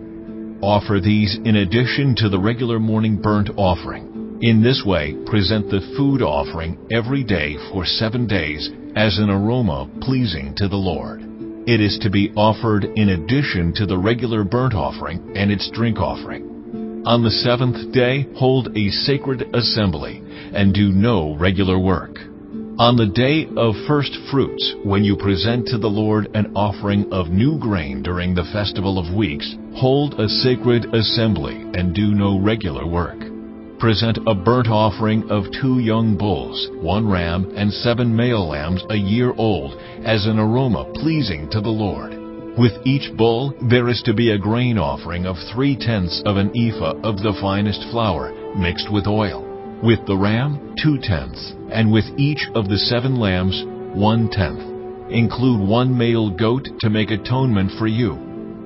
Offer these in addition to the regular morning burnt offering. In this way, present the food offering every day for 7 days as an aroma pleasing to the Lord. It is to be offered in addition to the regular burnt offering and its drink offering. On the 7th day, hold a sacred assembly and do no regular work. On the day of first fruits, when you present to the Lord an offering of new grain during the Festival of Weeks, hold a sacred assembly and do no regular work. Present a burnt offering of 2 young bulls, 1 ram, and 7 male lambs a year old, as an aroma pleasing to the Lord. With each bull there is to be a grain offering of 3/10 of an ephah of the finest flour, mixed with oil. With the ram 2/10, and with each of the 7 lambs 1/10. Include 1 male goat to make atonement for you.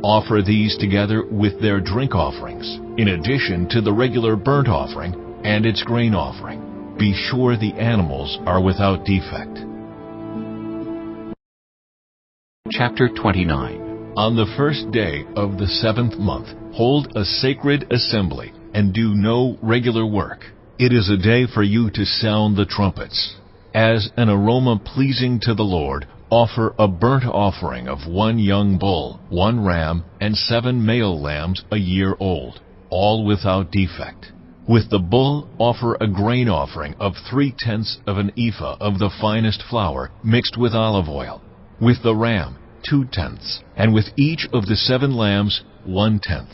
Offer these together with their drink offerings, in addition to the regular burnt offering and its grain offering. Be sure the animals are without defect. Chapter 29. On the first day of the 7th month, hold a sacred assembly and do no regular work. It is a day for you to sound the trumpets. As an aroma pleasing to the Lord, offer a burnt offering of 1 young bull, 1 ram, and 7 male lambs a year old, all without defect. With the bull, offer a grain offering of 3/10 of an ephah of the finest flour mixed with olive oil. With the ram, 2/10, and with each of the 7 lambs, 1/10.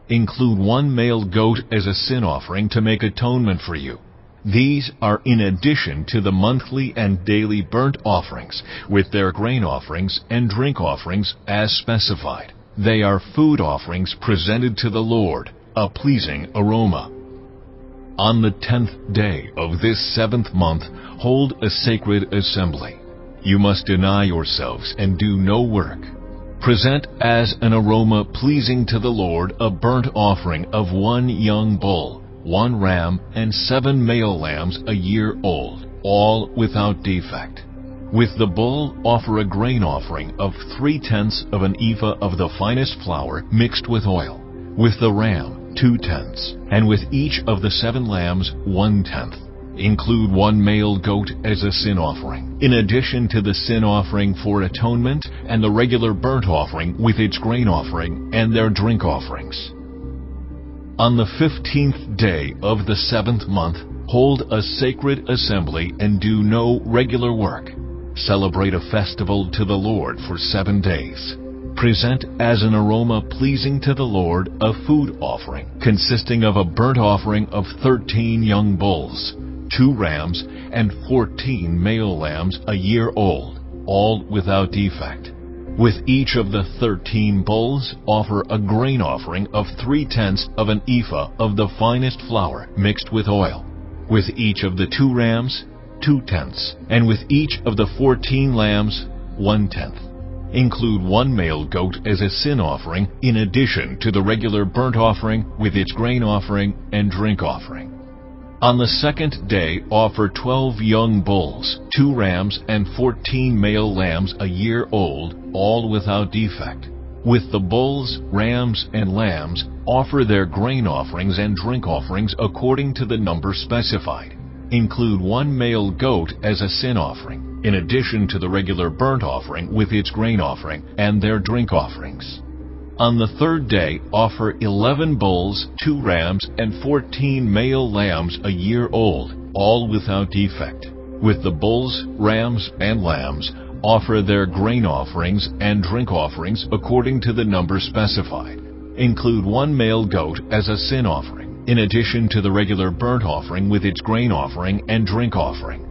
Include 1 male goat as a sin offering to make atonement for you. These are in addition to the monthly and daily burnt offerings, with their grain offerings and drink offerings as specified. They are food offerings presented to the Lord, a pleasing aroma. On the 10th day of this 7th month, hold a sacred assembly. You must deny yourselves and do no work. Present as an aroma pleasing to the Lord a burnt offering of 1 young bull, 1 ram, and 7 male lambs a year old, all without defect. With the bull, offer a grain offering of 3/10 of an ephah of the finest flour mixed with oil. With the ram, 2/10, and with each of the 7 lambs, 1/10. Include 1 male goat as a sin offering, in addition to the sin offering for atonement and the regular burnt offering with its grain offering and their drink offerings. On the 15th day of the 7th month, hold a sacred assembly and do no regular work. Celebrate a festival to the Lord for 7 days. Present as an aroma pleasing to the Lord a food offering consisting of a burnt offering of 13 young bulls, 2 rams, and 14 male lambs a year old, all without defect. With each of the 13 bulls, offer a grain offering of 3/10 of an ephah of the finest flour mixed with oil. With each of the 2 rams, 2/10, and with each of the 14 lambs, 1/10. Include 1 male goat as a sin offering in addition to the regular burnt offering with its grain offering and drink offering. On the 2nd day, offer 12 young bulls, 2 rams, and 14 male lambs a year old, all without defect. With the bulls, rams, and lambs, offer their grain offerings and drink offerings according to the number specified. Include 1 male goat as a sin offering, in addition to the regular burnt offering with its grain offering and their drink offerings. On the 3rd day, offer 11 bulls, 2 rams, and 14 male lambs a year old, all without defect. With the bulls, rams, and lambs, offer their grain offerings and drink offerings according to the number specified. Include 1 male goat as a sin offering, in addition to the regular burnt offering with its grain offering and drink offering.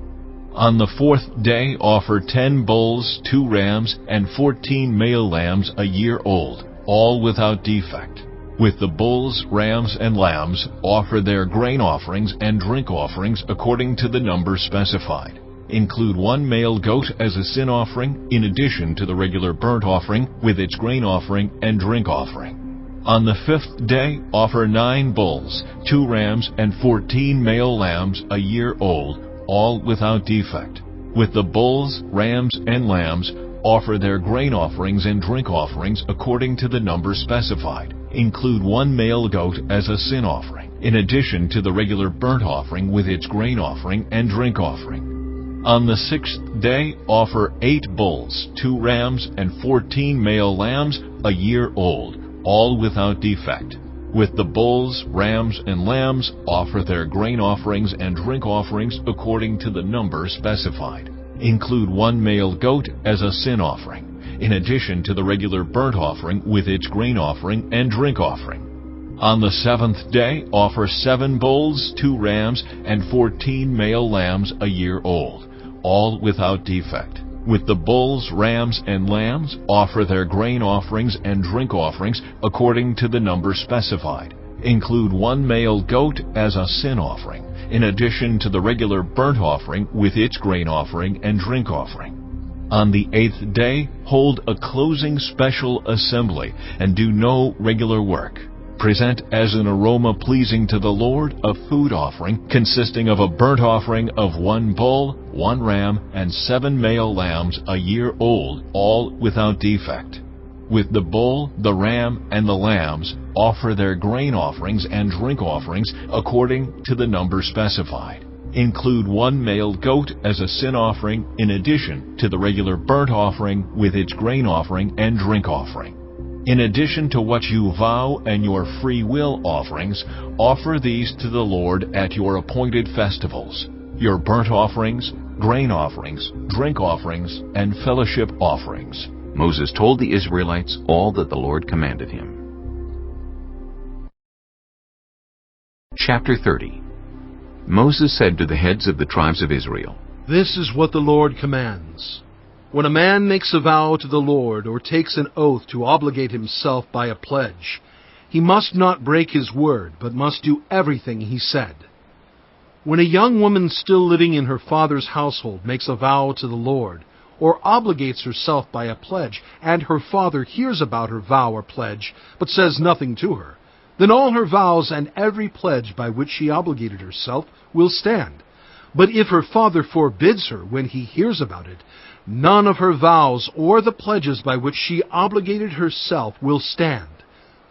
On the 4th day, offer 10 bulls, 2 rams, and 14 male lambs a year old, all without defect. With the bulls, rams, and lambs, offer their grain offerings and drink offerings according to the number specified. Include 1 male goat as a sin offering, in addition to the regular burnt offering with its grain offering and drink offering. On the 5th day, offer 9 bulls, 2 rams, and 14 male lambs a year old, all without defect. With the bulls, rams, and lambs, offer their grain offerings and drink offerings according to the number specified. Include 1 male goat as a sin offering, in addition to the regular burnt offering with its grain offering and drink offering. On the 6th day, offer 8 bulls, 2 rams, and 14 male lambs a year old, all without defect. With the bulls, rams, and lambs, offer their grain offerings and drink offerings according to the number specified. Include 1 male goat as a sin offering, in addition to the regular burnt offering with its grain offering and drink offering. On the 7th day, offer 7 bulls, 2 rams, and 14 male lambs a year old, all without defect. With the bulls, rams, and lambs, offer their grain offerings and drink offerings according to the number specified. Include 1 male goat as a sin offering, in addition to the regular burnt offering with its grain offering and drink offering. On the 8th day, hold a closing special assembly and do no regular work. Present as an aroma pleasing to the Lord a food offering consisting of a burnt offering of 1 bull, 1 ram, and 7 male lambs a year old, all without defect. With the bull, the ram, and the lambs, offer their grain offerings and drink offerings according to the number specified. Include 1 male goat as a sin offering in addition to the regular burnt offering with its grain offering and drink offering. In addition to what you vow and your free will offerings, offer these to the Lord at your appointed festivals: your burnt offerings, grain offerings, drink offerings, and fellowship offerings. Moses told the Israelites all that the Lord commanded him. Chapter 30. Moses said to the heads of the tribes of Israel, "This is what the Lord commands. When a man makes a vow to the Lord or takes an oath to obligate himself by a pledge, he must not break his word, but must do everything he said. When a young woman still living in her father's household makes a vow to the Lord, or obligates herself by a pledge, and her father hears about her vow or pledge, but says nothing to her, then all her vows and every pledge by which she obligated herself will stand. But if her father forbids her when he hears about it, none of her vows or the pledges by which she obligated herself will stand.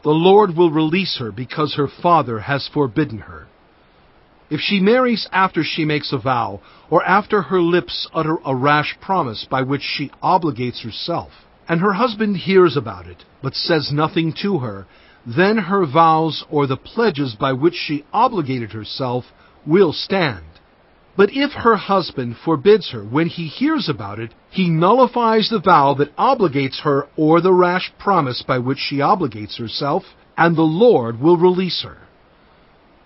The Lord will release her because her father has forbidden her. If she marries after she makes a vow, or after her lips utter a rash promise by which she obligates herself, and her husband hears about it, but says nothing to her, then her vows or the pledges by which she obligated herself will stand. But if her husband forbids her when he hears about it, he nullifies the vow that obligates her or the rash promise by which she obligates herself, and the Lord will release her.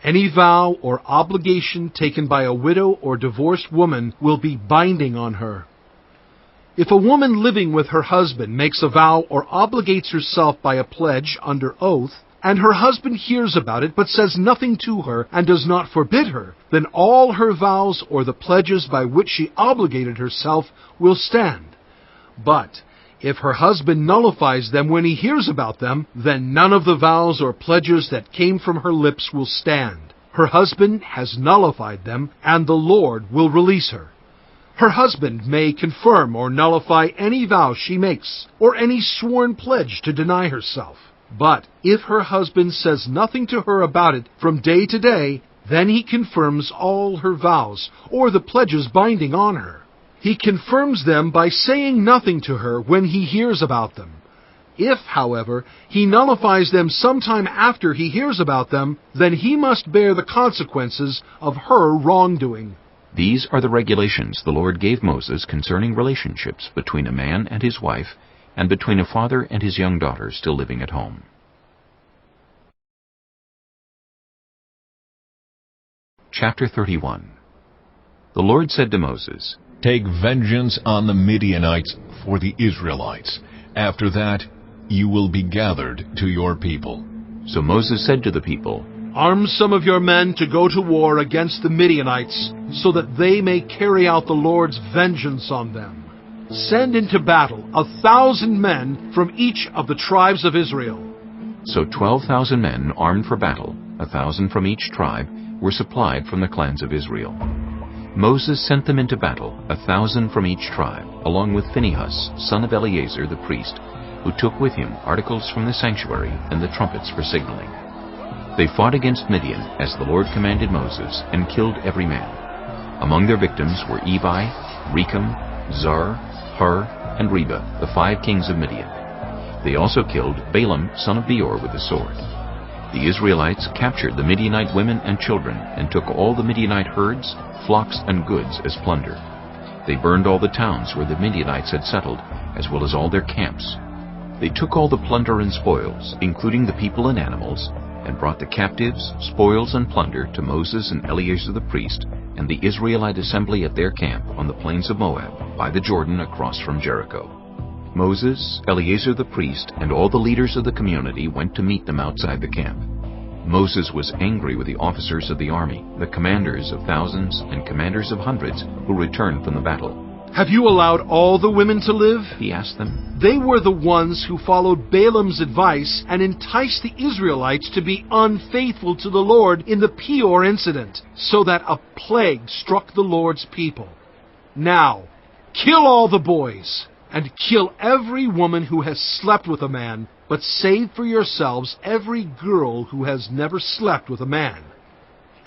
Any vow or obligation taken by a widow or divorced woman will be binding on her. If a woman living with her husband makes a vow or obligates herself by a pledge under oath, and her husband hears about it but says nothing to her and does not forbid her, then all her vows or the pledges by which she obligated herself will stand. But if her husband nullifies them when he hears about them, then none of the vows or pledges that came from her lips will stand. Her husband has nullified them, and the Lord will release her. Her husband may confirm or nullify any vow she makes, or any sworn pledge to deny herself. But if her husband says nothing to her about it from day to day, then he confirms all her vows, or the pledges binding on her. He confirms them by saying nothing to her when he hears about them. If, however, he nullifies them sometime after he hears about them, then he must bear the consequences of her wrongdoing. These are the regulations the Lord gave Moses concerning relationships between a man and his wife, and between a father and his young daughter still living at home. Chapter 31. The Lord said to Moses, Take vengeance on the Midianites for the Israelites. After that, you will be gathered to your people. So Moses said to the people, Arm some of your men to go to war against the Midianites, so that they may carry out the Lord's vengeance on them. Send into battle 1,000 men from each of the tribes of Israel. So 12,000 men armed for battle, 1,000 from each tribe, were supplied from the clans of Israel. Moses sent them into battle, 1,000 from each tribe, along with Phinehas, son of Eleazar the priest, who took with him articles from the sanctuary and the trumpets for signaling. They fought against Midian, as the Lord commanded Moses, and killed every man. Among their victims were Evi, Rechem, Zur, Hur, and Reba, the 5 kings of Midian. They also killed Balaam, son of Beor, with the sword. The Israelites captured the Midianite women and children, and took all the Midianite herds, flocks, and goods as plunder. They burned all the towns where the Midianites had settled, as well as all their camps. They took all the plunder and spoils, including the people and animals, and brought the captives, spoils, and plunder to Moses and Eleazar the priest, and the Israelite assembly at their camp on the plains of Moab, by the Jordan across from Jericho. Moses, Eleazar the priest, and all the leaders of the community went to meet them outside the camp. Moses was angry with the officers of the army, the commanders of thousands and commanders of hundreds, who returned from the battle. Have you allowed all the women to live? He asked them. They were the ones who followed Balaam's advice and enticed the Israelites to be unfaithful to the Lord in the Peor incident, so that a plague struck the Lord's people. Now, kill all the boys, and kill every woman who has slept with a man, but save for yourselves every girl who has never slept with a man.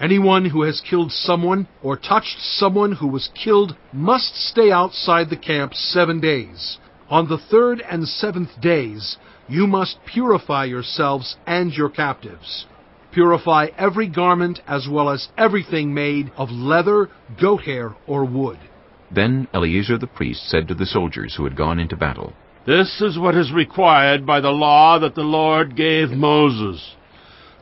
Anyone who has killed someone or touched someone who was killed must stay outside the camp 7 days. On the 3rd and 7th days, you must purify yourselves and your captives. Purify every garment as well as everything made of leather, goat hair, or wood. Then Eleazar the priest said to the soldiers who had gone into battle, This is what is required by the law that the Lord gave Moses.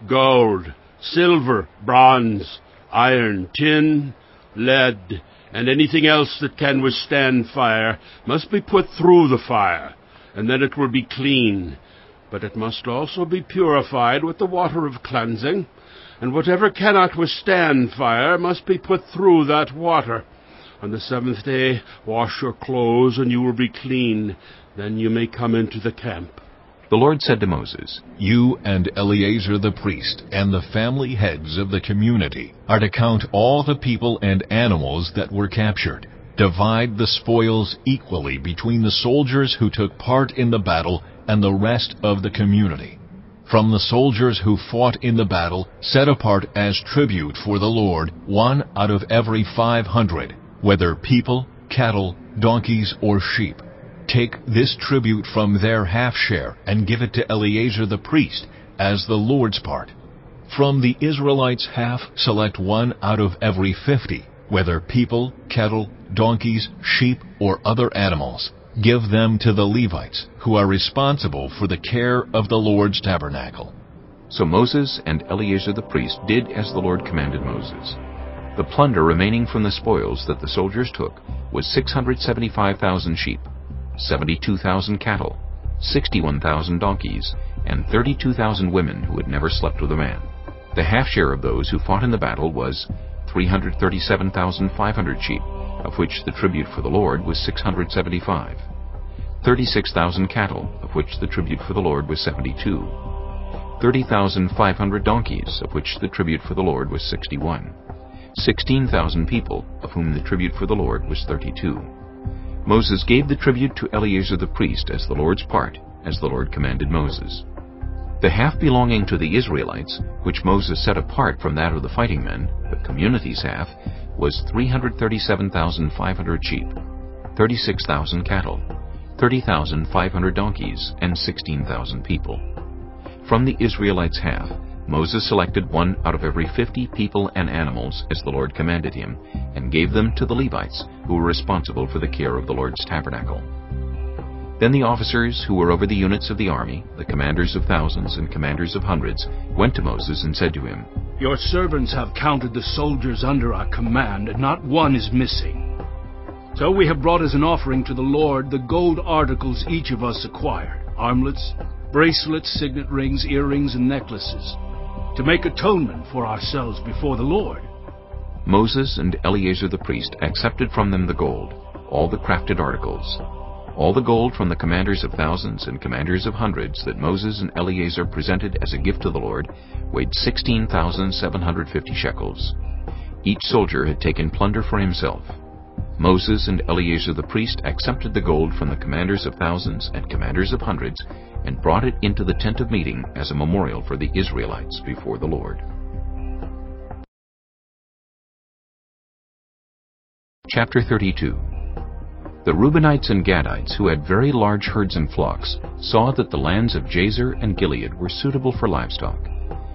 Gold, silver, bronze, iron, tin, lead, and anything else that can withstand fire must be put through the fire, and then it will be clean. But it must also be purified with the water of cleansing, and whatever cannot withstand fire must be put through that water. On the 7th day, wash your clothes, and you will be clean. Then you may come into the camp. The Lord said to Moses, You and Eleazar the priest and the family heads of the community are to count all the people and animals that were captured. Divide the spoils equally between the soldiers who took part in the battle and the rest of the community. From the soldiers who fought in the battle, set apart as tribute for the Lord 1 out of every 500, whether people, cattle, donkeys, or sheep. Take this tribute from their half-share and give it to Eleazar the priest as the Lord's part. From the Israelites' half, select 1 out of every 50, whether people, cattle, donkeys, sheep, or other animals. Give them to the Levites, who are responsible for the care of the Lord's tabernacle. So Moses and Eleazar the priest did as the Lord commanded Moses. The plunder remaining from the spoils that the soldiers took was 675,000 sheep, 72,000 cattle, 61,000 donkeys, and 32,000 women who had never slept with a man. The half-share of those who fought in the battle was 337,500 sheep, of which the tribute for the Lord was 675, 36,000 cattle, of which the tribute for the Lord was 72, 30,500 donkeys, of which the tribute for the Lord was 61, 16,000 people, of whom the tribute for the Lord was 32. Moses gave the tribute to Eleazar the priest as the Lord's part, as the Lord commanded Moses. The half belonging to the Israelites, which Moses set apart from that of the fighting men, the community's half, was 337,500 sheep, 36,000 cattle, 30,500 donkeys, and 16,000 people. From the Israelites' half, Moses selected 1 out of every 50 people and animals as the Lord commanded him, and gave them to the Levites, who were responsible for the care of the Lord's tabernacle. Then the officers who were over the units of the army, the commanders of thousands and commanders of hundreds, went to Moses and said to him, "Your servants have counted the soldiers under our command, and not one is missing. So we have brought as an offering to the Lord the gold articles each of us acquired, armlets, bracelets, signet rings, earrings, and necklaces, to make atonement for ourselves before the Lord." Moses and Eleazar the priest accepted from them the gold, all the crafted articles. All the gold from the commanders of thousands and commanders of hundreds that Moses and Eleazar presented as a gift to the Lord weighed 16,750 shekels. Each soldier had taken plunder for himself. Moses and Eleazar the priest accepted the gold from the commanders of thousands and commanders of hundreds and brought it into the tent of meeting as a memorial for the Israelites before the Lord. Chapter 32. The Reubenites and Gadites, who had very large herds and flocks, saw that the lands of Jazer and Gilead were suitable for livestock.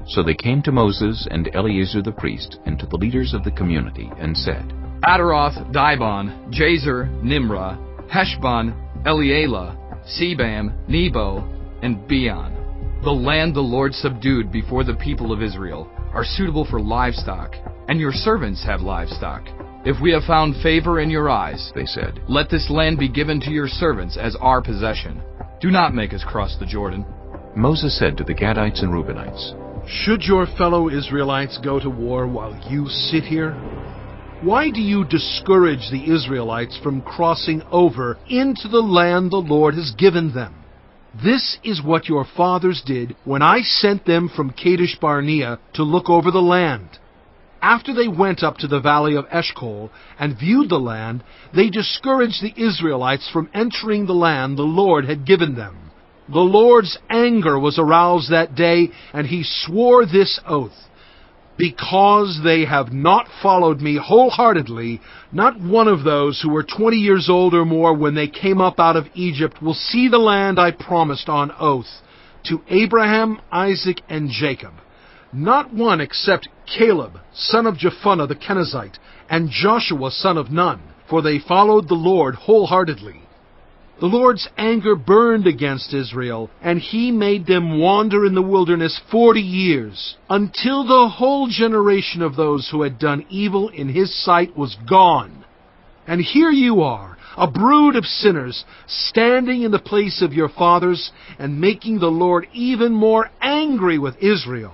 So they came to Moses and Eleazar the priest and to the leaders of the community and said, Adaroth, Dibon, Jazer, Nimrah, Heshbon, Elealeh, Sebam, Nebo, and Beon. The land the Lord subdued before the people of Israel are suitable for livestock, and your servants have livestock. If we have found favor in your eyes, they said, let this land be given to your servants as our possession. Do not make us cross the Jordan. Moses said to the Gadites and Reubenites, Should your fellow Israelites go to war while you sit here? Why do you discourage the Israelites from crossing over into the land the Lord has given them? This is what your fathers did when I sent them from Kadesh Barnea to look over the land. After they went up to the valley of Eshcol and viewed the land, they discouraged the Israelites from entering the land the Lord had given them. The Lord's anger was aroused that day, and he swore this oath, Because they have not followed me wholeheartedly, not one of those who were 20 years old or more when they came up out of Egypt will see the land I promised on oath to Abraham, Isaac, and Jacob. Not one except Caleb, son of Jephunneh the Kenizzite, and Joshua, son of Nun, for they followed the Lord wholeheartedly. The Lord's anger burned against Israel, and he made them wander in the wilderness 40 years, until the whole generation of those who had done evil in his sight was gone. And here you are, a brood of sinners, standing in the place of your fathers, and making the Lord even more angry with Israel.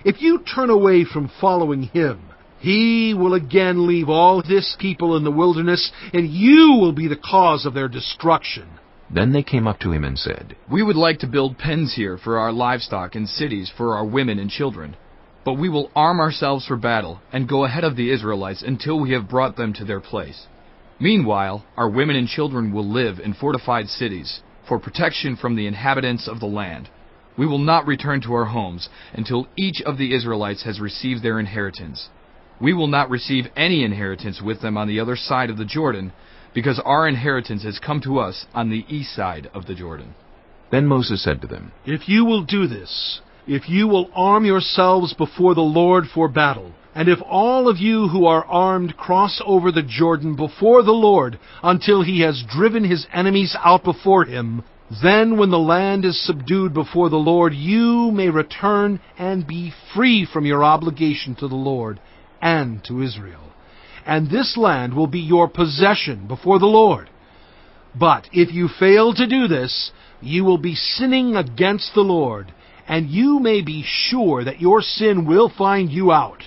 If you turn away from following him, he will again leave all this people in the wilderness, and you will be the cause of their destruction. Then they came up to him and said, We would like to build pens here for our livestock and cities for our women and children. But we will arm ourselves for battle and go ahead of the Israelites until we have brought them to their place. Meanwhile, our women and children will live in fortified cities for protection from the inhabitants of the land. We will not return to our homes until each of the Israelites has received their inheritance. We will not receive any inheritance with them on the other side of the Jordan, because our inheritance has come to us on the east side of the Jordan. Then Moses said to them, If you will do this, if you will arm yourselves before the Lord for battle, and if all of you who are armed cross over the Jordan before the Lord until he has driven his enemies out before him, then when the land is subdued before the Lord, you may return and be free from your obligation to the Lord and to Israel. And this land will be your possession before the Lord. But if you fail to do this, you will be sinning against the Lord, and you may be sure that your sin will find you out.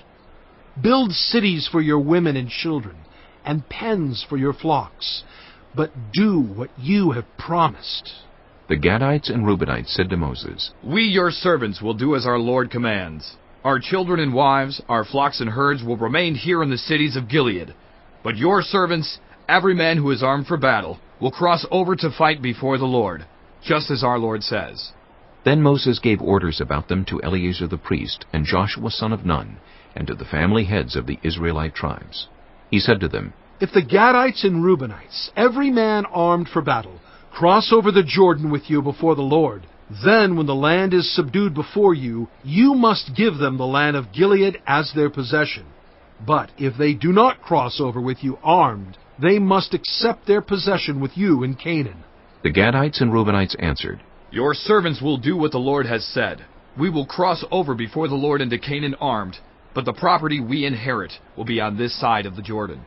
Build cities for your women and children, and pens for your flocks, but do what you have promised. The Gadites and Reubenites said to Moses, We, your servants, will do as our Lord commands. Our children and wives, our flocks and herds will remain here in the cities of Gilead. But your servants, every man who is armed for battle, will cross over to fight before the Lord, just as our Lord says. Then Moses gave orders about them to Eleazar the priest and Joshua son of Nun, and to the family heads of the Israelite tribes. He said to them, If the Gadites and Reubenites, every man armed for battle, cross over the Jordan with you before the Lord, then when the land is subdued before you, you must give them the land of Gilead as their possession. But if they do not cross over with you armed, they must accept their possession with you in Canaan. The Gadites and Reubenites answered, Your servants will do what the Lord has said. We will cross over before the Lord into Canaan armed, but the property we inherit will be on this side of the Jordan.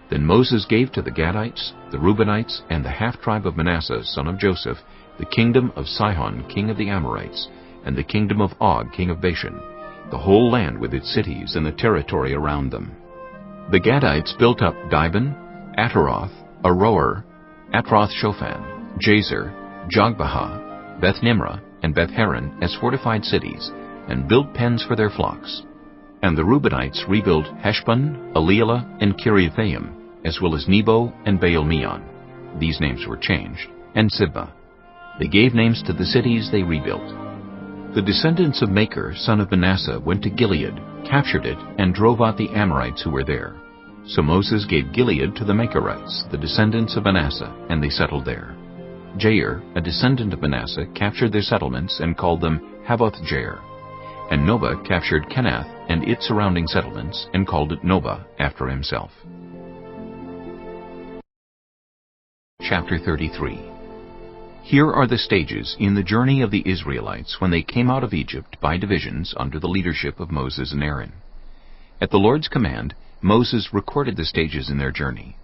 Then Moses gave to the Gadites, the Reubenites, and the half-tribe of Manasseh, son of Joseph, the kingdom of Sihon, king of the Amorites, and the kingdom of Og, king of Bashan, the whole land with its cities and the territory around them. The Gadites built up Dibon, Ataroth, Aroer, Atroth-Shophan, Jazer, Jogbehah, Beth-Nimrah, and Beth-Haran as fortified cities, and built pens for their flocks. And the Reubenites rebuilt Heshbon, Elealeh, and Kiriathaim, as well as Nebo and Baal-Meon. These names were changed, and Sibmah. They gave names to the cities they rebuilt. The descendants of Machir, son of Manasseh, went to Gilead, captured it, and drove out the Amorites who were there. So Moses gave Gilead to the Machirites, the descendants of Manasseh, and they settled there. Jair, a descendant of Manasseh, captured their settlements and called them Havoth-Jair. And Nobah captured Kenath and its surrounding settlements and called it Nobah after himself. Chapter 33. Here are the stages in the journey of the Israelites when they came out of Egypt by divisions under the leadership of Moses and Aaron. At the Lord's command, Moses recorded the stages in their journey.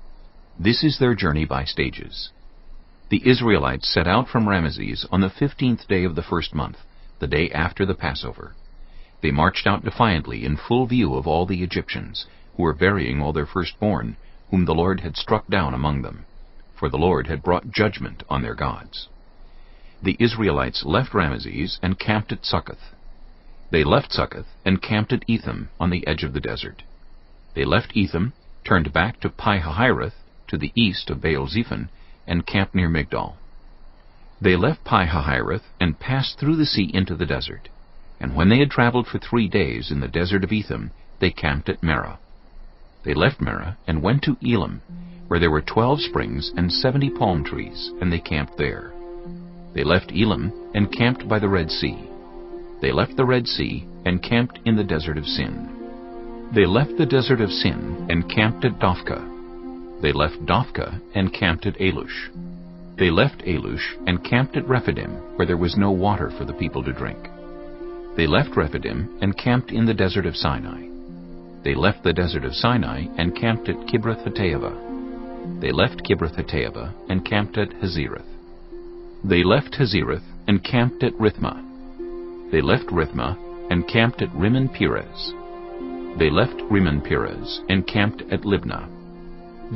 This is their journey by stages. The Israelites set out from Ramesses on the 15th day of the first month, the day after the Passover. They marched out defiantly in full view of all the Egyptians, who were burying all their firstborn, whom the Lord had struck down among them, for the Lord had brought judgment on their gods. The Israelites left Ramesses and camped at Succoth. They left Succoth and camped at Etham on the edge of the desert. They left Etham, turned back to Pi-hahiroth, to the east of Baal-Zephon, and camped near Migdol. They left Pi-hahiroth and passed through the sea into the desert. And when they had traveled for 3 days in the desert of Etham, they camped at Merah. They left Merah and went to Elim, where there were 12 springs and 70 palm trees, and they camped there. They left Elim and camped by the Red Sea. They left the Red Sea and camped in the desert of Sin. They left the desert of Sin and camped at Dophkah. They left Dophkah and camped at Alush. They left Alush and camped at Rephidim, where there was no water for the people to drink. They left Rephidim and camped in the desert of Sinai. They left the desert of Sinai and camped at Kibroth-Hattaavah. They left Kibroth-Hattaavah and camped at Hazereth. They left Hazereth and camped at Rithmah. They left Rithmah and camped at Rimmon-Perez. They left Rimmon-Perez and camped at Libnah.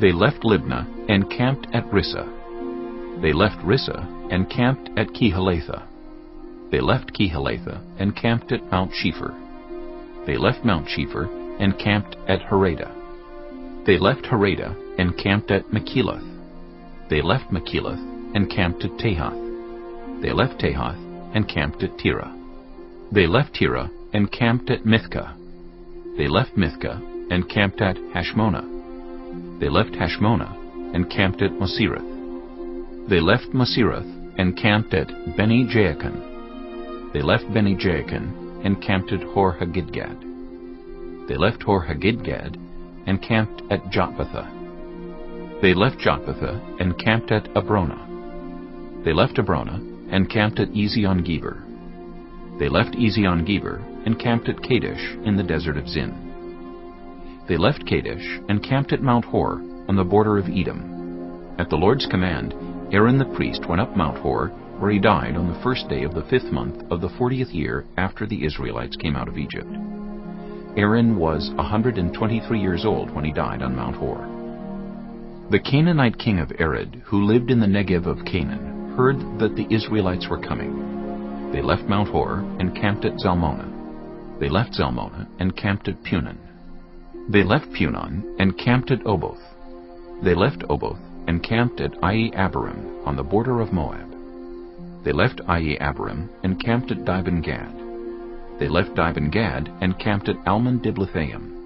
They left Libnah and camped at Rissah. They left Rissah and camped at Kehelatha. They left Kehelatha and camped at Mount Shephar. They left Mount Shephar and camped at Harada. They left Harada and camped at Makheloth. They left Makheloth and camped at Tahath. They left Tahath and camped at Tirah. They left Tirah and camped at Mithkah. They left Mithkah and camped at Hashmonah. They left Hashmonah and camped at Mosereth. They left Mosereth and camped at Beni-Jaakan. They left Beni-Jaakan and camped at Hor-Haggidgad. They left Hor-Haggidgad and camped at Jotbathah. They left Jotbathah and camped at Abrona. They left Abrona and camped at Ezion-Geber. They left Ezion-Geber and camped at Kadesh in the desert of Zin. They left Kadesh and camped at Mount Hor on the border of Edom. At the Lord's command, Aaron the priest went up Mount Hor, where he died on the first day of the 5th month of the 40th year after the Israelites came out of Egypt. Aaron was 123 years old when he died on Mount Hor. The Canaanite king of Arad, who lived in the Negev of Canaan, heard that the Israelites were coming. They left Mount Hor and camped at Zalmonah. They left Zalmonah and camped at Punon. They left Punon and camped at Oboth. They left Oboth and camped at Ie-Abarim on the border of Moab. They left Ie-Abarim and camped at Dibon-Gad. They left Dibon-Gad and camped at Almon-Diblathaim.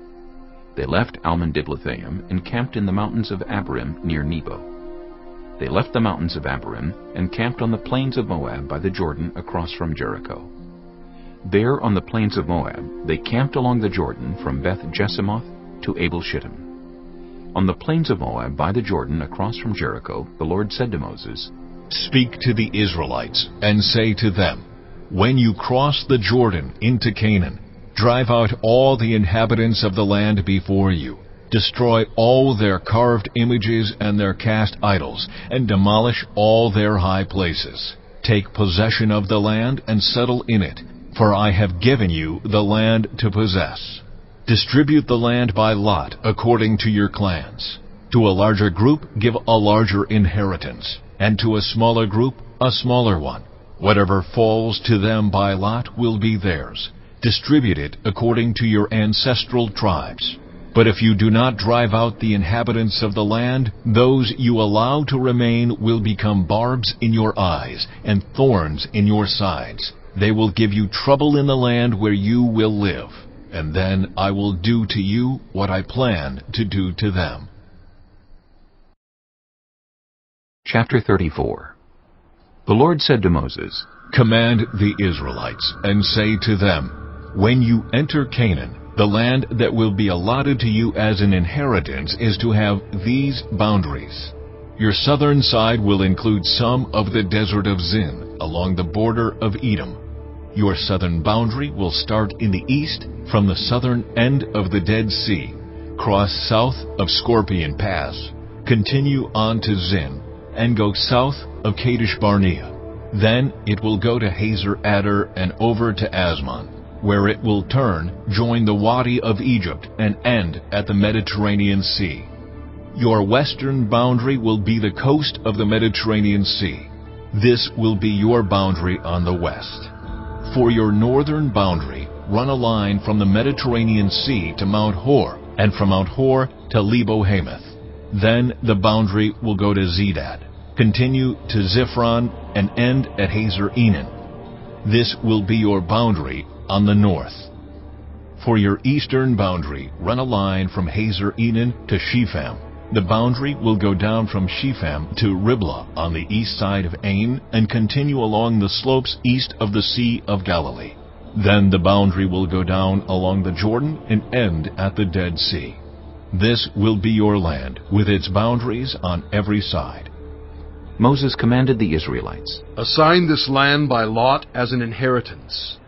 They left Almon-Diblathaim and camped in the mountains of Abarim near Nebo. They left the mountains of Abarim and camped on the plains of Moab by the Jordan across from Jericho. There on the plains of Moab they camped along the Jordan from Beth-Jesimoth to Abel-Shittim. On the plains of Moab by the Jordan across from Jericho, the Lord said to Moses, Speak to the Israelites, and say to them, when you cross the Jordan into Canaan, drive out all the inhabitants of the land before you. Destroy all their carved images and their cast idols, and demolish all their high places. Take possession of the land and settle in it, for I have given you the land to possess. Distribute the land by lot according to your clans. To a larger group give a larger inheritance, and to a smaller group a smaller one. Whatever falls to them by lot will be theirs. Distribute it according to your ancestral tribes. But if you do not drive out the inhabitants of the land, those you allow to remain will become barbs in your eyes and thorns in your sides. They will give you trouble in the land where you will live, and then I will do to you what I planned to do to them. Chapter 34. The Lord said to Moses, Command the Israelites, and say to them, when you enter Canaan, the land that will be allotted to you as an inheritance is to have these boundaries. Your southern side will include some of the desert of Zin, along the border of Edom. Your southern boundary will start in the east from the southern end of the Dead Sea, cross south of Scorpion Pass, continue on to Zin, and go south of Kadesh Barnea. Then it will go to Hazer Adar and over to Asmon, where it will turn, join the Wadi of Egypt, and end at the Mediterranean Sea. Your western boundary will be the coast of the Mediterranean Sea. This will be your boundary on the west. For your northern boundary, run a line from the Mediterranean Sea to Mount Hor, and from Mount Hor to Lebo Hamath. Then the boundary will go to Zedad, continue to Ziphron, and end at Hazer Enan. This will be your boundary on the north. For your eastern boundary, run a line from Hazer Enan to Shepham. The boundary will go down from Shepham to Riblah on the east side of Ain and continue along the slopes east of the Sea of Galilee. Then the boundary will go down along the Jordan and end at the Dead Sea. This will be your land, with its boundaries on every side. Moses commanded the Israelites, Assign this land by lot as an inheritance.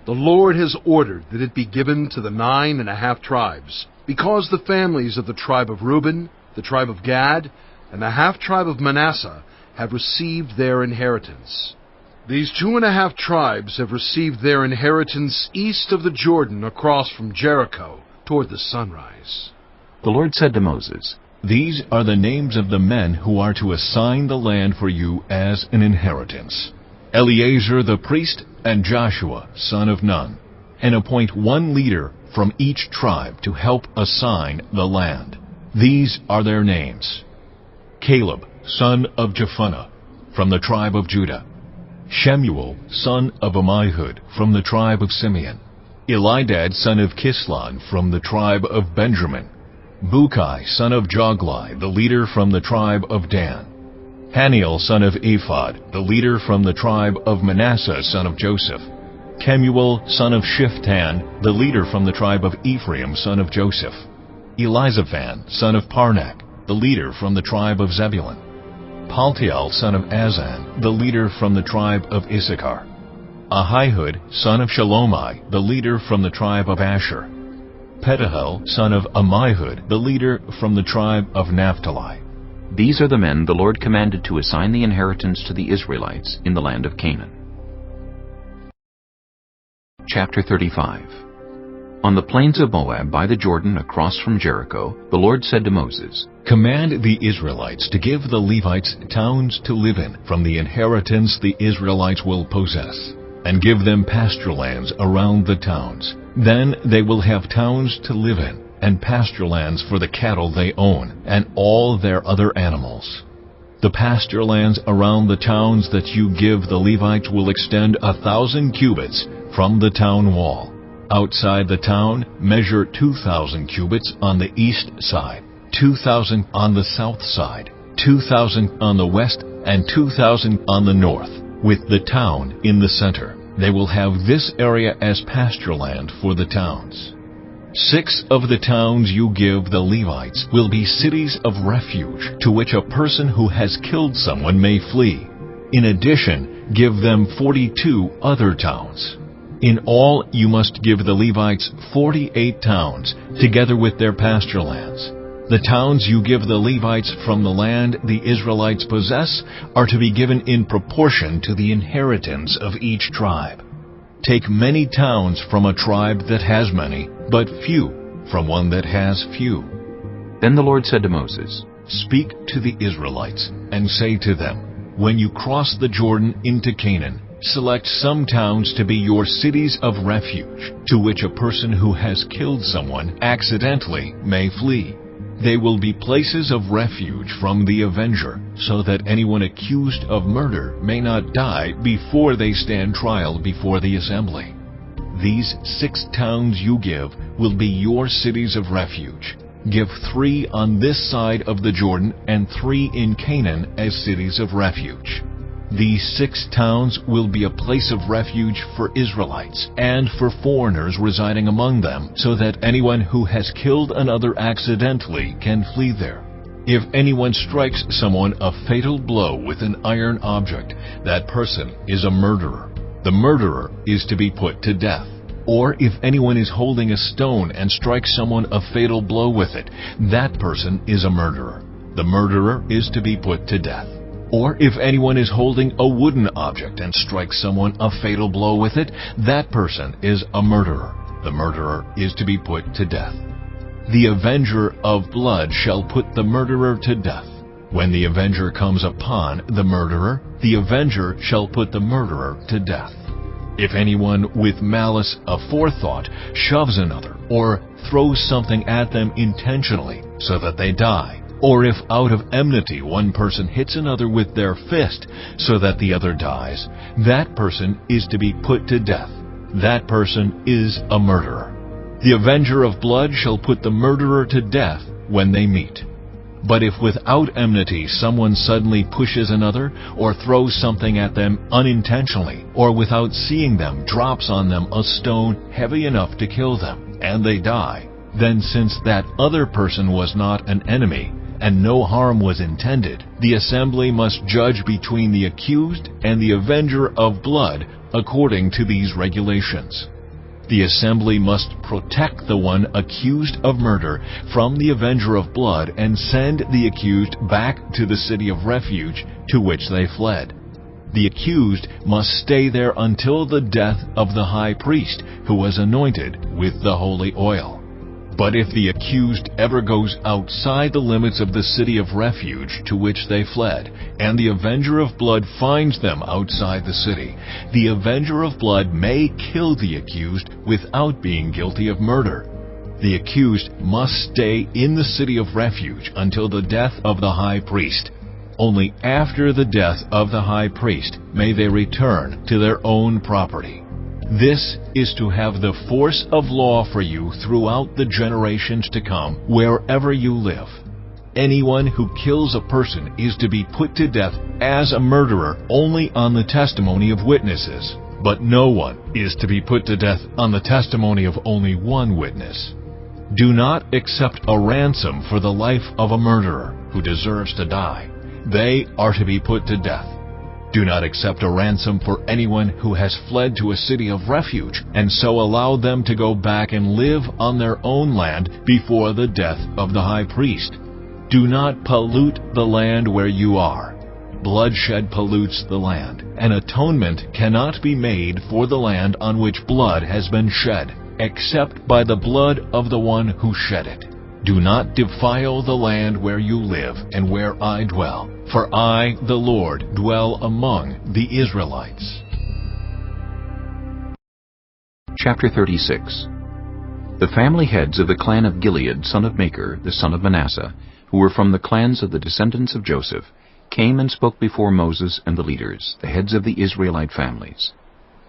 The Lord has ordered that it be given to the 9.5 tribes, because the families of the tribe of Reuben, the tribe of Gad, and the half-tribe of Manasseh have received their inheritance. These 2.5 tribes have received their inheritance east of the Jordan across from Jericho toward the sunrise. The Lord said to Moses, These are the names of the men who are to assign the land for you as an inheritance. Eleazar the priest and Joshua, son of Nun, and appoint one leader from each tribe to help assign the land. These are their names: Caleb, son of Jephunneh, from the tribe of Judah; Shemuel, son of Ammihud, from the tribe of Simeon; Elidad, son of Kislon, from the tribe of Benjamin; Bukai, son of Joglai, the leader from the tribe of Dan; Haniel, son of Ephod, the leader from the tribe of Manasseh, son of Joseph; Kemuel, son of Shiftan, the leader from the tribe of Ephraim, son of Joseph; Elizaphan, son of Parnak, the leader from the tribe of Zebulun; Paltiel, son of Azan, the leader from the tribe of Issachar; Ahihud, son of Shalomai, the leader from the tribe of Asher; Petahel, son of Ammihud, the leader from the tribe of Naphtali. These are the men the Lord commanded to assign the inheritance to the Israelites in the land of Canaan. Chapter 35. On the plains of Moab by the Jordan across from Jericho, the Lord said to Moses, Command the Israelites to give the Levites towns to live in from the inheritance the Israelites will possess, and give them pasture lands around the towns. Then they will have towns to live in, and pasture lands for the cattle they own, and all their other animals. The pasture lands around the towns that you give the Levites will extend 1,000 cubits from the town wall. Outside the town, measure 2,000 cubits on the east side, 2,000 on the south side, 2,000 on the west, and 2,000 on the north, with the town in the center. They will have this area as pasture land for the towns. 6 of the towns you give the Levites will be cities of refuge, to which a person who has killed someone may flee. in addition give them 42 other towns. In all you must give the Levites 48 towns, together with their pasture lands. The towns you give the Levites from the land the Israelites possess are to be given in proportion to the inheritance of each tribe. Take many towns from a tribe that has many, but few from one that has few. Then the Lord said to Moses, Speak to the Israelites, and say to them, When you cross the Jordan into Canaan, select some towns to be your cities of refuge, to which a person who has killed someone accidentally may flee. They will be places of refuge from the avenger, so that anyone accused of murder may not die before they stand trial before the assembly. These 6 towns you give will be your cities of refuge. Give 3 on this side of the Jordan and 3 in Canaan as cities of refuge. These 6 towns will be a place of refuge for Israelites and for foreigners residing among them, so that anyone who has killed another accidentally can flee there. If anyone strikes someone a fatal blow with an iron object, that person is a murderer. The murderer is to be put to death. Or if anyone is holding a stone and strikes someone a fatal blow with it, that person is a murderer. The murderer is to be put to death. Or if anyone is holding a wooden object and strikes someone a fatal blow with it, that person is a murderer. The murderer is to be put to death. The avenger of blood shall put the murderer to death. When the avenger comes upon the murderer, the avenger shall put the murderer to death. If anyone with malice aforethought shoves another, or throws something at them intentionally so that they die, or if out of enmity one person hits another with their fist so that the other dies, that person is to be put to death. That person is a murderer. The avenger of blood shall put the murderer to death when they meet. But if without enmity someone suddenly pushes another, or throws something at them unintentionally, or without seeing them drops on them a stone heavy enough to kill them, and they die, then since that other person was not an enemy, and no harm was intended, the assembly must judge between the accused and the avenger of blood according to these regulations. The assembly must protect the one accused of murder from the avenger of blood and send the accused back to the city of refuge to which they fled. The accused must stay there until the death of the high priest, who was anointed with the holy oil. But if the accused ever goes outside the limits of the city of refuge to which they fled, and the avenger of blood finds them outside the city, the avenger of blood may kill the accused without being guilty of murder. The accused must stay in the city of refuge until the death of the high priest. Only after the death of the high priest may they return to their own property. This is to have the force of law for you throughout the generations to come, wherever you live. Anyone who kills a person is to be put to death as a murderer only on the testimony of witnesses. But no one is to be put to death on the testimony of only one witness. Do not accept a ransom for the life of a murderer who deserves to die. They are to be put to death. Do not accept a ransom for anyone who has fled to a city of refuge, and so allow them to go back and live on their own land before the death of the high priest. Do not pollute the land where you are. Bloodshed pollutes the land. An atonement cannot be made for the land on which blood has been shed, except by the blood of the one who shed it. Do not defile the land where you live and where I dwell, for I, the Lord, dwell among the Israelites. Chapter 36. The family heads of the clan of Gilead, son of Machir, the son of Manasseh, who were from the clans of the descendants of Joseph, came and spoke before Moses and the leaders, the heads of the Israelite families.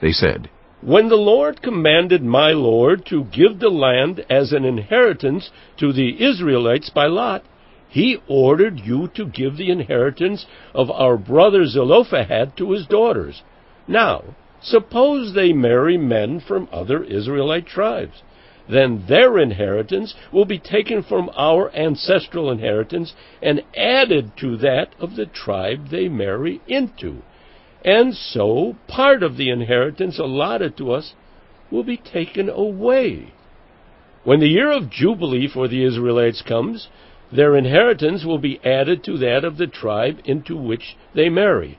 They said, When the Lord commanded my Lord to give the land as an inheritance to the Israelites by lot, He ordered you to give the inheritance of our brother Zelophehad to his daughters. Now, suppose they marry men from other Israelite tribes. Then their inheritance will be taken from our ancestral inheritance and added to that of the tribe they marry into. and so part of the inheritance allotted to us will be taken away. When the year of Jubilee for the Israelites comes, their inheritance will be added to that of the tribe into which they marry,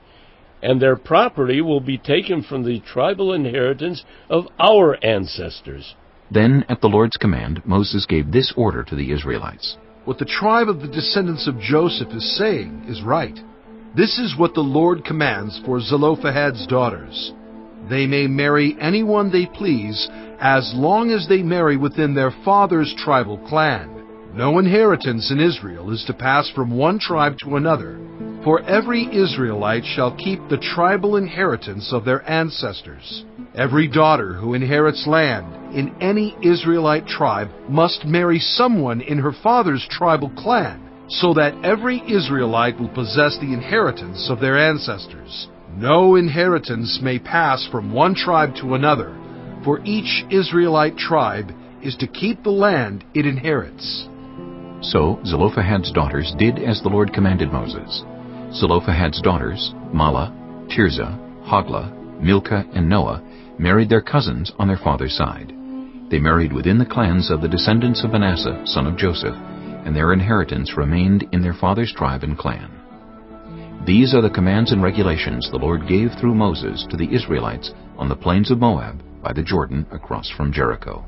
and their property will be taken from the tribal inheritance of our ancestors." Then, at the Lord's command, Moses gave this order to the Israelites. What the tribe of the descendants of Joseph is saying is right. This is what the Lord commands for Zelophehad's daughters. They may marry anyone they please, as long as they marry within their father's tribal clan. No inheritance in Israel is to pass from one tribe to another, for every Israelite shall keep the tribal inheritance of their ancestors. Every daughter who inherits land in any Israelite tribe must marry someone in her father's tribal clan, so that every Israelite will possess the inheritance of their ancestors. No inheritance may pass from one tribe to another, for each Israelite tribe is to keep the land it inherits. So Zelophehad's daughters did as the Lord commanded Moses. Zelophehad's daughters, Mahlah, Tirzah, Hoglah, Milcah, and Noah, married their cousins on their father's side. They married within the clans of the descendants of Manasseh, son of Joseph, and their inheritance remained in their father's tribe and clan. These are the commands and regulations the Lord gave through Moses to the Israelites on the plains of Moab by the Jordan across from Jericho.